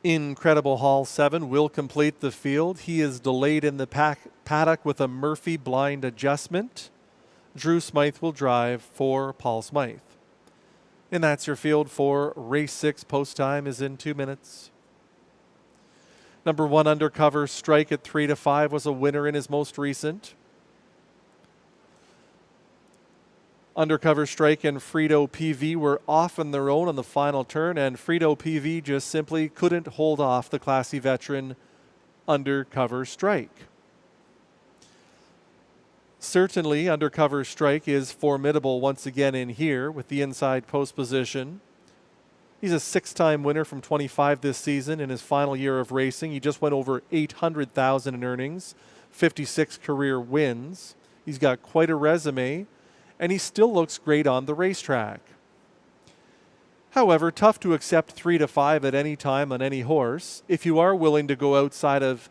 Incredible Hall 7 will complete the field. He is delayed in the paddock with a Murphy blind adjustment. Drew Smythe will drive for Paul Smythe. And that's your field for race 6. Post time is in 2 minutes. Number 1, Undercover Strike at 3-5 was a winner in his most recent. Undercover Strike and Frido PV were off on their own on the final turn, and Frido PV just simply couldn't hold off the classy veteran Undercover Strike. Certainly, Undercover Strike is formidable once again in here with the inside post position. He's a 6-time winner from 25 this season in his final year of racing. He just went over $800,000 in earnings, 56 career wins. He's got quite a resume, and he still looks great on the racetrack. However, tough to accept 3-5 at any time on any horse. If you are willing to go outside of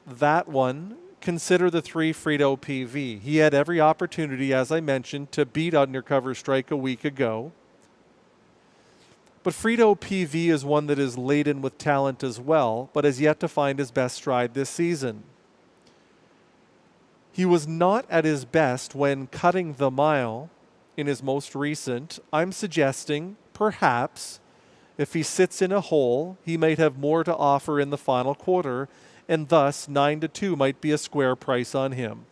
that one, consider the 3 Frido PV. He had every opportunity, as I mentioned, to beat Undercover Strike a week ago. But Frido PV is one that is laden with talent as well, but has yet to find his best stride this season. He was not at his best when cutting the mile in his most recent. I'm suggesting, perhaps, if he sits in a hole, he might have more to offer in the final quarter, and thus 9-2 might be a square price on him.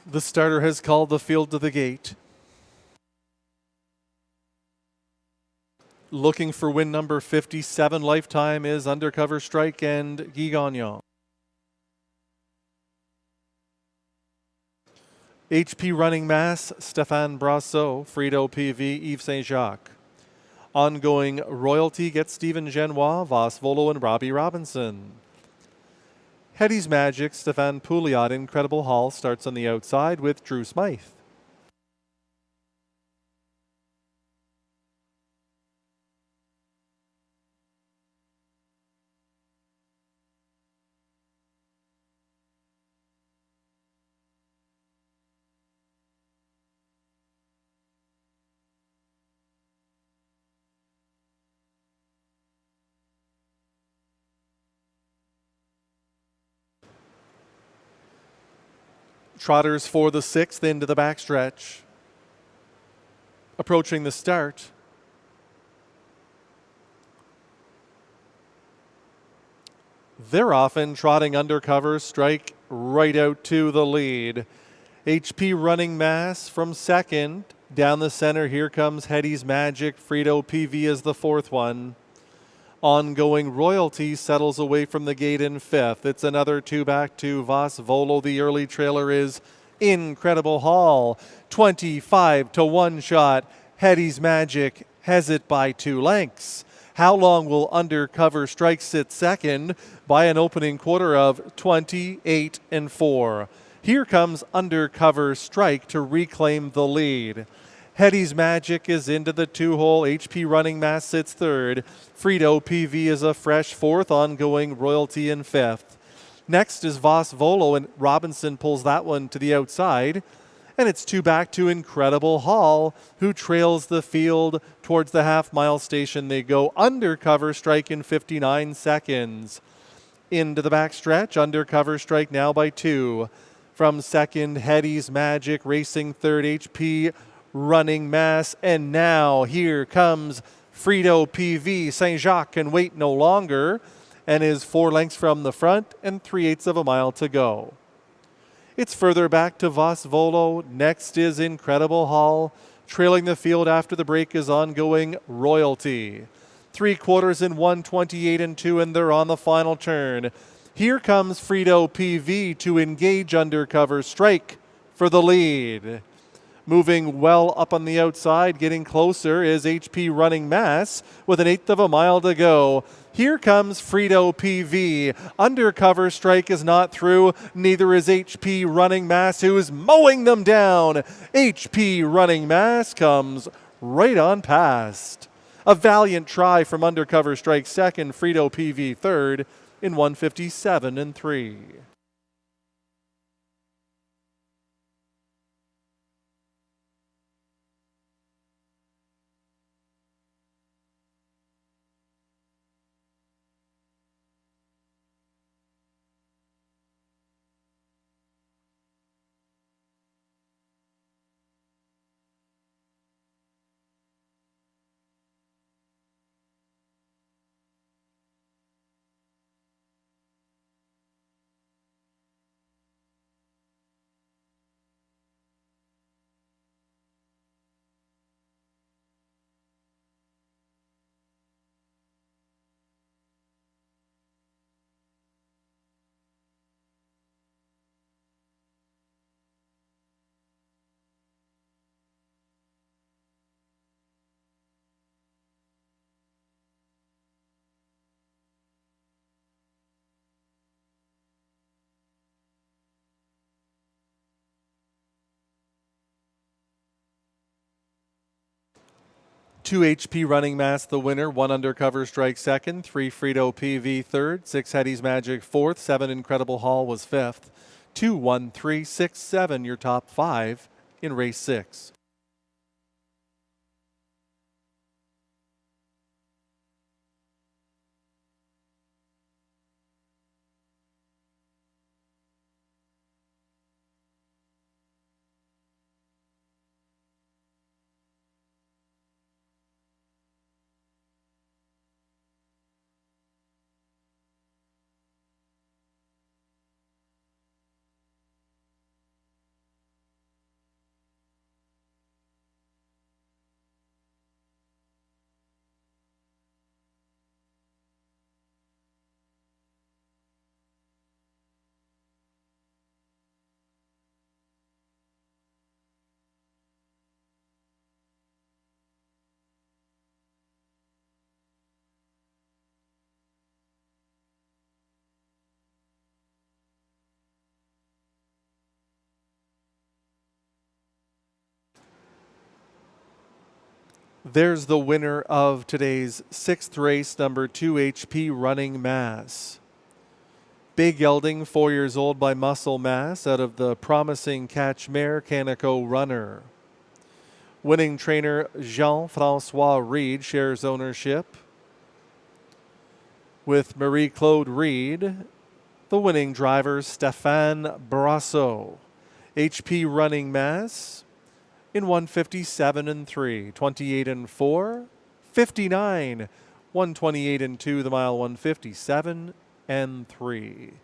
The starter has called the field to the gate. looking for win number 57 lifetime is Undercover Strike and Guy Gagnon. HP Running Mass, Stéphane Brassot, Frido PV, Yves Saint-Jacques. Ongoing Royalty gets Stephen Genois, Voss Volo, and Robbie Robinson. Hetty's Magic, Stefan Pouliot, Incredible Hall starts on the outside with Drew Smythe. Trotters for the 6th into the backstretch. Approaching the start. They're often trotting Undercover Strike right out to the lead. HP Running Mass from 2nd. Down the center, here comes Hetty's Magic. Frido PV is the 4th one. Ongoing Royalty settles away from the gate in 5th. It's another 2 back to Voss Volo. The early trailer is Incredible Hall. 25 to 1 shot. Hetty's Magic has it by 2 lengths. How long will Undercover Strike sit 2nd? By an opening quarter of 28 and 4. Here comes Undercover Strike to reclaim the lead. Hetty's Magic is into the 2-hole. HP Running Mass sits 3rd. Frido PV is a fresh 4th. Ongoing Royalty in 5th. Next is Voss Volo, and Robinson pulls that one to the outside. And it's 2 back to Incredible Hall, who trails the field towards the half-mile station. They go. Undercover Strike in 59 seconds. Into the backstretch, Undercover Strike now by 2. From 2nd, Hetty's Magic, racing 3rd, HP Running Mass, and now here comes Frido PV. Saint-Jacques can wait no longer and is 4 lengths from the front and 3/8 of a mile to go. It's further back to Voss Volo. Next is Incredible Hall. Trailing the field after the break is Ongoing Royalty. 3/4 in 1:28 and 2, and they're on the final turn. Here comes Frido PV to engage Undercover Strike for the lead. Moving well up on the outside, getting closer is HP Running Mass with an 1/8 of a mile to go. Here comes Frido PV. Undercover Strike is not through. Neither is HP Running Mass, who is mowing them down. HP Running Mass comes right on past. A valiant try from Undercover Strike 2nd, Frido PV 3rd in 1:57 and 3. Two HP Running Mass the winner, 1 Undercover Strike 2nd, 3 Frido PV 3rd, 6 Hetty's Magic 4th, 7 Incredible Hall was 5th, 2, 1, 3, 6, 7 your top 5 in race 6. There's the winner of today's 6th race, number 2 HP Running Mass. Big Gelding, 4 years old by Muscle Mass, out of the promising Catch Mare Canico Runner. Winning trainer Jean-Francois Reed shares ownership with Marie-Claude Reed. The winning driver, Stéphane Brasso. HP Running Mass in 157 and 3, 28 and 4, 59, 128 and 2, the mile 157 and 3.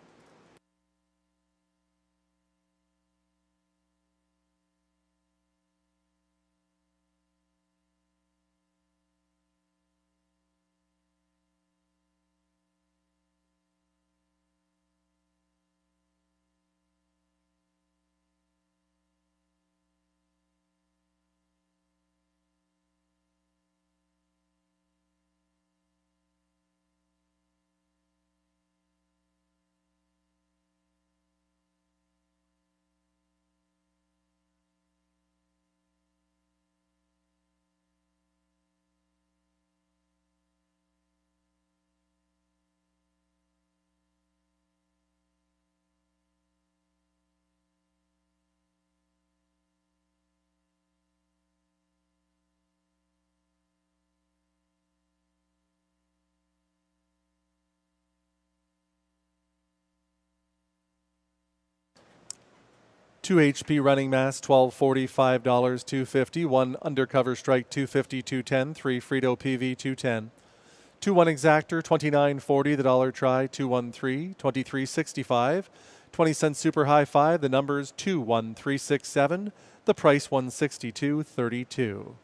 Two HP Running Mass, $12.45, $250. One Undercover Strike, $250, $210. Three Rideau PV, $210. 2-1 Exactor, $29.40. The dollar try, $213, $23.65. 20-cent Super High Five. The numbers 21367. The price $162.32.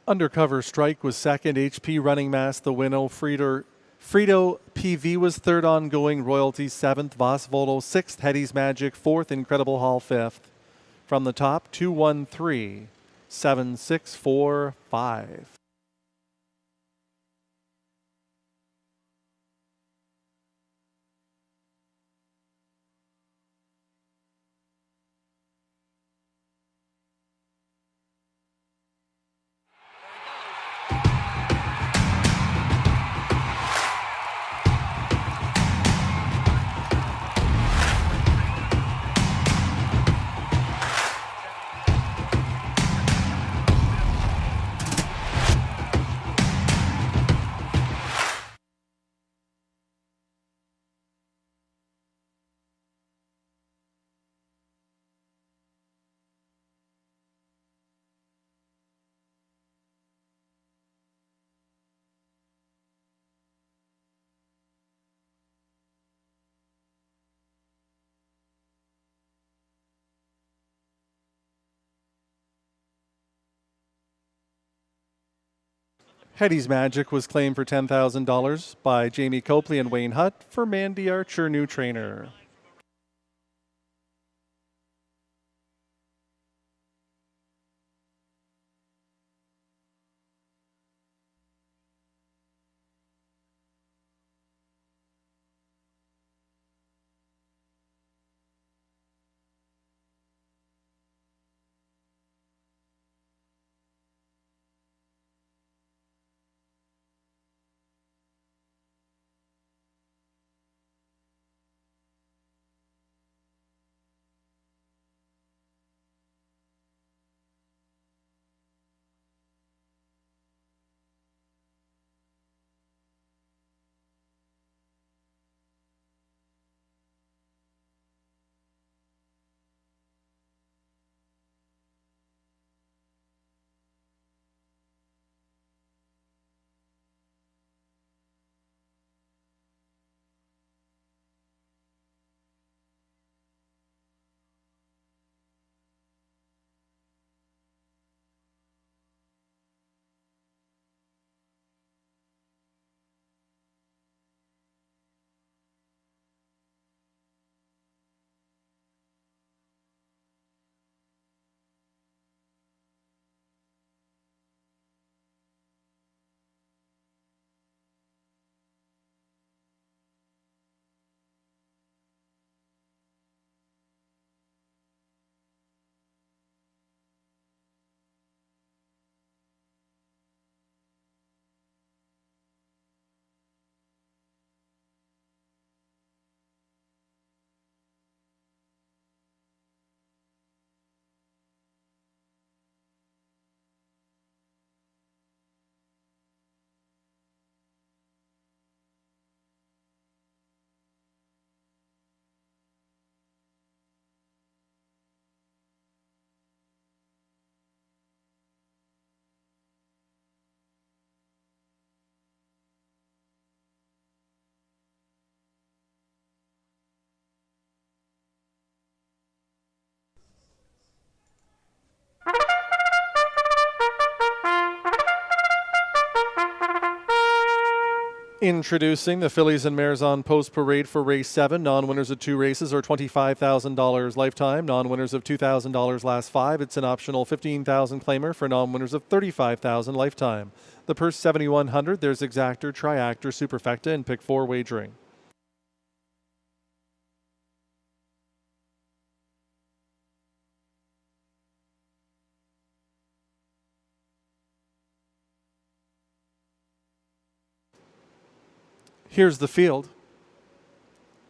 Undercover Strike was second. HP Running Mass, the winner. Frido PV was third. Ongoing Royalty seventh. Voss Volo sixth. Hetty's Magic fourth. Incredible Hall fifth. From the top, 213 7645. Hetty's Magic was claimed for $10,000 by Jamie Copley and Wayne Hutt for Mandy Archer, new trainer. Introducing the Fillies and Mares on Post Parade for Race 7. Non-winners of 2 races are $25,000 lifetime. Non-winners of $2,000 last 5. It's an optional $15,000 claimer for non-winners of $35,000 lifetime. The purse $7,100. There's Exactor, Triactor, Superfecta, and Pick 4 wagering. Here's the field.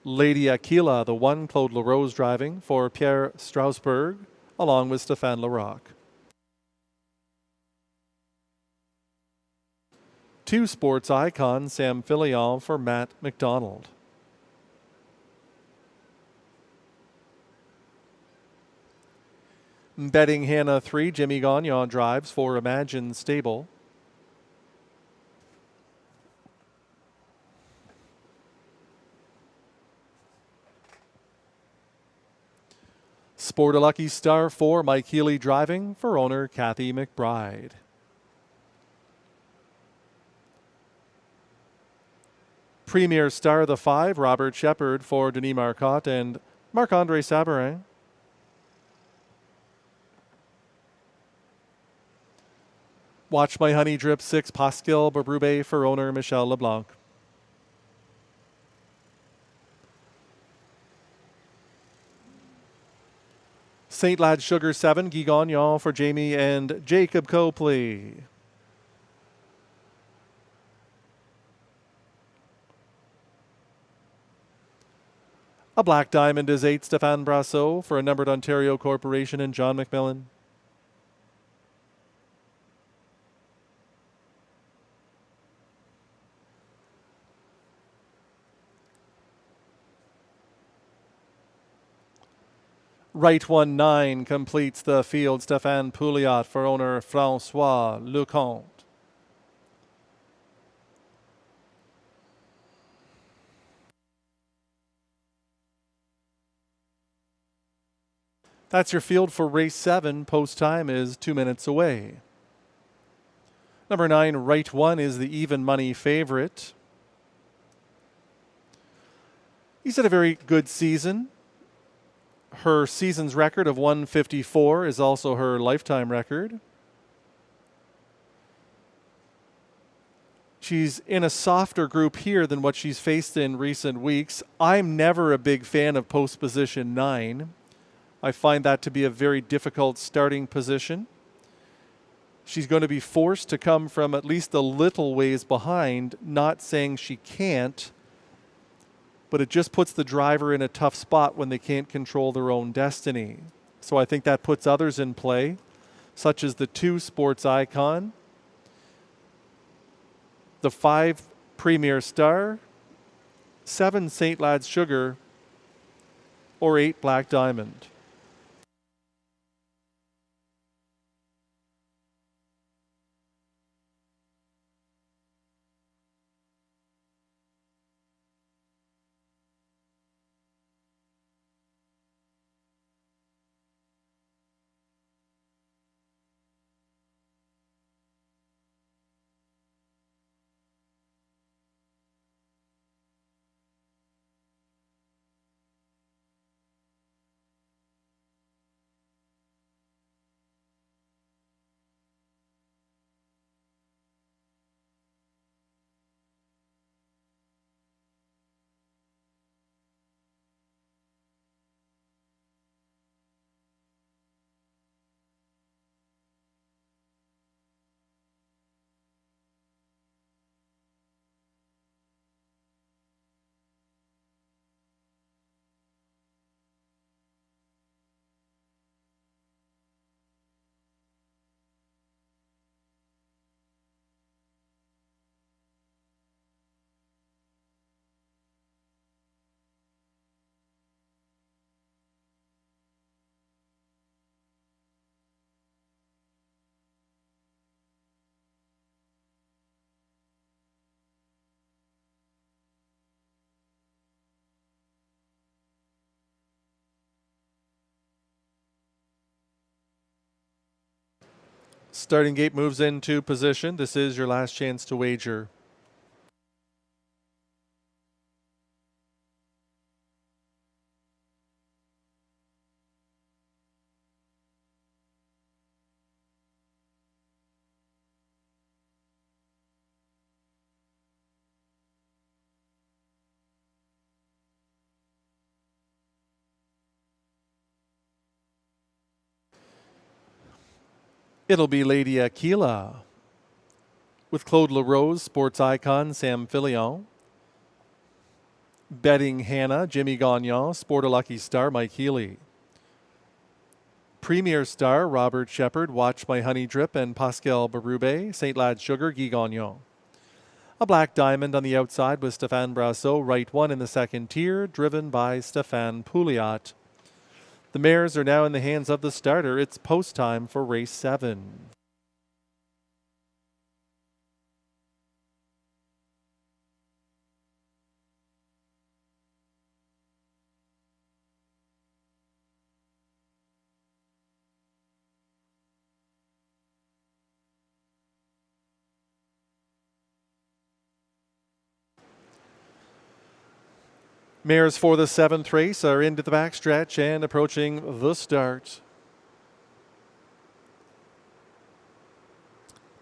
Lady Aquila, the 1, Claude Leroux's driving for Pierre Strasbourg, along with Stéphane Larocque. 2, Sports Icon, Sam Filion for Matt McDonald. Betting Hannah 3, Jimmy Gagnon drives for Imagine Stable. Sport a Lucky Star 4, Mike Healy driving for owner Kathy McBride. Premier Star the 5, Robert Shepard for Denis Marcotte and Marc-Andre Sabarin. Watch My Honey Drip 6, Pascal Babrube for owner Michel LeBlanc. St. Lad Sugar 7, Guy Gagnon for Jamie and Jacob Copley. A Black Diamond is 8, Stéphane Brasseur for a Numbered Ontario Corporation and John McMillan. Right 1-9 completes the field. Stéphane Pouliot for owner François Lecomte. That's your field for race 7. Post time is 2 minutes away. Number 9, Right One, is the even money favorite. He's had a very good season. Her season's record of 154 is also her lifetime record. She's in a softer group here than what she's faced in recent weeks. I'm never a big fan of post position 9. I find that to be a very difficult starting position. She's going to be forced to come from at least a little ways behind, not saying she can't, but it just puts the driver in a tough spot when they can't control their own destiny. So I think that puts others in play, such as the 2 Sports Icon, the 5 Premier Star, 7 St. Lad's Sugar, or 8 Black Diamond. Starting gate moves into position. This is your last chance to wager. It'll be Lady Aquila with Claude LaRose, Sports Icon, Sam Fillion. Betting Hannah, Jimmy Gagnon, Sport a Lucky Star, Mike Healy. Premier Star, Robert Shepard, Watch My Honey Drip, and Pascal Berube, St. Lad's Sugar, Guy Gagnon. A Black Diamond on the outside with Stéphane Brassot, Right One in the second tier, driven by Stéphane Pouliot. The mares are now in the hands of the starter. It's post time for race 7. Mares for the 7th race are into the backstretch and approaching the start.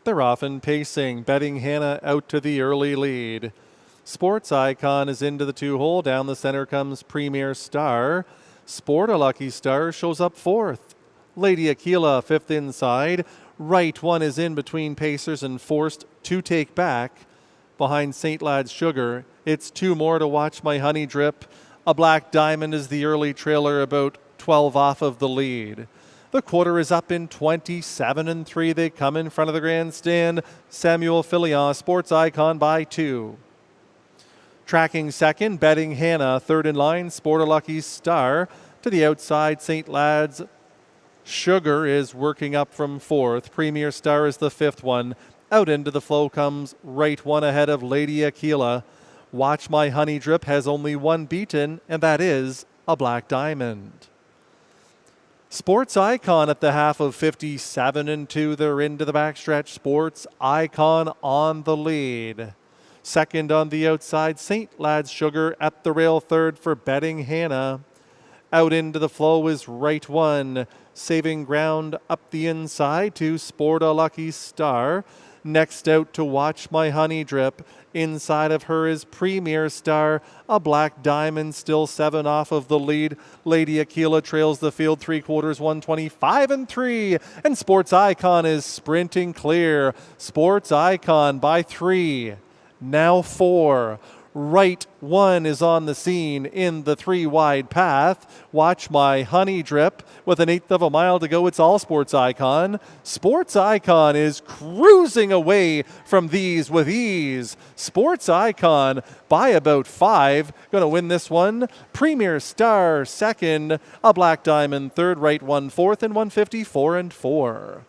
They're often pacing. Betting Hannah out to the early lead. Sports Icon is into the 2-hole. Down the center comes Premier Star. Sport a Lucky Star shows up 4th. Lady Aquila 5th inside. Right One is in between pacers and forced to take back. Behind St. Lad's Sugar, it's 2 more to Watch My Honey Drip. A Black Diamond is the early trailer, about 12 off of the lead. The quarter is up in 27-3. They come in front of the grandstand. Samuel Fillion, Sports Icon, by 2. Tracking second, Betting Hannah. Third in line, Sport a Lucky Star. To the outside, St. Lad's Sugar is working up from 4th. Premier Star is the 5th one. Out into the flow comes Right One ahead of Lady Aquila. Watch My Honey Drip has only 1 beaten, and that is a Black Diamond. Sports Icon at the half of 57 and 2. They're into the backstretch. Sports Icon on the lead. Second on the outside, St. Lad's Sugar at the rail. Third for Betting Hannah. Out into the flow is Right One. Saving ground up the inside to Sport a Lucky Star. Next out to Watch My Honey Drip. Inside of her is Premier Star. A Black Diamond still 7 off of the lead. Lady Aquila trails the field 3/4, 125 and 3. And Sports Icon is sprinting clear. Sports Icon by 3. Now 4. Right One is on the scene in the 3 wide path. Watch My Honey Drip with an 1/8 of a mile to go. It's all Sports Icon. Sports Icon is cruising away from these with ease. Sports Icon by about 5. Going to win this one. Premier Star second. A Black Diamond third. Right One fourth and 154 and 4.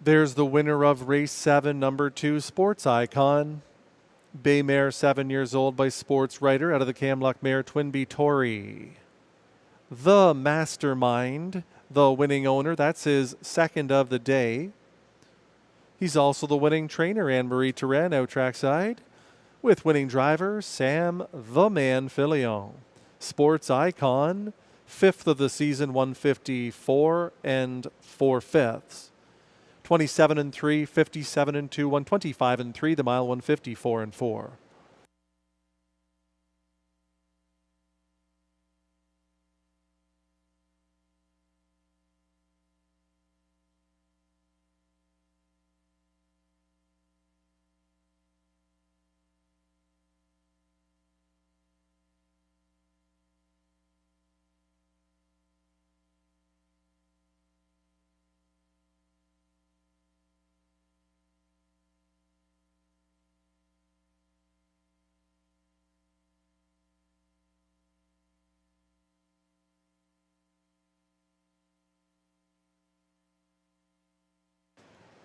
There's the winner of race 7, number 2, Sports Icon. Bay Mare, 7 years old, by Sports Writer, out of the Camluck Mare, Twinbee Tory. The Mastermind, the winning owner, that's his second of the day. He's also the winning trainer, Anne-Marie Turenne, out trackside, with winning driver, Sam the Man Filion. Sports Icon, 5th of the season, 154 and 4/5. 27 and 3, 57 and 2, 125 and 3, the mile 154 and 4.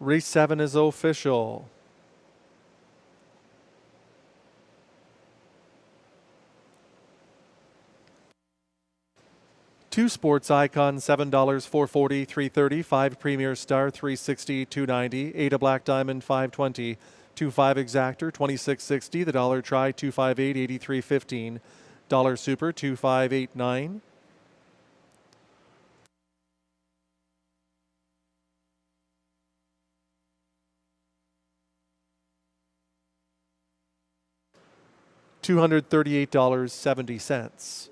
Race 7 is official. Two Sports Icon, $7, $440, $330. 5 Premier Star, $360, $290. 8 a Black Diamond, $520. 2.5 Exactor, $26.60. The Dollar Try, $258, $83.15. Dollar Super, $2.589. $238.70.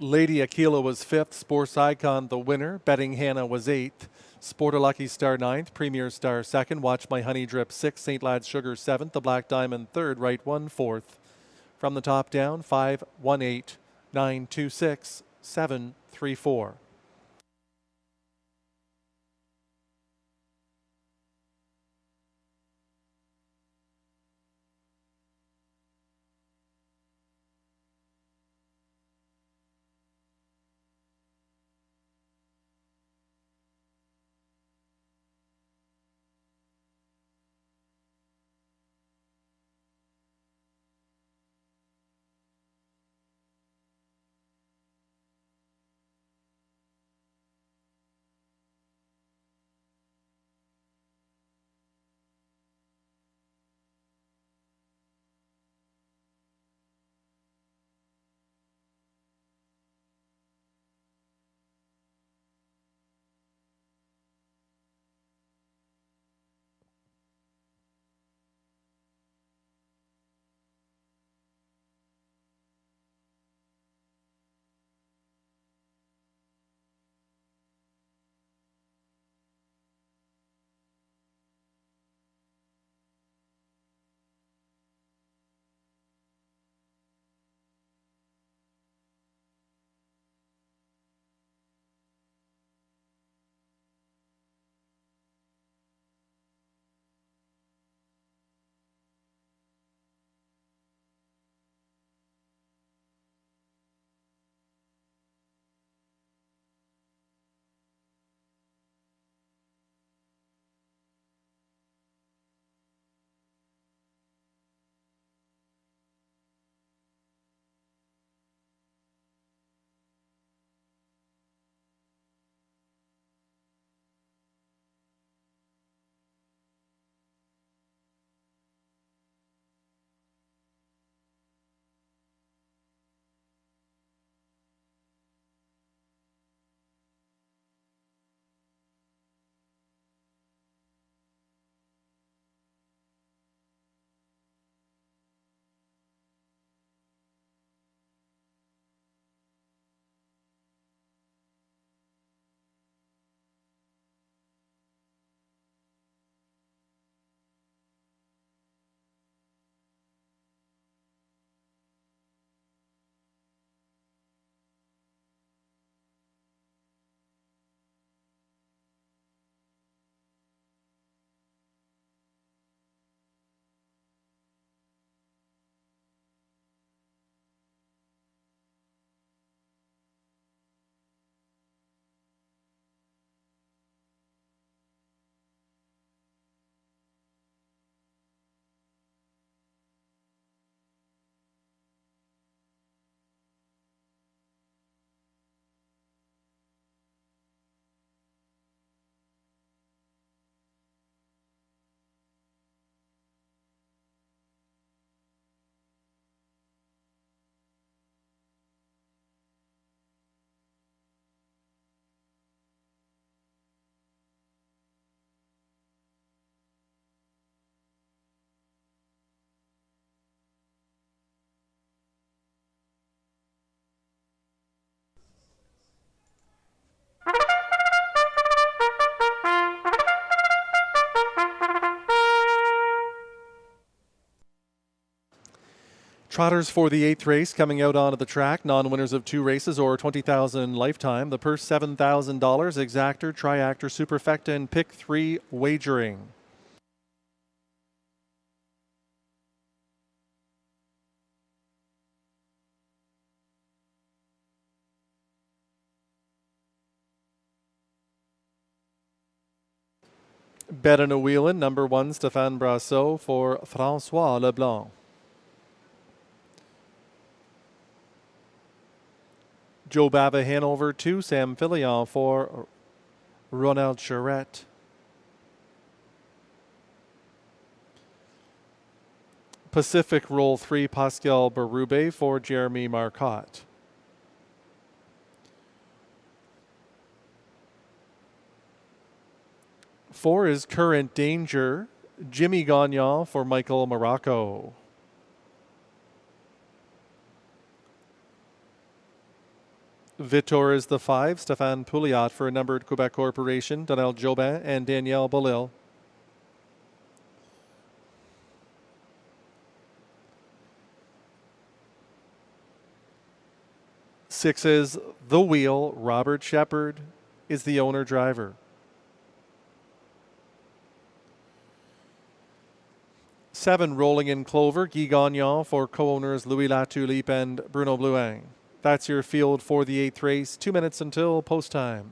Lady Aquila was 5th, Sports Icon the winner, Betting Hannah was 8th, Sport a Lucky Star 9th, Premier Star 2nd, Watch My Honey Drip 6th, St. Lad's Sugar 7th, The Black Diamond 3rd, Right 1 4th. From the top down, 5 1 8 9 2 6 7 3 4. Trotters for the 8th race coming out onto the track. Non-winners of 2 races or $20,000 lifetime. The purse $7,000. Exactor, Triactor, Superfecta, and Pick 3 wagering. Bet on a wheelin', number 1, Stéphane Brassot for François Leblanc. Joe Bava Hanover 2, Sam Filion for Ronald Charette. Pacific Roll 3, Pascal Berube for Jeremy Marcotte. Four is Current Danger, Jimmy Gagnon for Michael Morocco. Vitor is the 5, Stéphane Pouliot for a numbered Quebec Corporation, Donald Jobin and Danielle Belil. Six is The Wheel, Robert Shepard is the owner-driver. 7, Rolling in Clover, Guy Gagnon for co-owners Louis Latulippe and Bruno Blouin. That's your field for the 8th race. 2 minutes until post time.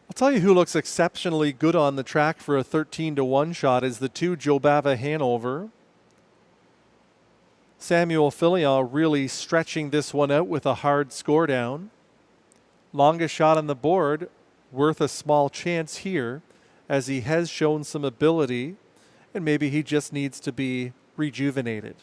I'll tell you who looks exceptionally good on the track for a 13-1 shot is the 2, Joe Bava Hanover. Samuel Filion really stretching this one out with a hard score down. Longest shot on the board, worth a small chance here, as he has shown some ability, and maybe he just needs to be rejuvenated.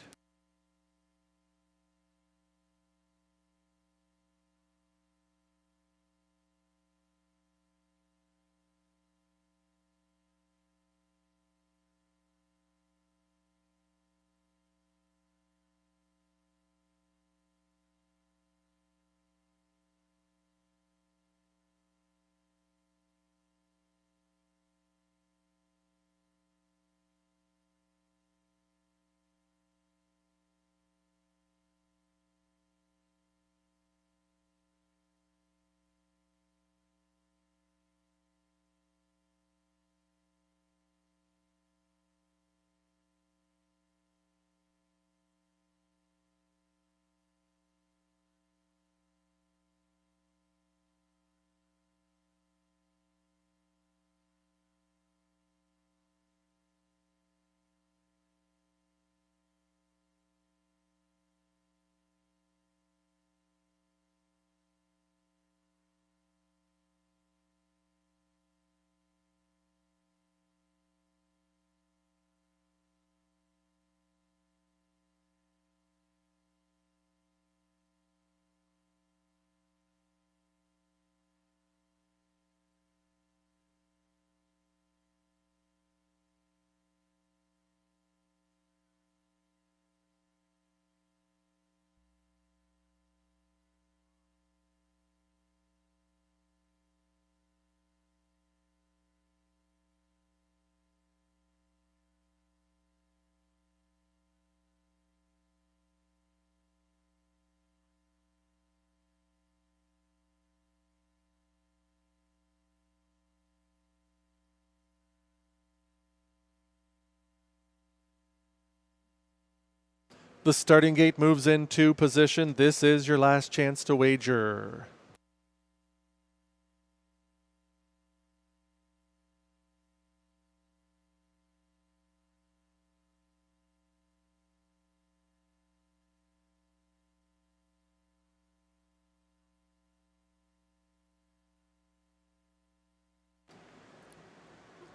The starting gate moves into position. This is your last chance to wager.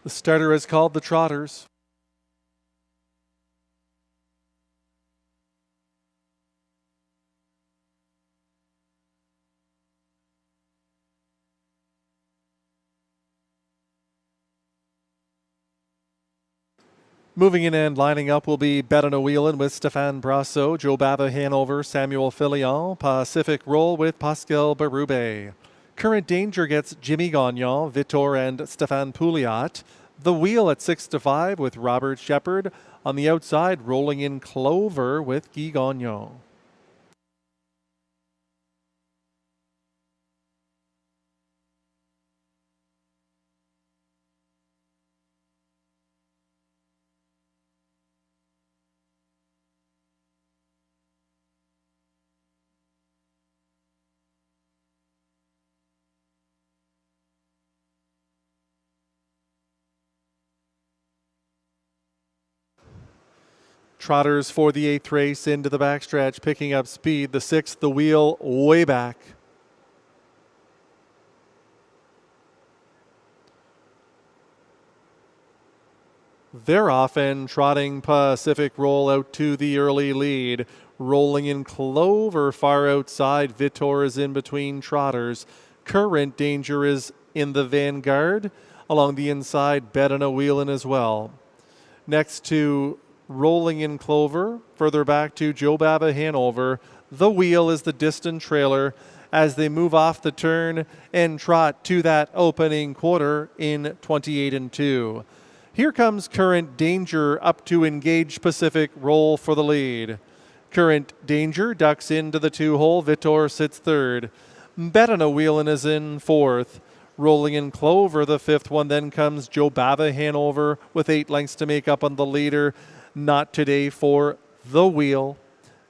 The starter is called the Trotters. Moving in and lining up will be Bet on a Wheelin' with Stéphane Brasso, Joe Bava Hanover, Samuel Filion, Pacific Roll with Pascal Berube. Current Danger gets Jimmy Gagnon, Vitor, and Stéphane Pouliot. The Wheel at 6-5 with Robert Shepard. On the outside, Rolling in Clover with Guy Gagnon. Trotters for the 8th race into the backstretch, picking up speed. The 6th, The Wheel, way back. They're often trotting Pacific Roll out to the early lead. Rolling in Clover far outside. Vitor is in between trotters. Current Danger is in the vanguard. Along the inside, Bet on a Wheelin' as well. Next to Rolling in Clover, further back to Joe Bava Hanover. The Wheel is the distant trailer as they move off the turn and trot to that opening quarter in 28-2. Here comes Current Danger up to engage Pacific Roll for the lead. Current Danger ducks into the 2-hole. Vitor sits third. Bet on a Wheelin' is in fourth. Rolling in Clover, the 5th one. Then comes Joe Bava Hanover with 8 lengths to make up on the leader. Not today for The Wheel.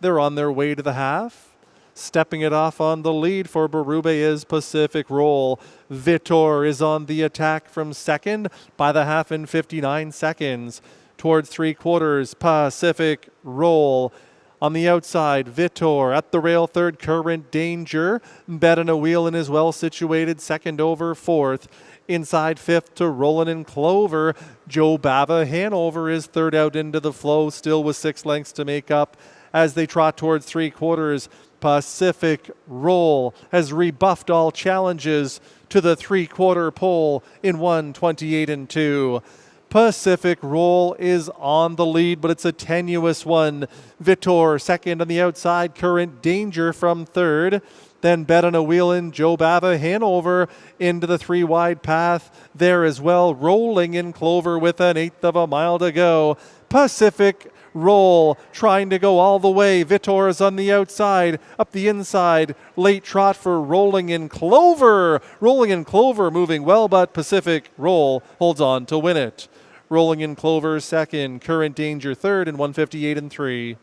They're on their way to the half. Stepping it off on the lead for Berube is Pacific Roll. Vitor is on the attack from second by the half in 59 seconds. Towards 3/4, Pacific Roll. On the outside, Vitor at the rail third, Current Danger. Bet on a Wheelin' is well situated, second over fourth. Inside fifth to Rollin' in Clover. Joe Bava Hanover is third out into the flow, still with 6 lengths to make up as they trot towards 3/4. Pacific Roll has rebuffed all challenges to the 3/4 pole in 1:28-2. Pacific Roll is on the lead, but it's a tenuous one. Vitor second on the outside, Current Danger from third. Then Bet on a Wheelin', Joe Bava Hanover into the 3 wide path there as well. Rolling in Clover with an 1/8 of a mile to go. Pacific Roll trying to go all the way. Vitor is on the outside, up the inside. Late trot for Rolling in Clover. Rolling in Clover moving well, but Pacific Roll holds on to win it. Rolling in Clover second, Current Danger third in 1:58-3.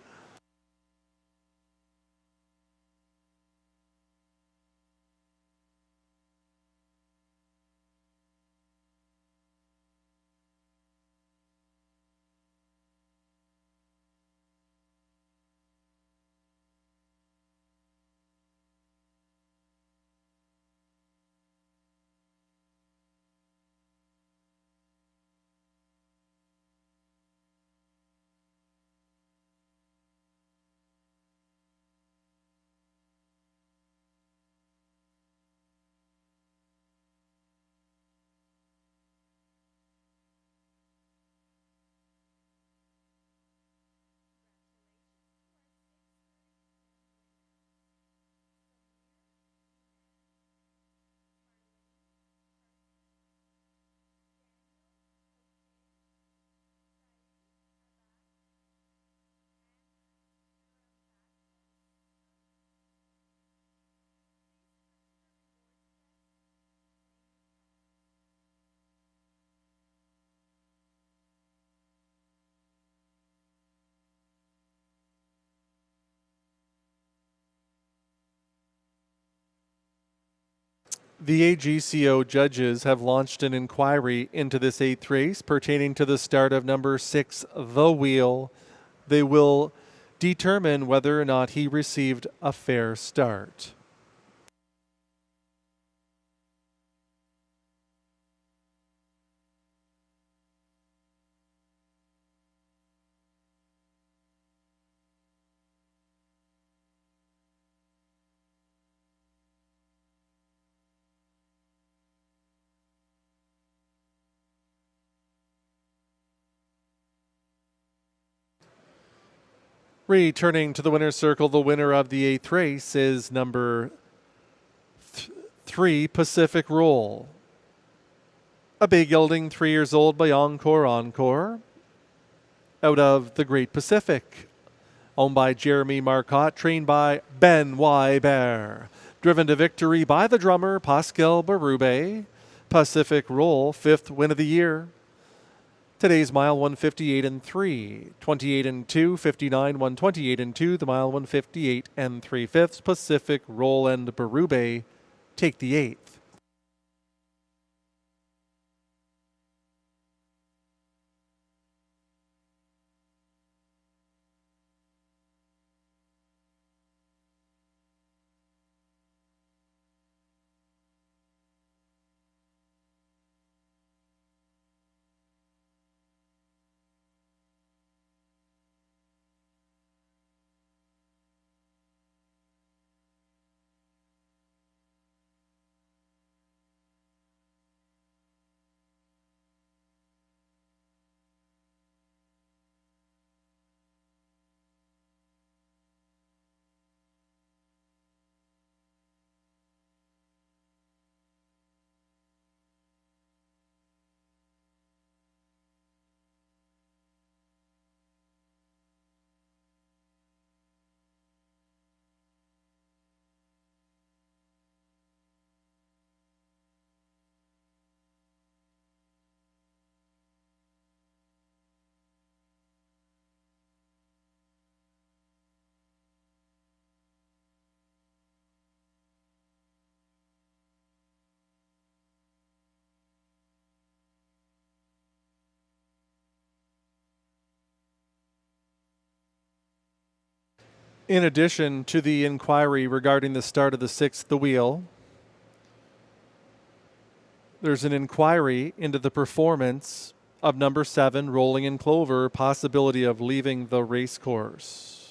The AGCO judges have launched an inquiry into this 8th race pertaining to the start of number 6, The Wheel. They will determine whether or not he received a fair start. Returning to the winner's circle, the winner of the 8th race is number 3, Pacific Roll. A bay gelding, 3 years old, by Encore, out of the Great Pacific. Owned by Jeremy Marcotte, trained by Ben Wybear. Driven to victory by the drummer, Pascal Berube. Pacific Roll, 5th win of the year. Today's mile 158 and 3, 28 and 2, 59, 128 and 2, the mile 158 and 3/5. Pacific Roll and Berube take the 8th. In addition to the inquiry regarding the start of the 6th, the wheel, there's an inquiry into the performance of number 7, Rolling in Clover, possibility of leaving the race course.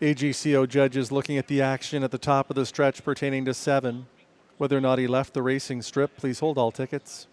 AGCO judges looking at the action at the top of the stretch pertaining to 7. Whether or not he left the racing strip, please hold all tickets.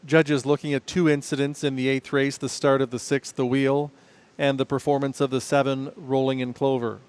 Judges looking at 2 incidents in the 8th race, the start of the 6th, the wheel, and the performance of the 7, Rolling in Clover.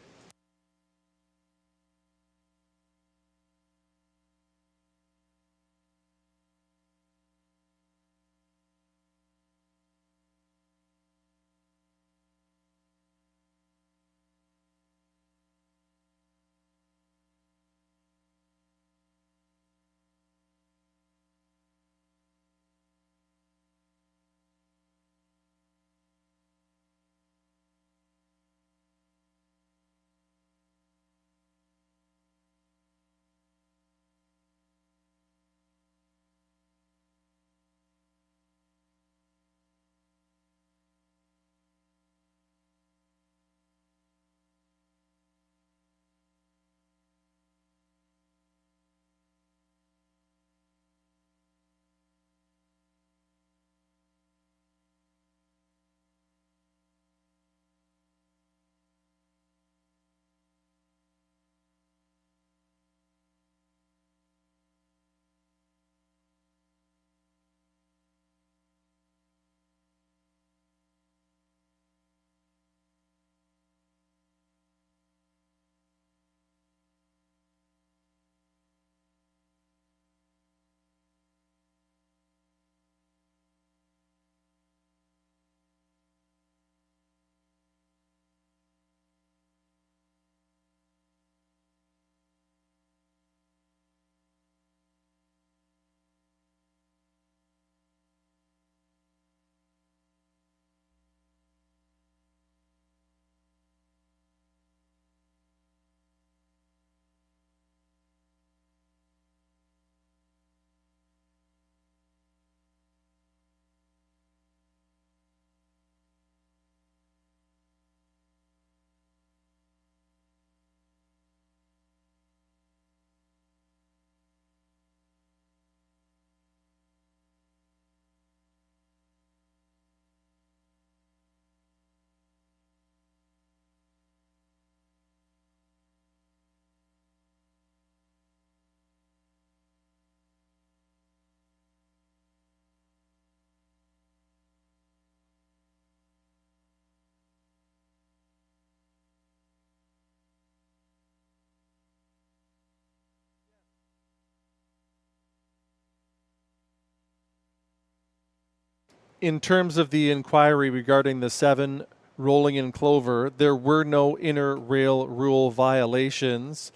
In terms of the inquiry regarding the 7, Rolling in Clover, there were no inner rail rule violations.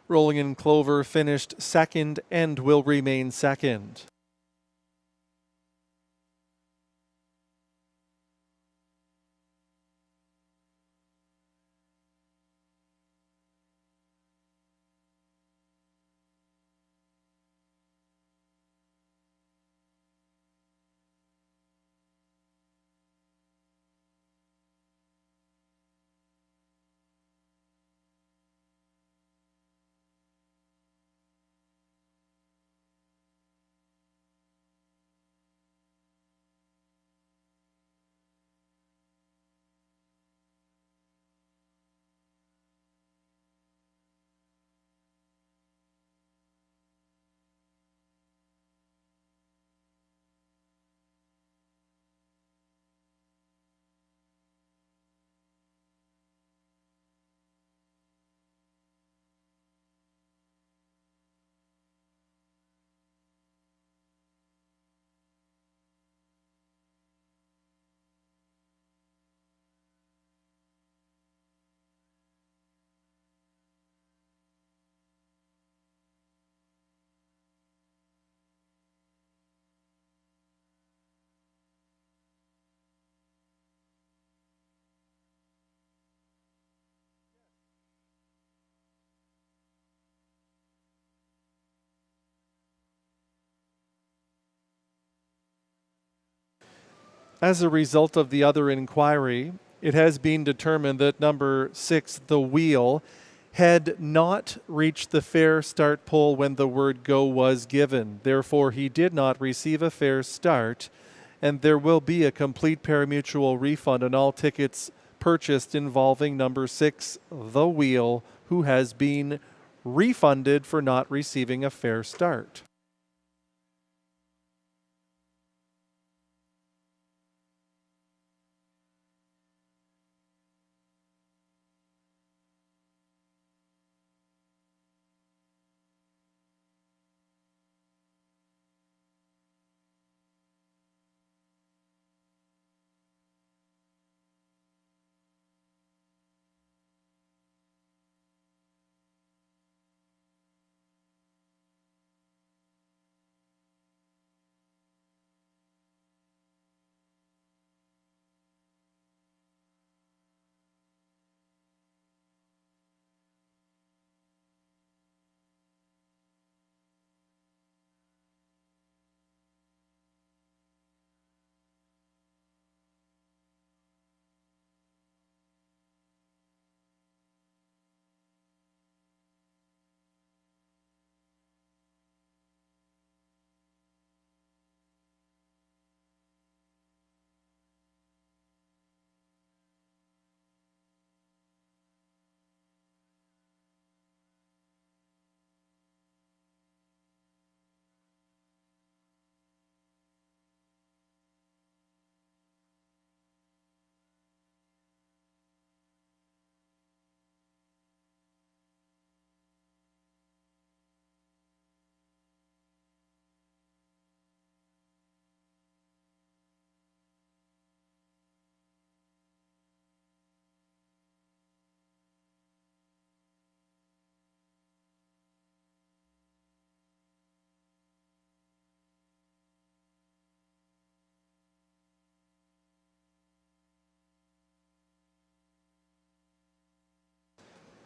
Rolling in Clover finished 2nd and will remain 2nd. As a result of the other inquiry, it has been determined that number 6, the wheel, had not reached the fair start pole when the word go was given. Therefore, he did not receive a fair start, and there will be a complete parimutuel refund on all tickets purchased involving number 6, the wheel, who has been refunded for not receiving a fair start.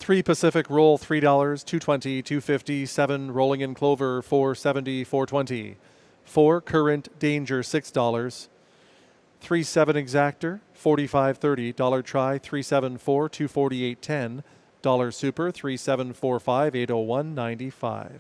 3 Pacific roll $3, $2.20, $2.50, 7 Rolling in Clover $4.70, $4.20, 4 Current Danger $6, 3 7 Exactor $45.30, Dollar Try 374 $248.10, Dollar Super 3745 801.95.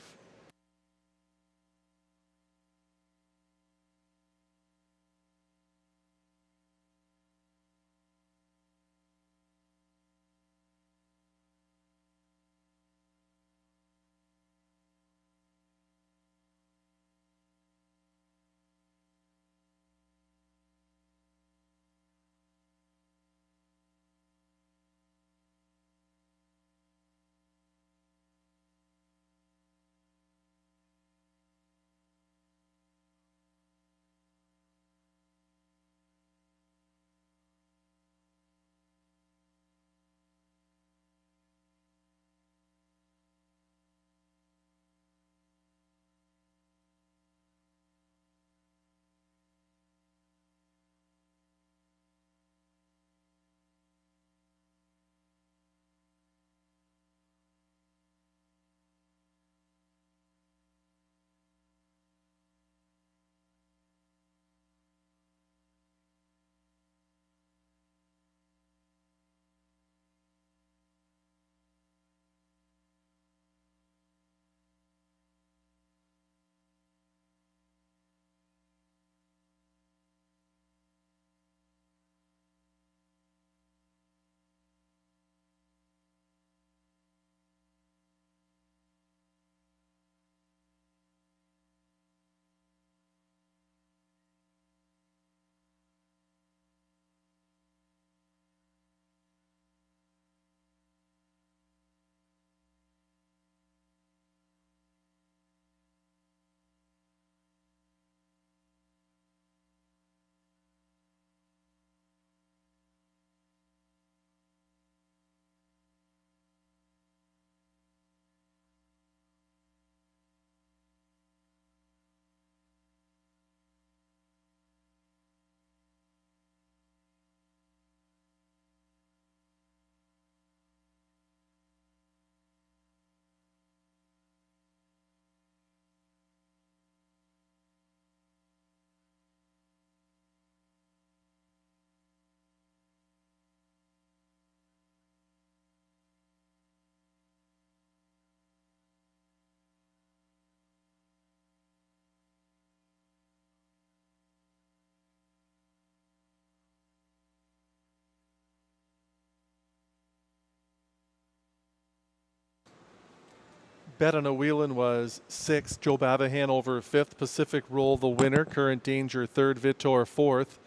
Bet on a Wheelin' was 6 Joe Bavahan over 5th, Pacific Roll the winner, Current Danger 3rd, Vitor 4th.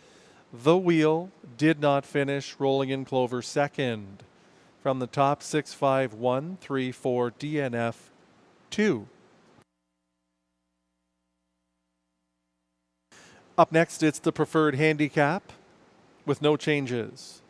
The Wheel did not finish, Rolling in Clover 2nd. From the top, 6 5 1 3 4 DNF 2. Up next, it's the Preferred Handicap with no changes.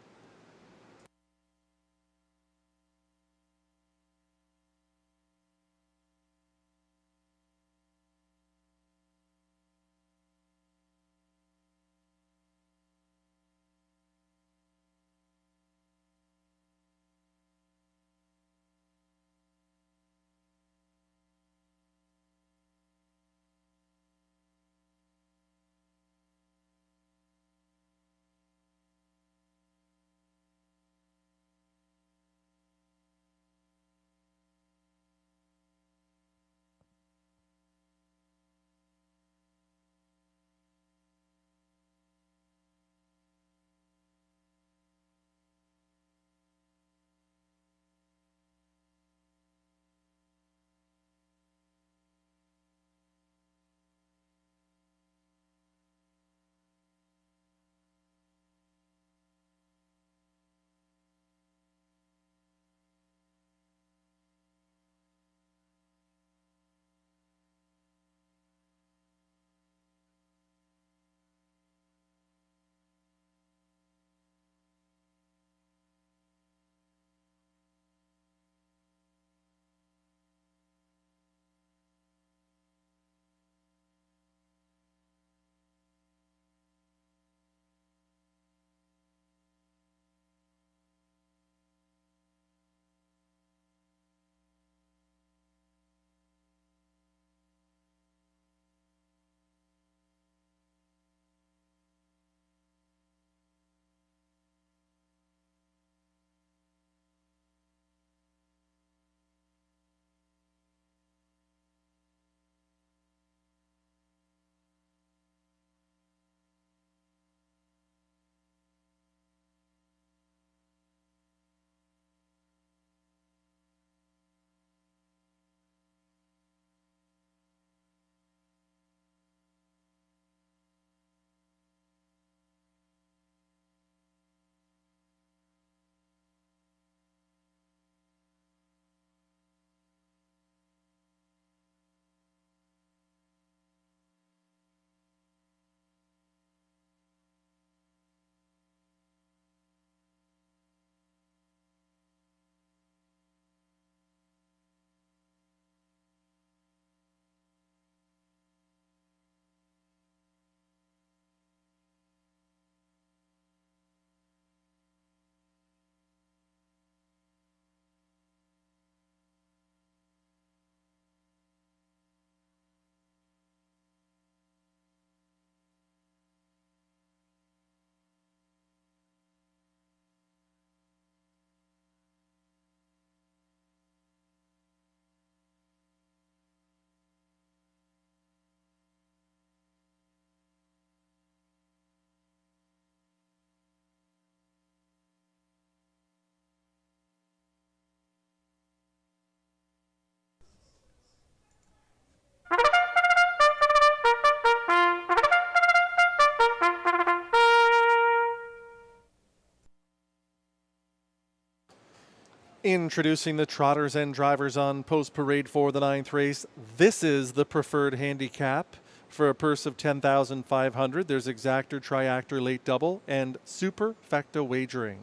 Introducing the trotters and drivers on post parade for the 9th race. This is the preferred handicap for a purse of $10,500. There's exactor, triactor, late double, and superfecta wagering.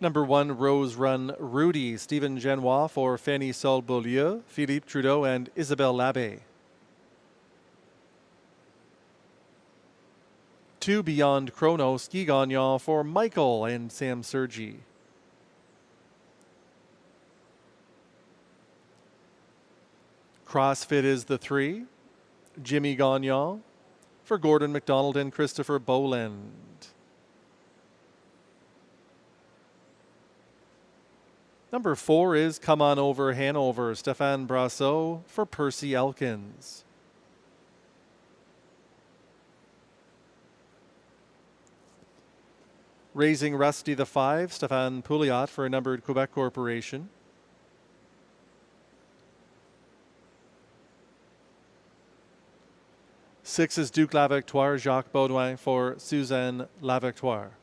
Number 1, Rose Run Rudy, Stephen Genois for Fanny Sol-Beaulieu, Philippe Trudeau, and Isabelle Labbé. 2, Beyond Chrono, Ski Gagnon for Michael and Sam Sergi. CrossFit is the 3, Jimmy Gagnon for Gordon McDonald and Christopher Boland. Number 4 is Come On Over Hanover, Stéphane Brassot for Percy Elkins. Raising Rusty the 5, Stéphane Pouliot for Numbered Quebec Corporation. Six is Duke La Victoire, Jacques Baudouin for Suzanne La Victoire.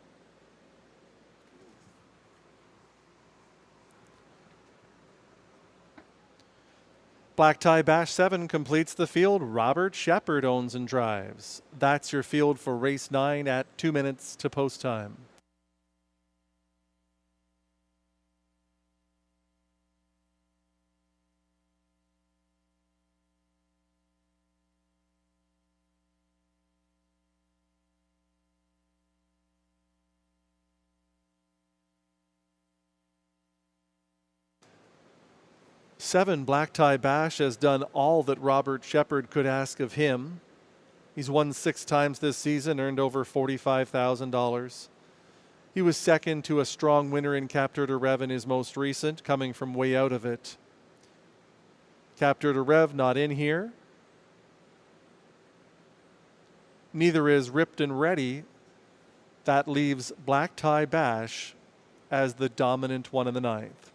Black Tie Bash 7 completes the field. Robert Shepard owns and drives. That's your field for race 9 at 2 minutes to post time. Seven, Black Tie Bash has done all that Robert Shepard could ask of him. He's won 6 times this season, earned over $45,000. He was second to a strong winner in Capteur de Rev in his most recent, coming from way out of it. Capteur de Rev not in here. Neither is Ripped and Ready. That leaves Black Tie Bash as the dominant one in the 9th.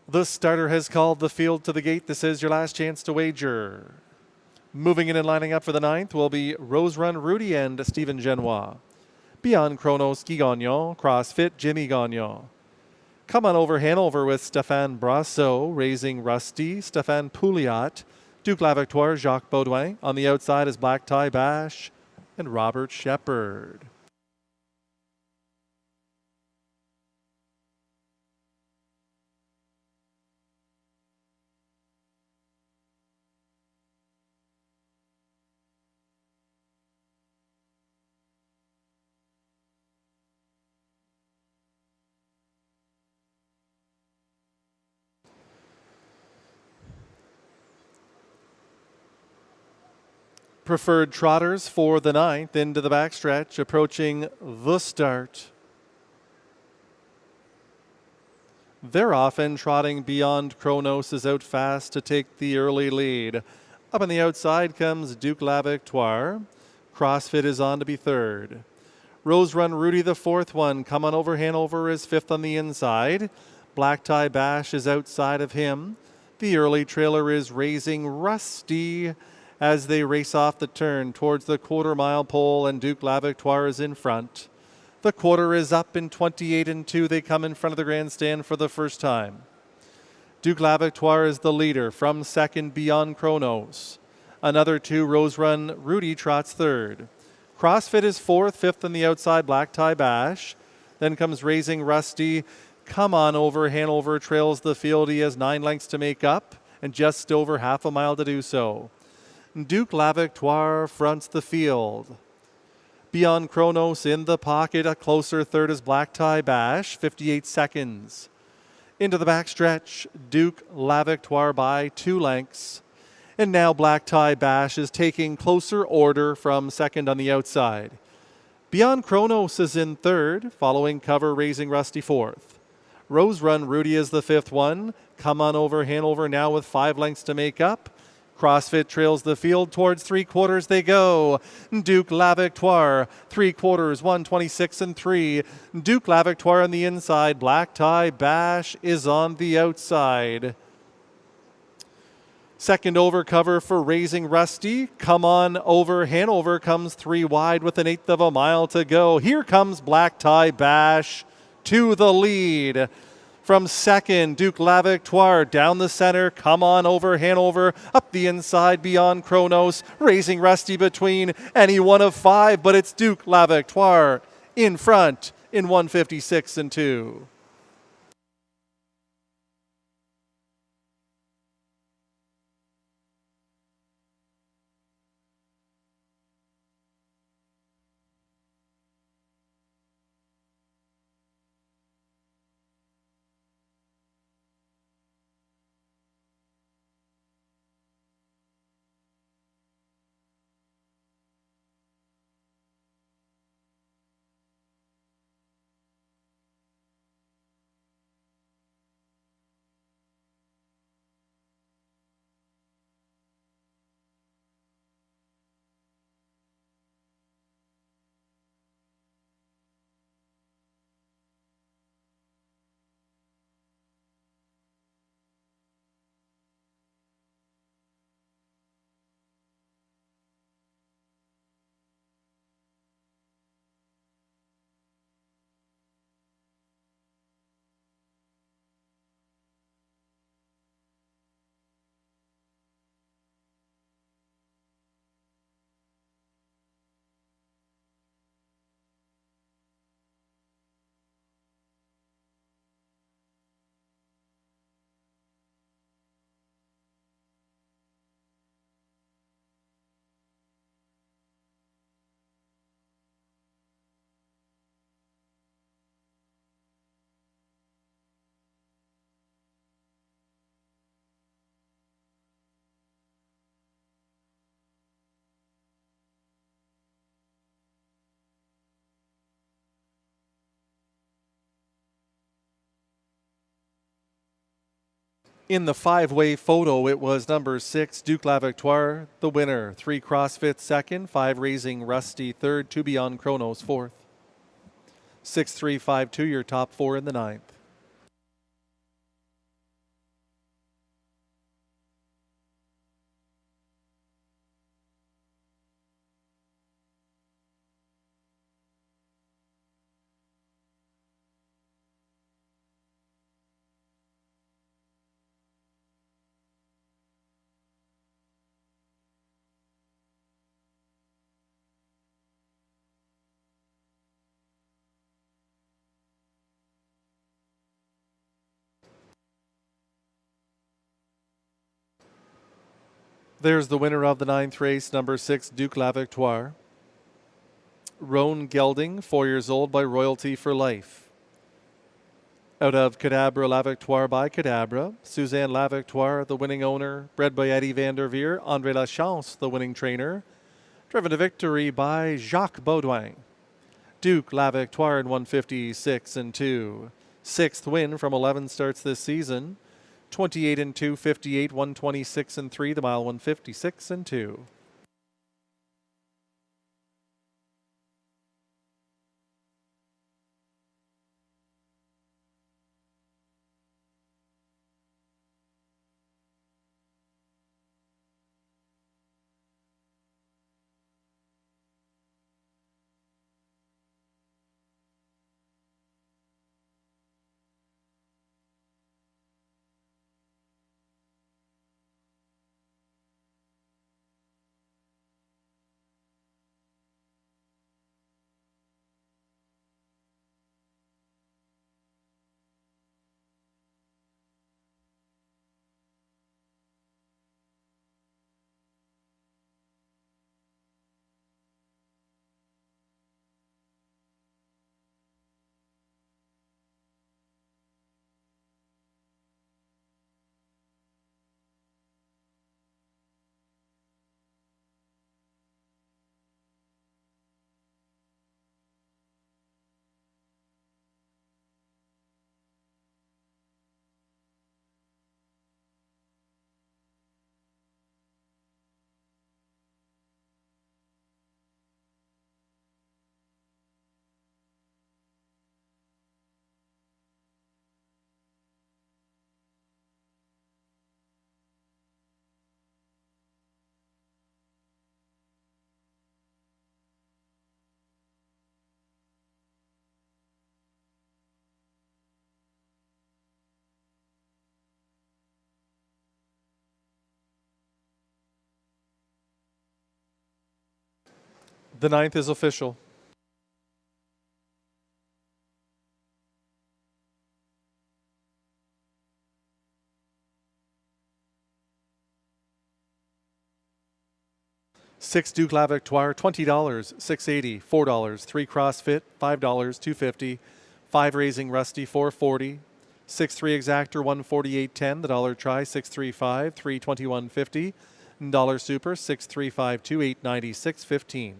The starter has called the field to the gate. This is your last chance to wager. Moving in and lining up for the 9th will be Rose Run Rudy and Stephen Genois. Beyond Chronos, Guy Gagnon. CrossFit, Jimmy Gagnon. Come on over Hanover with Stéphane Brassot, Raising Rusty, Stéphane Pouliot, Duke La Victoire, Jacques Baudouin. On the outside is Black Tie Bash and Robert Shepard. Preferred trotters for the 9th into the backstretch, approaching the start. They're often trotting Beyond Chronos is out fast to take the early lead. Up on the outside comes Duke La Victoire. CrossFit is on to be 3rd. Rose Run Rudy, the 4th one. Come on over Hanover is 5th on the inside. Black Tie Bash is outside of him. The early trailer is Raising Rusty as they race off the turn towards the quarter-mile pole, and Duke La Victoire is in front. The quarter is up in 28-2. They come in front of the grandstand for the first time. Duke La Victoire is the leader. From second, Beyond Chronos. Another 2, Rose Run Rudy trots 3rd. CrossFit is 4th, 5th on the outside, Black Tie Bash. Then comes Raising Rusty. Come on over Hanover trails the field. He has 9 lengths to make up and just over half a mile to do so. Duke La Victoire fronts the field. Beyond Chronos in the pocket. A closer 3rd is Black Tie Bash, 58 seconds. Into the backstretch, Duke La Victoire by 2 lengths. And now Black Tie Bash is taking closer order from second on the outside. Beyond Chronos is in 3rd, following cover Raising Rusty 4th. Rose Run Rudy is the 5th one. Come on over Hanover now with 5 lengths to make up. CrossFit trails the field. Towards 3/4 they go. Duke La Victoire, 3/4, 1:26 Duke La Victoire on the inside. Black Tie Bash is on the outside. Second over cover for Raising Rusty. Come on over Hanover comes 3 wide with 1/8 of a mile to go. Here comes Black Tie Bash to the lead. From second, Duke La Victoire down the center. Come on over Hanover, up the inside Beyond Chronos. Raising Rusty between any one of 5, but it's Duke La Victoire in front in 1:56-2. In the 5-way photo, it was number 6, Duke La Victoire, the winner. 3 CrossFit second, 5 Raising Rusty third, 2 Beyond Chronos fourth. 6-3-5-2, your top 4 in the 9th. There's the winner of the 9th race, number 6, Duke La Victoire. Roan Gelding, 4 years old, by Royalty for Life. Out of Cadabra La Victoire by Cadabra, Suzanne La Victoire, the winning owner, bred by Eddie Van der Veer. Andre Lachance, the winning trainer, driven to victory by Jacques Baudouin. Duke La Victoire in 156 and 2. 6th win from 11 starts this season. 28 and 2, 58, 126 and 3, the mile 156 and 2. The 9th is official. $6 Duke La Victoire, $20, $6.80, $4, 3 CrossFit, $5, $2.50, 5 Raising Rusty, $4.40, 6-3 Exactor, $148.10, the dollar try, $6.35, $3.21.50, dollar super, $6.352, $8.96.15.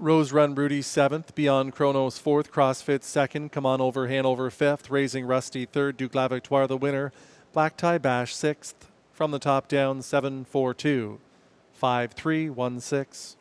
Rose Run Broody 7th, Beyond Chronos 4th, CrossFit 2nd, Come On Over Hanover 5th, Raising Rusty 3rd, Duke La Victoire the winner, Black Tie Bash 6th, From the Top Down 7-4-2, 5-3-1-6.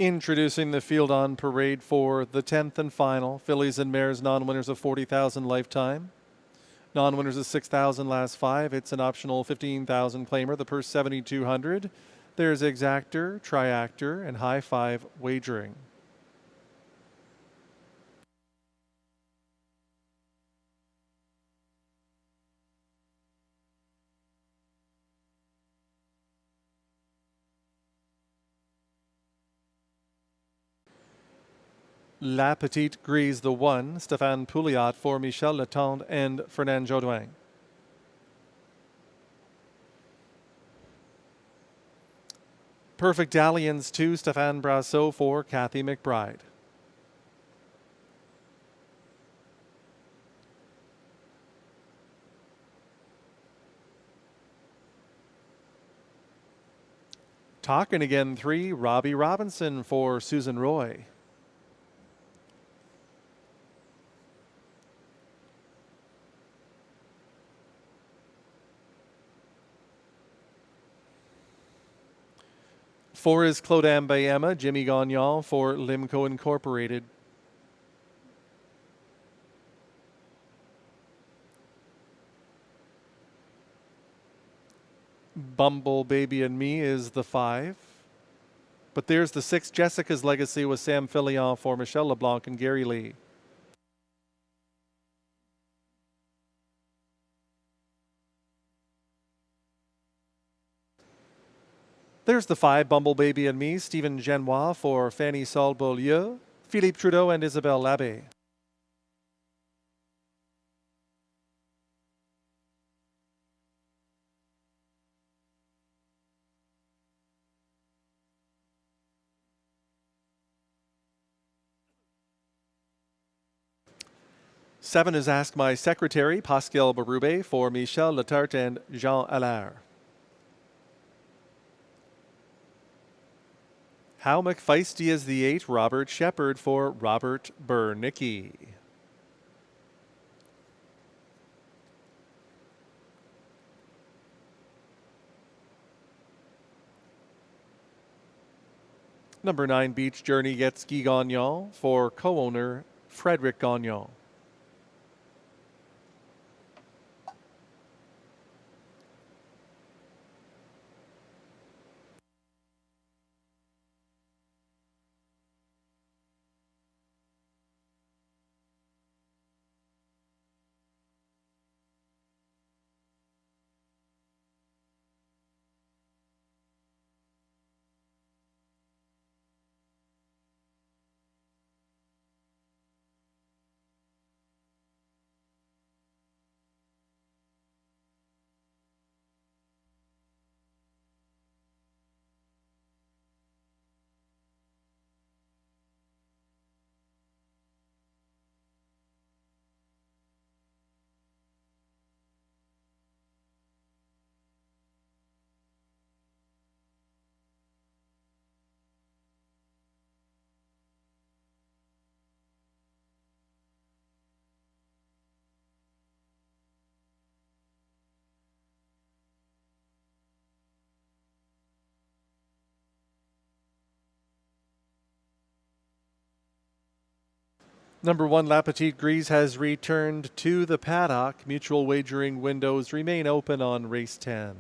Introducing the field on parade for the 10th and final fillies and mares non-winners of $40,000 lifetime. Non-winners of $6,000 last 5. It's an optional $15,000 claimer. The purse $7,200. There's Exactor, Triactor, and High Five Wagering. La Petite Grise the 1, Stéphane Pouliot for Michel Letendre and Fernand Jaudoin. Perfect Dalliance 2, Stéphane Brassot for Kathy McBride. Talking Again 3, Robbie Robinson for Susan Roy. Four is Clodagh Bayema, Jimmy Gagnon for Limco Incorporated. Bumble Baby and Me is the 5. But there's the 6, Jessica's Legacy with Sam Fillion for Michelle LeBlanc and Gary Lee. There's the 5, Bumble Baby and Me, Stephen Genois for Fanny Saul-Beaulieu, Philippe Trudeau and Isabelle Labbé. Seven is Ask My Secretary, Pascal Berube for Michel Letarte and Jean Allaire. How McFeisty is the 8, Robert Shepard for Robert Bernicki. Number 9, Beach Journey gets Guy Gagnon for co-owner Frederic Gagnon. Number 1, La Petite Grise has returned to the paddock. Mutual wagering windows remain open on race 10.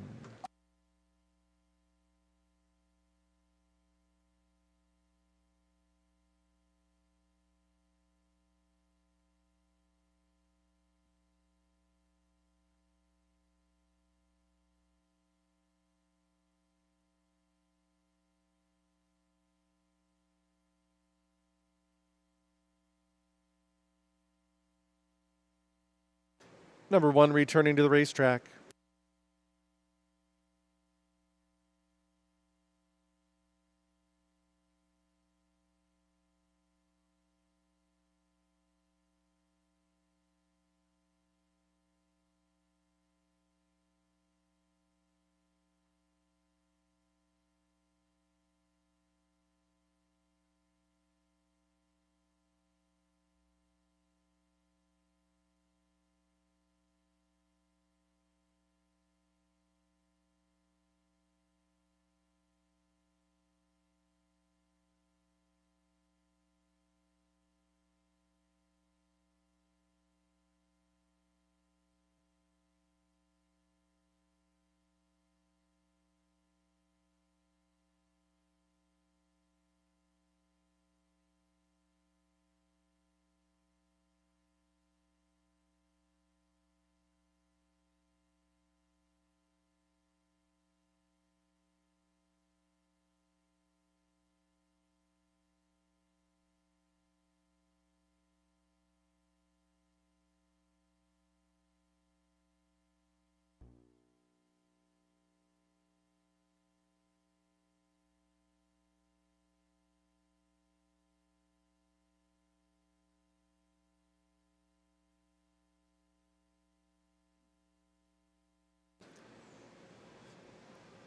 Number 1 returning to the racetrack.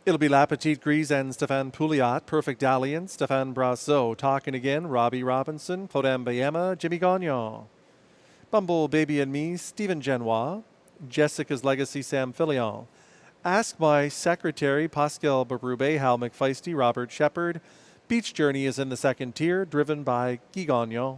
It'll be La Petite Grise and Stéphane Pouliot, Perfect Alliance, Stéphane Brassot, Talkin' Again, Robbie Robinson, Claude Mbayema, Jimmy Gagnon. Bumble Baby and Me, Stephen Genois, Jessica's Legacy, Sam Filion. Ask My Secretary, Pascal Berube, Hal McFeisty, Robert Shepard. Beach Journey is in the second tier, driven by Guy Gagnon.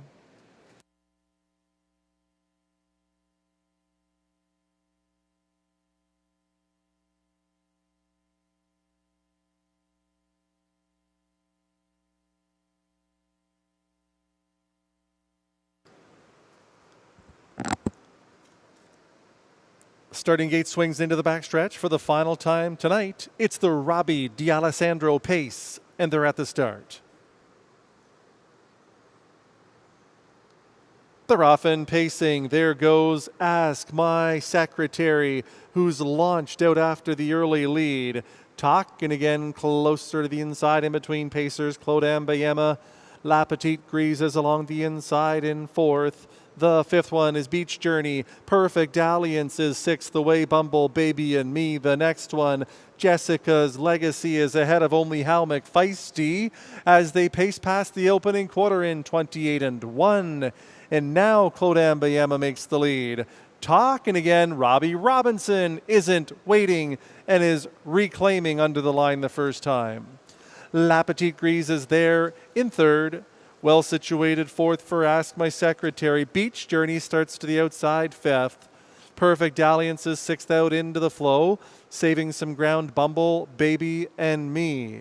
Starting gate swings into the backstretch for the final time tonight. It's the Robbie D'Alessandro pace, and they're at the start. They're off and pacing. There goes Ask My Secretary, who's launched out after the early lead. Talkin' Again closer to the inside in between pacers. Claude Mbayema, La Petite Grise is along the inside in fourth. The fifth one is Beach Journey. Perfect Alliance is sixth away. Bumble Baby and Me. The next one, Jessica's Legacy, is ahead of only Hal McFeisty as they pace past the opening quarter in 28-1. And now Claude Mbayema makes the lead. Talkin' Again, Robbie Robinson isn't waiting and is reclaiming under the line the first time. La Petite Grise is there in third. Well situated fourth for Ask My Secretary. Beach Journey starts to the outside fifth. Perfect Alliance is sixth out into the flow, saving some ground. Bumble, Baby, and Me.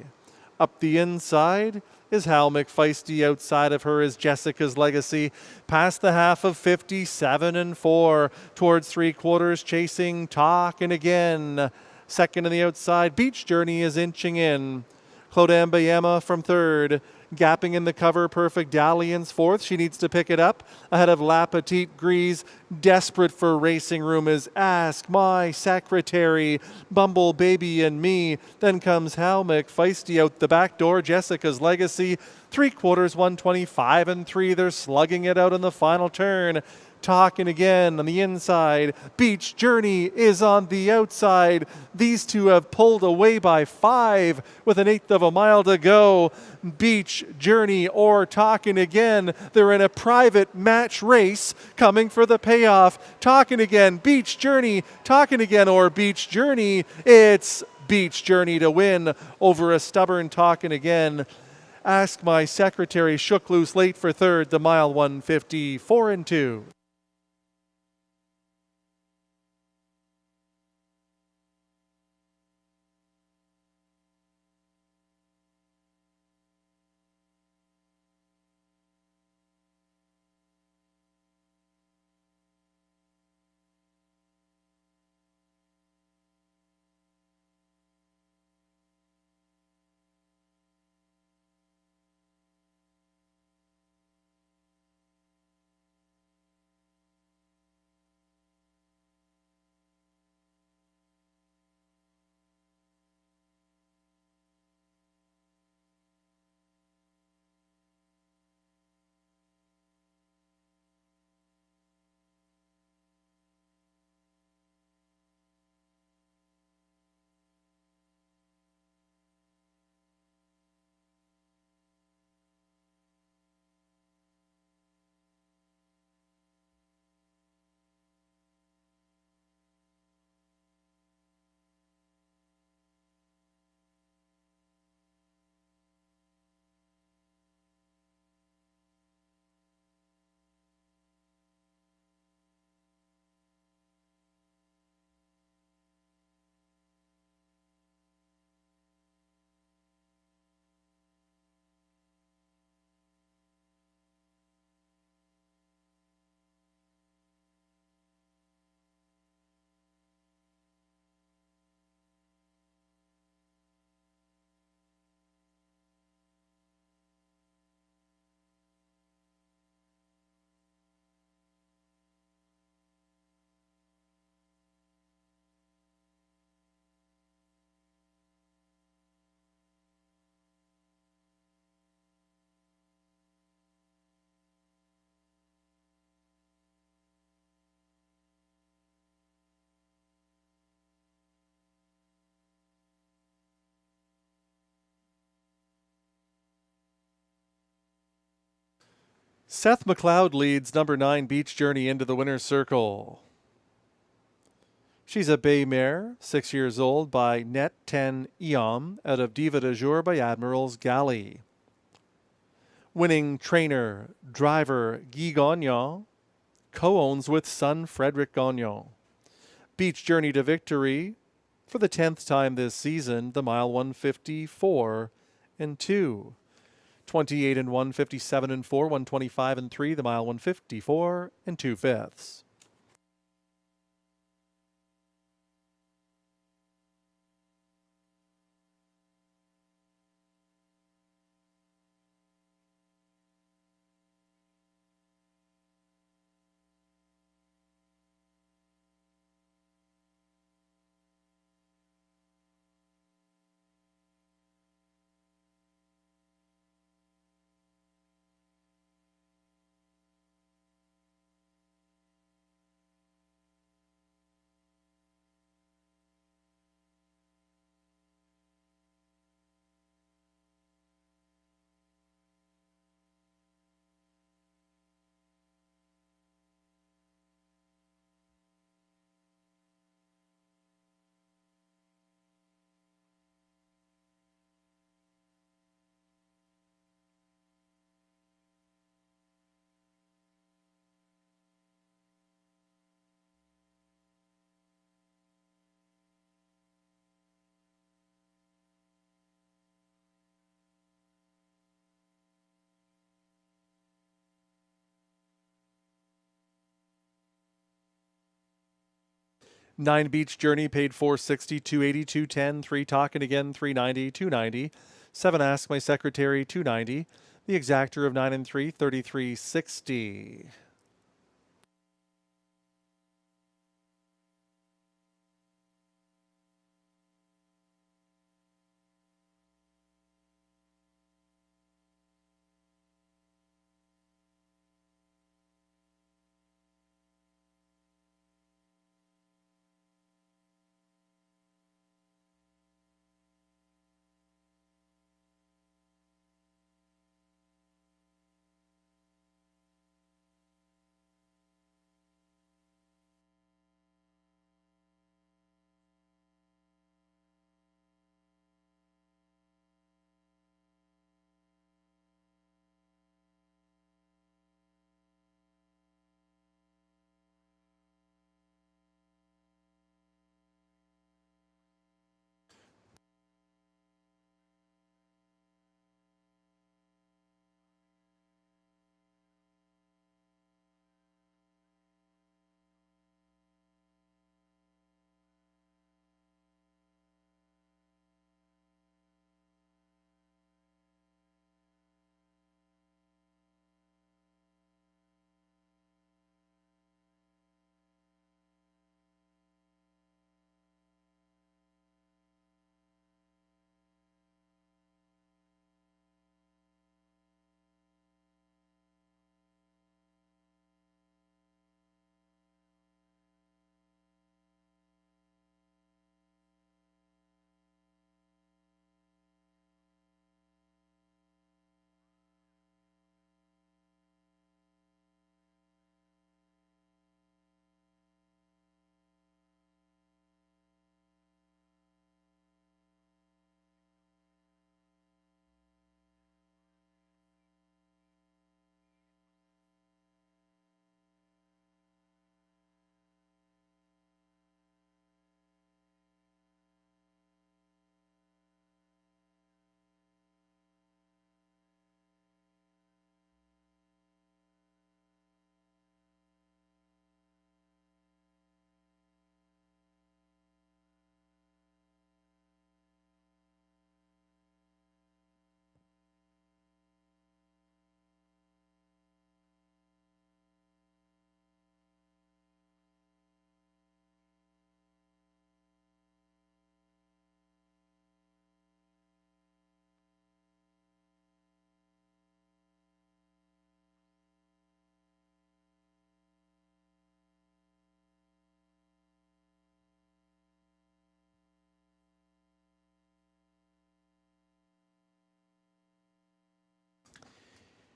Up the inside is Hal McFeisty. Outside of her is Jessica's Legacy. Past the half of 57-4 towards three quarters, chasing Talkin' Again. Second on the outside, Beach Journey is inching in. Claude Mbayema from third. Gapping in the cover, Perfect Alliance fourth. She needs to pick it up ahead of La Petite Grise. Desperate for racing room is Ask My Secretary, Bumble Baby and Me. Then comes Hal McFeisty out the back door. Jessica's Legacy. Three quarters, 125-3. They're slugging it out in the final turn. Talkin' Again on the inside. Beach Journey is on the outside. These two have pulled away by 5 with an eighth of a mile to go. Beach Journey or Talkin' Again. They're in a private match race coming for the payoff. Talkin' Again, Beach Journey, Talkin' Again or Beach Journey. It's Beach Journey to win over a stubborn Talkin' Again. Ask My Secretary shook loose late for third, the mile 154-2. Seth McLeod leads number 9 Beach Journey into the winner's circle. She's a bay mare, 6 years old, by Net 10 Eom out of Diva de Jour by Admiral's Galley. Winning trainer, driver Guy Gagnon, co-owns with son Frederic Gagnon. Beach Journey to victory for the 10th time this season, the mile 154 and 2. 28 and 1, 57 and 4, 125 and 3, the mile 154 and 2/5. Nine Beach Journey paid $460, $280, $210, 3 Talkin' Again, $390, $290, 7 Ask My Secretary, $290, the exactor of 9 and 3, $33.60.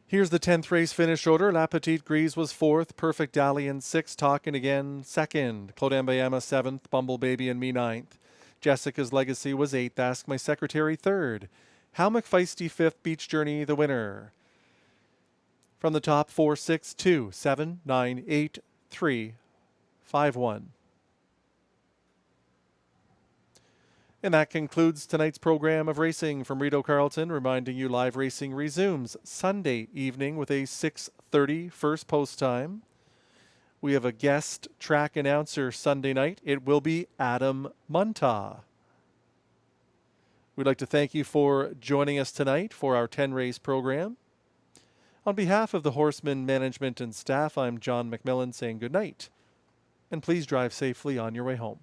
Here's the 10th race finish order. La Petite Grise was 4th, Perfect Dalian 6th, Talkin' Again 2nd, Claude Mbayama 7th, Bumble Baby and Me 9th. Jessica's Legacy was 8th, Ask My Secretary 3rd. How McFeisty 5th, Beach Journey the winner. From the top, 4, 6, 2, 7, 9, 8, 3, 5, 1. And that concludes tonight's program of racing from Rideau Carleton, reminding you live racing resumes Sunday evening with a 6:30 first post time. We have a guest track announcer Sunday night. It will be Adam Muntaugh. We'd like to thank you for joining us tonight for our 10-race program. On behalf of the Horseman management and staff, I'm John McMillan saying good night, and please drive safely on your way home.